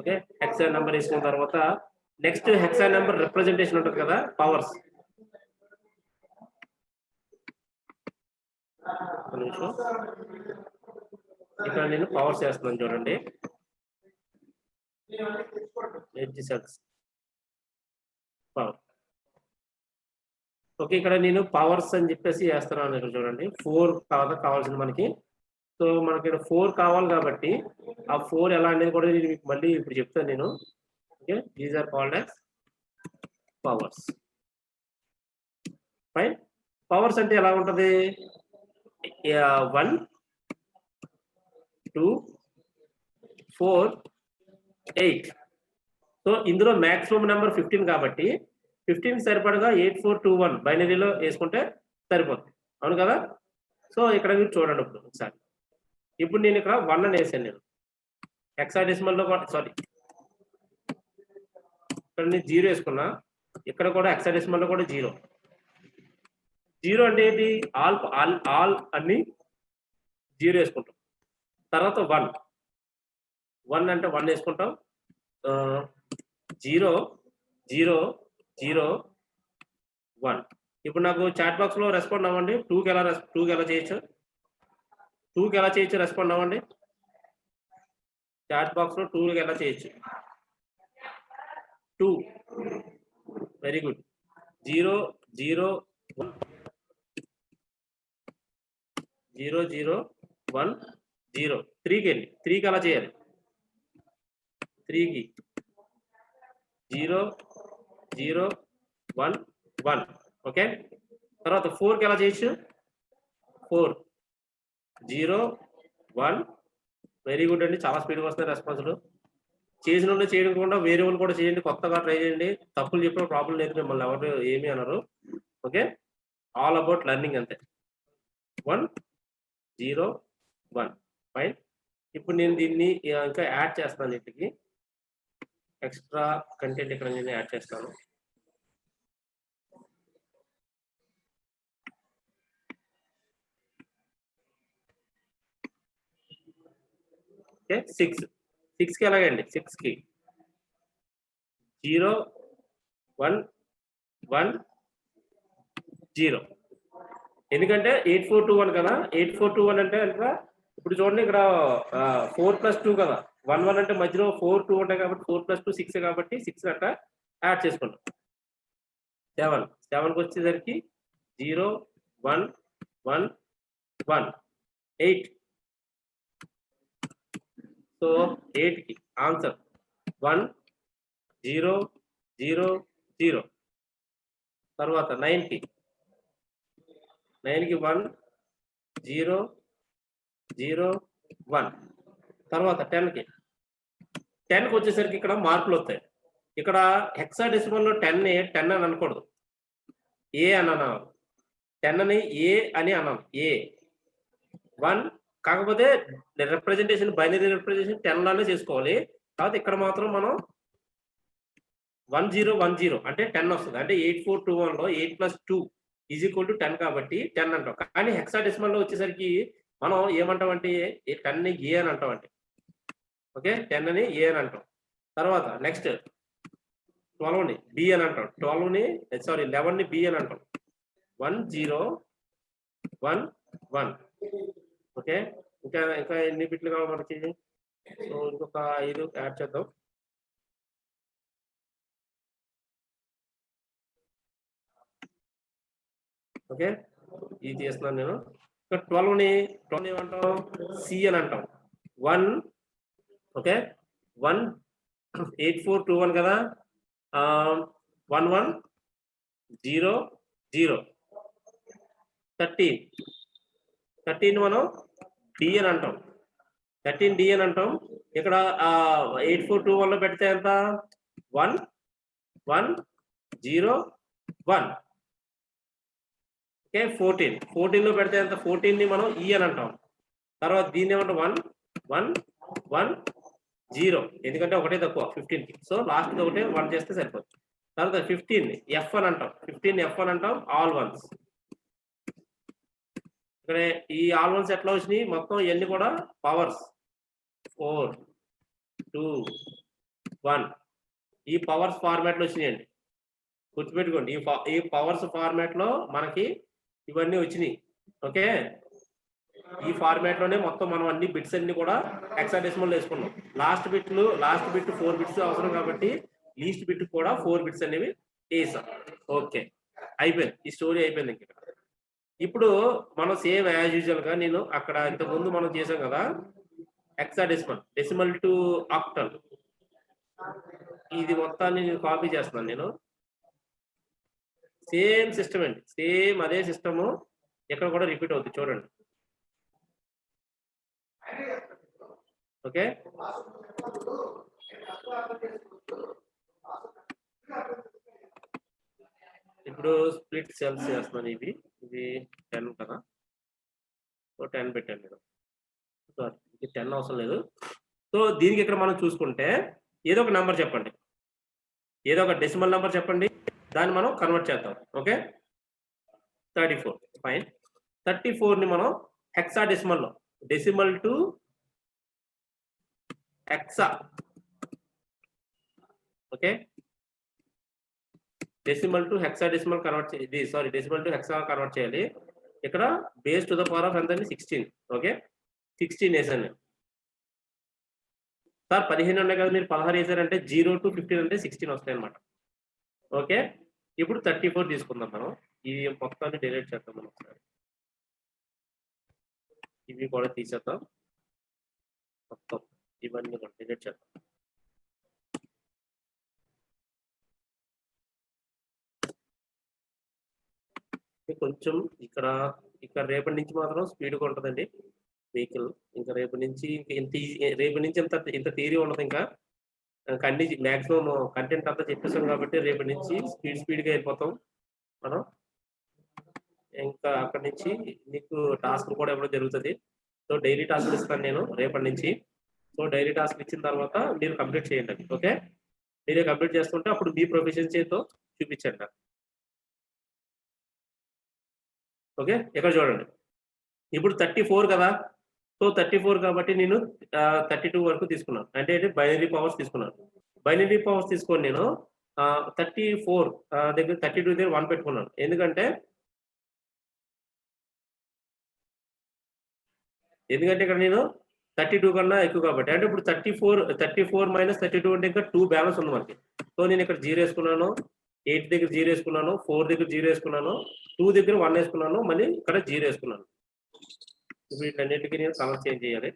ఓకే, హెక్సా నెంబర్ వేసుకున్న తర్వాత నెక్స్ట్ హెక్సా నెంబర్ రిప్రజెంటేషన్ ఉంటుంది కదా, పవర్స్. ఇక్కడ నేను పవర్స్ చేస్తున్నాను చూడండి. పవర్. ఓకే, ఇక్కడ నేను పవర్స్ అని చెప్పేసి చేస్తున్నాను. ఇక్కడ చూడండి 4 కావాల్సింది మనకి. సో మనకి ఇక్కడ 4 కావాలి కాబట్టి ఆ 4 ఎలా అనేది కూడా నేను మీకు మళ్ళీ ఇప్పుడు చెప్తాను నేను. Okay, these are called as powers. Fine, powers అంటే ఎలా ఉంటది, 1 2 4 8. సో ఇందులో మాక్సిమం నెంబర్ 15 కాబట్టి 15 సరిపడగా 8421 బైనరీలో వేసుకుంటే సరిపోతుంది. అవును కదా? సో ఇక్కడ మీరు చూడండి ఇప్పుడు ఒకసారి. ఇప్పుడు నేను ఇక్కడ 1 అని వేసాను నేను. హెక్సాడెసిమల్లో సారీ ఇక్కడ నేను 0 వేసుకున్నా. ఇక్కడ కూడా హెక్సాడెసిమల్లో కూడా 0. 0 అంటే ఏంటి? ఆల్ అన్ని 0 వేసుకుంటాం. తర్వాత 1 అంటే 1 వేసుకుంటాం. 0 0 0 1. ఇప్పుడు నాకు చాట్ బాక్స్ లో రెస్పాండ్ అవ్వండి. 2కి ఎలా చేయొచ్చు? 2కి ఎలా చేయొచ్చు? రెస్పాండ్ అవ్వండి. చాట్ బాక్స్ లో 2కి ఎలా చేయొచ్చు? 2. Very good. 0 0 1 0 0 1 0. 3కి వెళ్ళి 3కి అలా చేయాలి. 3కి 0 0 1 1. ఓకే. తర్వాత 4కి ఎలా చేయొచ్చు? 4 0 1. వెరీ గుడ్ అండి. చాలా స్పీడ్గా వస్తాయి రెస్పాన్స్లు. చేసిన వాళ్ళు చేయకుండా వేరే వాళ్ళు కూడా చేయండి. కొత్తగా ట్రై చేయండి. తప్పులు చెప్పిన ప్రాబ్లం లేదు. మిమ్మల్ని ఎవరు ఏమి అనరు. ఓకే. ఆల్ అబౌట్ లెర్నింగ్ అంతే. 1 0 1. ఫైన్. ఇప్పుడు నేను దీన్ని ఇంకా యాడ్ చేస్తాను. ఇంటికి ఎక్స్ట్రా కంటెంట్ ఇక్కడ నేను యాడ్ చేస్తాను. ఓకే. 6కి ఎలాగండి? 6కి 0 1 1 0. ఎందుకంటే 8421 కదా. 8421 అంటే ఇప్పుడు చూడండి ఇక్కడ 4+2 కదా. 1 1 అంటే మధ్యలో 4 2 ఉంటాయి కాబట్టి 4+2 6 కాబట్టి 6 అట్లా యాడ్ చేసుకుంటాం. 7కి వచ్చేసరికి 0 1 1 1 8. సో 8కి ఆన్సర్ 1 0 0 0. తర్వాత 9కి 1 0 0 1. తర్వాత 10కి వచ్చేసరికి ఇక్కడ మార్పులు వస్తాయి. ఇక్కడ హెక్సాడెసిమల్లో 10 అని అనకూడదు. ఏ అని అన్నాను. 10 అని ఏ అని అన్నాను. ఏ 1. కాకపోతే రిప్రజెంటేషన్ బైనరీ రిప్రజెంటేషన్ 10 లానే చేసుకోవాలి. కాబట్టి ఇక్కడ మాత్రం మనం 1010 అంటే 10 వస్తుంది. అంటే 8421లో 8+2 = 10 కాబట్టి 10 అంటాం. కానీ హెక్సాడెసిమల్లో వచ్చేసరికి మనం ఏమంటాం అంటే 10ని ఏ అని అంటాం అంటే. ఓకే. 10ని ఏ అని అంటాం. తర్వాత నెక్స్ట్ 12ని బి అని అంటాం. 11ని బి అని అంటాం. 1 0 1 1. ఓకే. ఇంకా ఎన్ని బిట్లు కావాలి మనకి? సో ఇంకొక 5 యాడ్ చేద్దాం. ఓకే. ఇది చేస్తున్నాను నేను. ఇక్కడ 12ని ఏమంటాం? సి అని అంటాం. 1 ఓకే 1 8421 కదా. 1 1 0 0. 13 మనం డి అని అంటాం. 13 డి అని అంటాం. ఇక్కడ 8421లో పెడితే ఎంత? 1 1 0 1. ఓకే. 14లో పెడితే ఎంత? 14ని మనం ఈ అని అంటాం. తర్వాత దీన్ని ఏమంటాం? 1 1 1 0. ఎందుకంటే ఒకటే తక్కువ 15కి. సో లాస్ట్ ఒకటే 1 చేస్తే సరిపోతుంది. తర్వాత 15 ఎఫ్ అని అంటాం. 15 ఎఫ్ అని అంటాం. All once. ఇక్కడ ఈ ఆల్ వన్స్ ఎట్లా వచ్చినాయి? మొత్తం ఇవన్నీ కూడా పవర్స్ 4 2 1. ఈ పవర్స్ ఫార్మాట్ లో వచ్చినాయండి. గుర్తుపెట్టుకోండి. ఈ పవర్స్ ఫార్మాట్ లో మనకి ఇవన్నీ వచ్చినాయి. ఓకే. ఈ ఫార్మాట్ లోనే మొత్తం మనం అన్ని బిట్స్ అన్ని కూడా హెక్సాడెసిమల్ వేసుకున్నాం. లాస్ట్ బిట్ 4 బిట్స్ అవసరం కాబట్టి లీస్ట్ బిట్ కూడా 4 బిట్స్ అనేవి వేసాం. ఓకే. అయిపోయింది. ఈ స్టోరీ అయిపోయింది. ఇంకా ఇప్పుడు మనం సేమ్ యాజ్ యూజువల్ గా నేను అక్కడ ఇంతకు ముందు మనం చేసాం కదా డెసిమల్ టు ఆక్టల్. ఇది మొత్తాన్ని నేను కాపీ చేస్తున్నాను. నేను సేమ్ సిస్టమ్ అండి. సేమ్ అదే సిస్టము ఇక్కడ కూడా రిపీట్ అవుతుంది. చూడండి. ఓకే, ఇప్పుడు స్ప్లిట్ సెల్స్ చేస్తున్నాను. ఇది 10 కదా, సో 10 పెట్టాను నేను. సారీ, ఇది 10 అవసరం లేదు. సో దీనికి ఇక్కడ మనం చూసుకుంటే ఏదో ఒక నెంబర్ చెప్పండి, ఏదో ఒక డెసిమల్ నెంబర్ చెప్పండి, దాన్ని మనం కన్వర్ట్ చేద్దాం. Okay, 34 fine. 34 ని మనం హెక్సా డెసిమల్ లో, decimal to hexa, okay, decimal to hexadecimal convert ఇది sorry decimal to hexa convert చేయాలి. ఇక్కడ base to the power of ఎంత, 16. ఓకే, 16 వేసాను సార్. 15 ఉన్నాయి కదా, మీరు 16 వేసారంటే 0 to 15 అంటే 16 వస్తాయి అనమాట. ఓకే, ఇప్పుడు 34 తీసుకుందాం మనం. ఇది మొత్తాన్ని డిలీట్ చేద్దాం మనం ఒకసారి, ఇవి కూడా తీసేద్దాం, మొత్తం ఇవన్నీ కూడా డిలీట్ చేద్దాం. కొంచెం ఇక్కడ రేపటి నుంచి మాత్రం స్పీడ్గా ఉంటుందండి వెహికల్. ఇంకా రేపటి నుంచి ఇంత థియరీ ఉండదు. ఇంకా అన్ని మ్యాక్సిమం కంటెంట్ అంతా చెప్పేసాం కాబట్టి రేపటి నుంచి స్పీడ్గా వెళ్ళిపోతాం మనం. ఇంకా అక్కడి నుంచి మీకు టాస్క్ కూడా ఇవ్వడం జరుగుతుంది. సో డైలీ టాస్క్ ఇస్తాను నేను రేపటి నుంచి. సో డైలీ టాస్క్ ఇచ్చిన తర్వాత మీరు కంప్లీట్ చేయండి అది. ఓకే, మీరే కంప్లీట్ చేస్తుంటే అప్పుడు మీ ప్రొఫెషన్సీతో చూపించండి. ఓకే, ఇక్కడ చూడండి, ఇప్పుడు 34 కదా. సో 34 కాబట్టి నేను 32 వరకు తీసుకున్నాను, అంటే బైనరీ పవర్స్ తీసుకున్నాను. బైనరీ పవర్స్ తీసుకొని నేను 34 దగ్గర 32 దగ్గర 1 పెట్టుకున్నాను. ఎందుకంటే ఇక్కడ నేను 32 కన్నా ఎక్కువ కాబట్టి, అంటే ఇప్పుడు 34 మైనస్ 32 అంటే ఇంకా 2 బ్యాలెన్స్ ఉంది మనకి. సో నేను ఇక్కడ 0 వేసుకున్నాను, 8 దగ్గర 0 వేసుకున్నాను, 4 దగ్గర 0 వేసుకున్నాను, 2 దగ్గర 1 వేసుకున్నాను, మళ్ళీ ఇక్కడ 0 వేసుకున్నాను. ఇప్పుడు వీటన్నిటికీ నేను కలర్ చేంజ్ చేయాలి.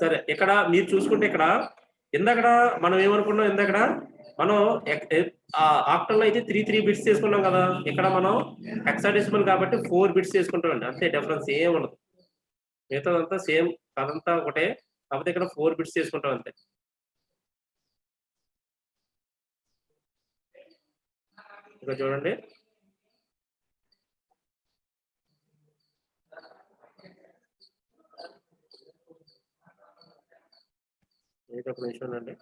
సరే, ఇక్కడ మీరు చూసుకుంటే ఇక్కడ ఇందాక మనం ఏమనుకున్నాం, ఇందాక మనం ఆక్టల్ అయితే 3 బిట్స్ చేసుకున్నాం కదా. ఇక్కడ మనం హెక్సాడెసిమల్ కాబట్టి 4 బిట్స్ చేసుకుంటామండి, అంతే. డిఫరెన్స్ ఏం ఉండదు, మిగతాదంతా సేమ్, అదంతా ఒకటే, కాకపోతే ఇక్కడ 4 బిట్స్ చేసుకుంటాం అంతే. ఇక్కడ చూడండి, ఒక నిమిషం అండి.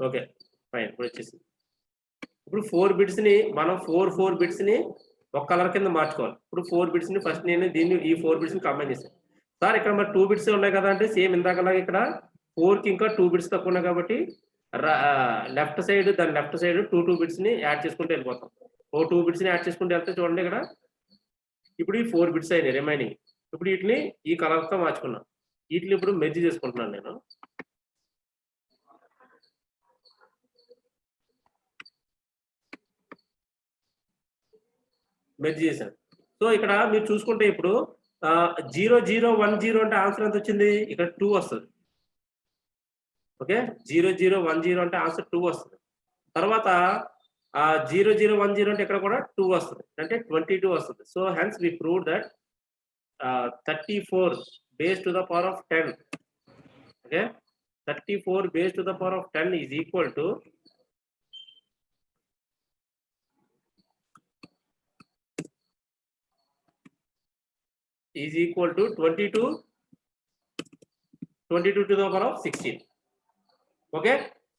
ఓకే ఫైన్, ఇప్పుడు వచ్చేసింది. ఇప్పుడు 4 బిట్స్ ని మనం 4 బిట్స్ ని ఒక కలర్ కింద మార్చుకోవాలి. ఇప్పుడు 4 బిట్స్ ని ఫస్ట్ నేను ఈ 4 బిట్స్ ని కంబైన్ చేశాను. సార్ ఇక్కడ మరి 2 బిట్స్ ఉన్నాయి కదా అంటే, సేమ్ ఇందాకలాగా ఇక్కడ 4 కి ఇంకా 2 బిట్స్ తక్కువ ఉన్నాయి కాబట్టి లెఫ్ట్ సైడ్ 2 బిట్స్ ని యాడ్ చేసుకుంటూ వెళ్ళిపోతాం. 2 బిట్స్ ని యాడ్ చేసుకుంటూ వెళ్తే చూడండి, ఇక్కడ ఇప్పుడు ఈ 4 బిట్స్ అయినాయి రిమైనింగ్. ఇప్పుడు వీటిని ఈ కలర్ తో మార్చుకున్నాం. వీటిని ఇప్పుడు మెర్జ్ చేసుకుంటున్నాను నేను. మెర్జ్ చేశాను. సో ఇక్కడ మీరు చూసుకుంటే ఇప్పుడు 0010 అంటే ఆన్సర్ ఎంత వచ్చింది, ఇక్కడ 2 వస్తుంది. ఓకే, 0010 అంటే ఆన్సర్ 2 వస్తుంది. తర్వాత 0010 అంటే ఇక్కడ కూడా 2 వస్తుంది, అంటే 22 వస్తుంది. So hence we prove that 34 base to the power of 10. Okay, 34 base to the power of 10 is equal to 22 to the power of 16. Okay,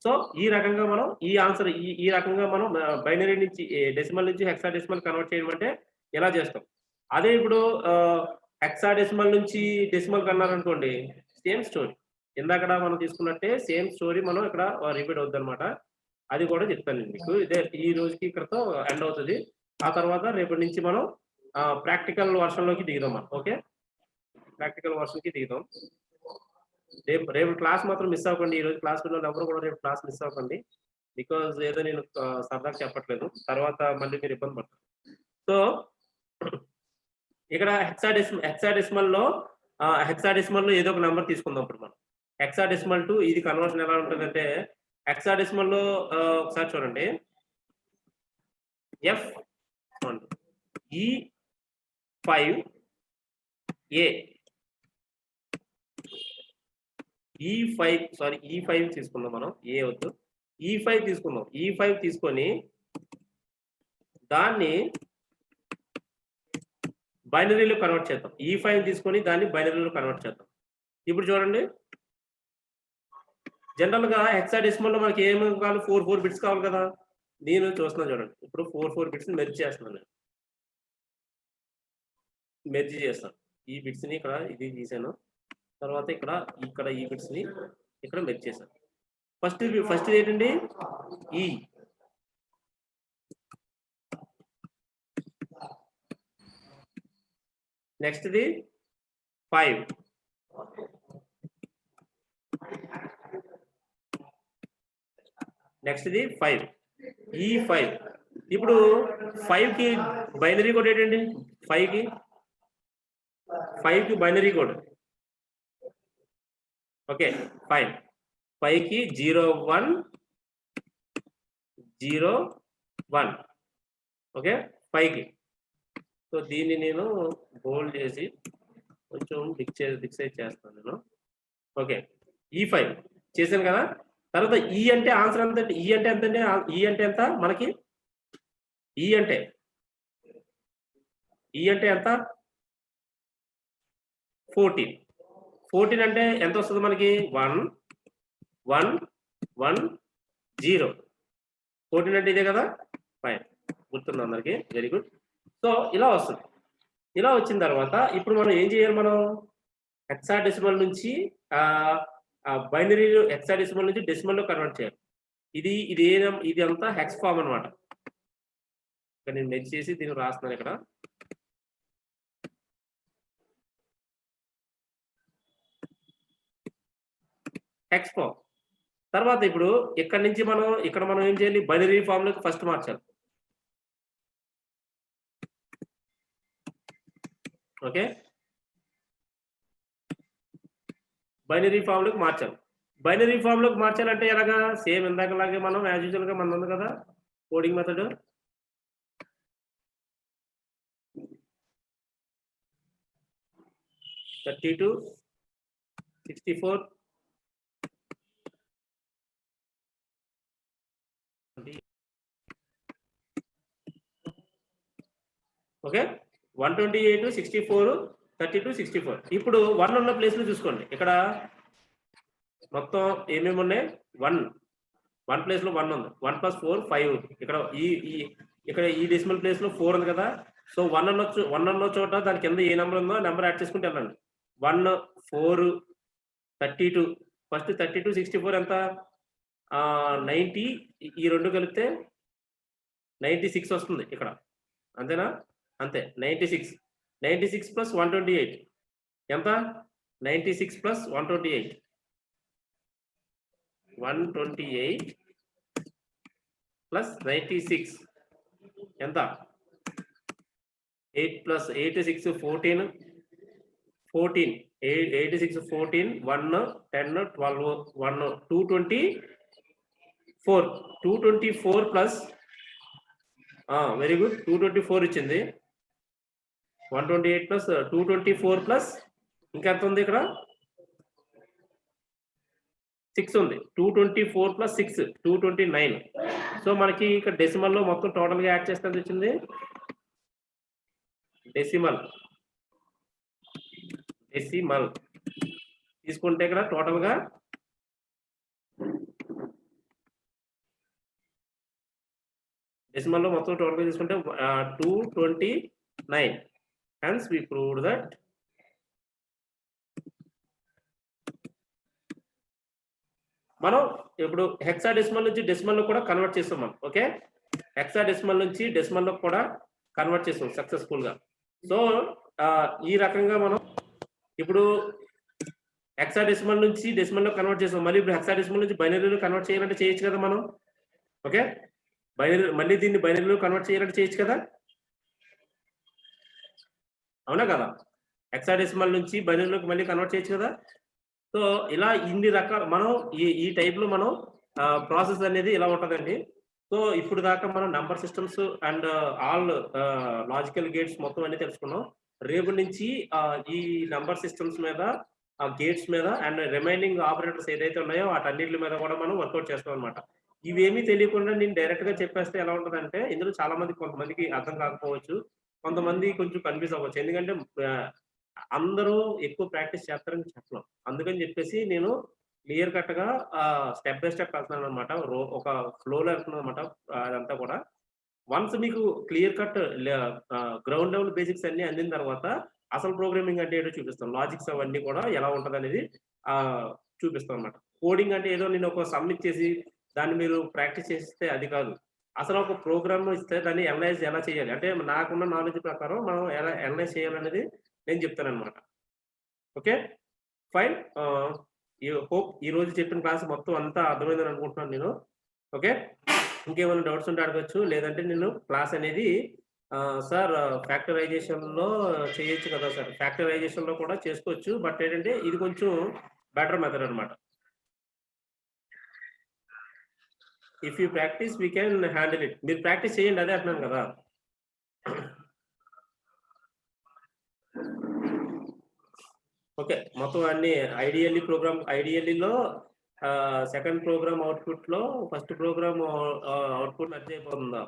so ఈ రకంగా మనం ఈ ఆన్సర్ ఈ రకంగా మనం బైనరీ నుంచి డెసిమల్ నుంచి హెక్సాడెసిమల్ కన్వర్ట్ చేయడం అంటే ఎలా చేస్తాం. అదే ఇప్పుడు హెక్సాడెసిమల్ నుంచి డెసిమల్ కన్నారనుకోండి, సేమ్ స్టోరీ, ఇందాక మనం తీసుకున్నట్టే సేమ్ స్టోరీ మనం ఇక్కడ రిపీట్ అవుతుంది అనమాట. అది కూడా చెప్తాను మీకు. ఇదే ఈ రోజుకి ఇక్కడతో ఎండ్ అవుతుంది. ఆ తర్వాత రేపటి నుంచి మనం ప్రాక్టికల్ వర్షన్లోకి దిగుదాం మనం. ఓకే, ప్రాక్టికల్ వర్షన్కి దిగుదాం. రేపు క్లాస్ మాత్రం మిస్ అవ్వకండి. ఈ రోజు క్లాస్ పిల్లలు ఎవరు కూడా రేపు క్లాస్ మిస్ అవ్వకండి. బికాజ్ ఏదో నేను సరదాగా చెప్పట్లేదు, తర్వాత మళ్ళీ మీరు ఇబ్బంది పడతారు. సో ఇక్కడ హెక్సాడెసిమల్ లో ఏదో ఒక నెంబర్ తీసుకుందాం. ఇప్పుడు మనం హెక్సాడెసిమల్ టు ఇది కన్వర్షన్ ఎలా ఉంటుందంటే, హెక్సాడెసిమల్ లో ఒకసారి చూడండి, E5 తీసుకుందాం మనం, ఏ వద్దు, E5 తీసుకుందాం. E5 తీసుకొని దాన్ని బైనరీలో కన్వర్ట్ చేద్దాం. E5 తీసుకొని దాన్ని బైనరీలో కన్వర్ట్ చేద్దాం. ఇప్పుడు చూడండి, జనరల్ గా హెక్సాడెసిమల్ లో మనకి ఏమి కావాలి, 4 బిట్స్ కావాలి కదా. నేను చూస్తున్నాను చూడండి, ఇప్పుడు 4 బిట్స్ మెర్జ్ చేస్తున్నాను నేను. మెర్జ్ చేస్తాను ఈ బిట్స్ ని, ఇక్కడ ఇది తీసాను, తర్వాత ఇక్కడ ఈ బిట్స్ ని ఇక్కడ మెర్జ్ చేశాను. ఫస్ట్ ఏంటండి, ఈ next the 5, next the 5, E5. ఇప్పుడు 5 కి బైనరీ కోడ్ ఏంటండి, 5 కి బైనరీ కోడ్, ఓకే, 5 కి 0101, ఓకే, 5 కి. సో దీన్ని నేను బోల్డ్ చేసి కొంచెం డిక్సైజ్ చేస్తాను నేను, ఓకే. E5 చేశాను కదా. తర్వాత ఈ అంటే ఆన్సర్ ఎంత, ఈ అంటే ఎంత అండి, ఈ అంటే ఎంత మనకి, ఈ అంటే ఎంత, 14 అంటే ఎంత వస్తుంది మనకి, 1110. 14 అంటే ఇదే కదా, ఫైన్, గుర్తుంది అందరికి, వెరీ గుడ్. సో ఇలా వస్తుంది. ఇలా వచ్చిన తర్వాత ఇప్పుడు మనం ఏం చేయాలి, మనం హెక్సాడెసిమల్ నుంచి బైనరీ, హెక్సాడెసిమల్ నుంచి డెసిమల్ లో కన్వర్ట్ చేయాలి. ఇది అంతా హెక్స్ ఫామ్ అనమాట. ఇక్కడ నేను మెర్జ్ చేసి దీన్ని రాస్తున్నాను ఇక్కడ. Hex form. తర్వాత ఇప్పుడు ఇక్కడ నుంచి మనం ఏం చేయాలి, బైనరీ ఫామ్ లోకి ఫస్ట్ మార్చాలి, ఓకే. బైనరీ ఫామ్ లోకి మార్చాలి. బైనరీ ఫామ్ లోకి మార్చాలంటే ఎలాగా, సేమ్ ఇందాకలాగే మనం యాజ్ యూజువల్ గా మన ఉంది కదా కోడింగ్ మెథడ్. (32, 64) ఓకే, 128, 64, 32, 64. ఇప్పుడు 1 ఉన్న ప్లేస్ లో చూసుకోండి, ఇక్కడ మొత్తం ఏమేమి ఉన్నాయి, 1 ప్లేస్ లో 1 ఉంది, 1 + 4 5. ఇక్కడ ఈ డెసిమల్ ప్లేస్ లో 4 ఉంది కదా. సో 1 ఉన్న చోట దాని కింద ఏ నెంబర్ ఉందో నెంబర్ యాడ్ చేసుకుంటే వెళ్ళండి. 1, 4, 32. ఫస్ట్ 32, 64 ఎంత, 90. ఈ రెండు కలిపితే 96 వస్తుంది ఇక్కడ, అంతేనా, అంతే. 96 + 128 ఎంత, 96 + 128 + 96 ఎంత, 8 + 8 6 14, 86 14 1 10 12 1 224 ప్లస్ వెరీ గుడ్, 224 ఇచ్చింది. 128 + 224 ప్లస్ ఇంకా ఎంత ఉంది ఇక్కడ, 6 ఉంది. 224 + 6 229. సో మనకి ఇక్కడ డెసిమల్ లో మొత్తం టోటల్ గా యాడ్ చేస్తే ఎంత వచ్చింది, డెసిమల్ తీసుకుంటే ఇక్కడ టోటల్ గా డెసిమల్ లో మొత్తం టోటల్ గా తీసుకుంటే 229. hence we proved that మనం ఇప్పుడు హెక్సాడెసిమల్ నుంచి డెసిమల్ లో కూడా కన్వర్ట్ చేస్తాం మనం, ఓకే. హెక్సాడెసిమల్ నుంచి డెసిమల్ లో కూడా కన్వర్ట్ చేస్తాం సక్సెస్ఫుల్ గా. సో ఈ రకంగా మనం ఇప్పుడు హెక్సాడెసిమల్ నుంచి డెసిమల్ లో కన్వర్ట్ చేస్తాం. మళ్ళీ ఇప్పుడు హెక్సాడెసిమల్ నుంచి బైనరీలో కన్వర్ట్ చేయాలంటే చేయొచ్చు కదా మనం. ఓకే, బైనరీ మళ్ళీ దీన్ని బైనరీలో కన్వర్ట్ చేయాలంటే చేయొచ్చు కదా, అవునా కదా? హెక్సాడెసిమల్ నుంచి బైనరీలోకి మళ్ళీ కన్వర్ట్ చేయొచ్చు కదా. సో ఇలా ఇన్ని రకాల మనం ఈ టైప్ లో మనం ప్రాసెస్ అనేది ఇలా ఉంటదండి. సో ఇప్పుడు దాకా మనం number systems and all logical gates మొత్తం అన్ని తెలుసుకున్నాం. రేపు నుంచి ఈ నంబర్ సిస్టమ్స్ మీద, ఆ గేట్స్ మీద అండ్ రిమైనింగ్ ఆపరేటర్స్ ఏదైతే ఉన్నాయో వాటన్నిటి మీద కూడా మనం వర్కౌట్ చేస్తాం అనమాట. ఇవేమీ తెలియకుండా నేను డైరెక్ట్ గా చెప్పేస్తే ఎలా ఉంటదంటే, ఇందులో చాలా మంది కొంతమందికి అర్థం కాకపోవచ్చు, కొంతమంది కొంచెం కన్ఫ్యూజ్ అవ్వచ్చు. ఎందుకంటే అందరూ ఎక్కువ ప్రాక్టీస్ చేస్తారని చెప్పలేం. అందుకని చెప్పేసి నేను క్లియర్ కట్ గా స్టెప్ బై స్టెప్ వెళ్తున్నాను అనమాట. ఒక ఫ్లోలో వెళ్తున్నాను అనమాట. అదంతా కూడా వన్స్ మీకు clear cut ground level basics అన్ని అందిన తర్వాత అసలు ప్రోగ్రామింగ్ అంటే ఏంటో చూపిస్తాం. లాజిక్స్ అవన్నీ కూడా ఎలా ఉంటదనేది చూపిస్తాం అనమాట. కోడింగ్ అంటే ఏదో నేను ఒక సమ్ ఇచ్చేసి దాన్ని మీరు ప్రాక్టీస్ చేస్తే అది కాదు. అసలు ఒక ప్రోగ్రామ్ ఇస్తే దాన్ని అనలైజ్ ఎలా చేయాలి, అంటే నాకున్న నాలెడ్జ్ ప్రకారం మనం ఎలా అనలైజ్ చేయాలనేది నేను చెప్తానన్నమాట. Okay, fine. హోప్ ఈ రోజు చెప్పిన క్లాస్ మొత్తం అంతా అర్థమైందని అనుకుంటున్నాను నేను. ఓకే, ఇంకేమైనా డౌట్స్ ఉంటే అడగచ్చు, లేదంటే నేను క్లాస్ అనేది సార్ ఫ్యాక్టరైజేషన్ లో చేయొచ్చు కదా సార్, ఫ్యాక్టరైజేషన్ లో కూడా చేసుకోవచ్చు, బట్ ఏంటంటే ఇది కొంచెం బెటర్ మెథడ్ అనమాట. If you practice we can handle it. మీరు ప్రాక్టీస్ చేయండి, అదే అంటున్నాను కదా. ఓకే, మొత్తం అన్ని ఐడియల్లీలో సెకండ్ ప్రోగ్రామ్ అవుట్పుట్ లో ఫస్ట్ ప్రోగ్రామ్ అవుట్పుట్ మెర్జ్ అయిపోతుందా?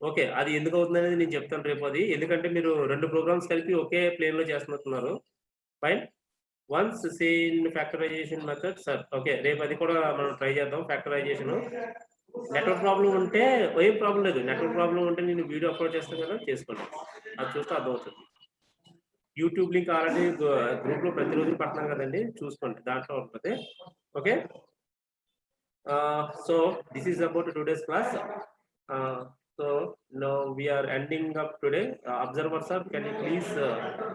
ఓకే, అది ఎందుకు అవుతుంది అనేది నేను చెప్తాను రేపు. అది ఎందుకంటే మీరు 2 ప్రోగ్రామ్స్ కలిపి ఒకే ప్లేన్ లో చేస్తున్నట్టున్నారు. Fine, once seen factorisation method sir. Okay, రేపు అది కూడా మనం ట్రై చేద్దాం ఫ్యాక్టరైజేషన్. నెట్వర్క్ ప్రాబ్లం ఉంటే ఏం ప్రాబ్లం లేదు, నెట్వర్క్ ప్రాబ్లం ఉంటే నేను వీడియో అప్లోడ్ చేస్తాను కదా, చేసుకోండి, అది చూస్తే అర్థమవుతుంది. యూట్యూబ్ లింక్ ఆల్రెడీ గ్రూప్ లో ప్రతిరోజు పడుతున్నాను కదండి, చూసుకోండి, దాంట్లో ఉంటుంది. Okay, so this is about today's class. So now we are ending up today. Observer sir, can you please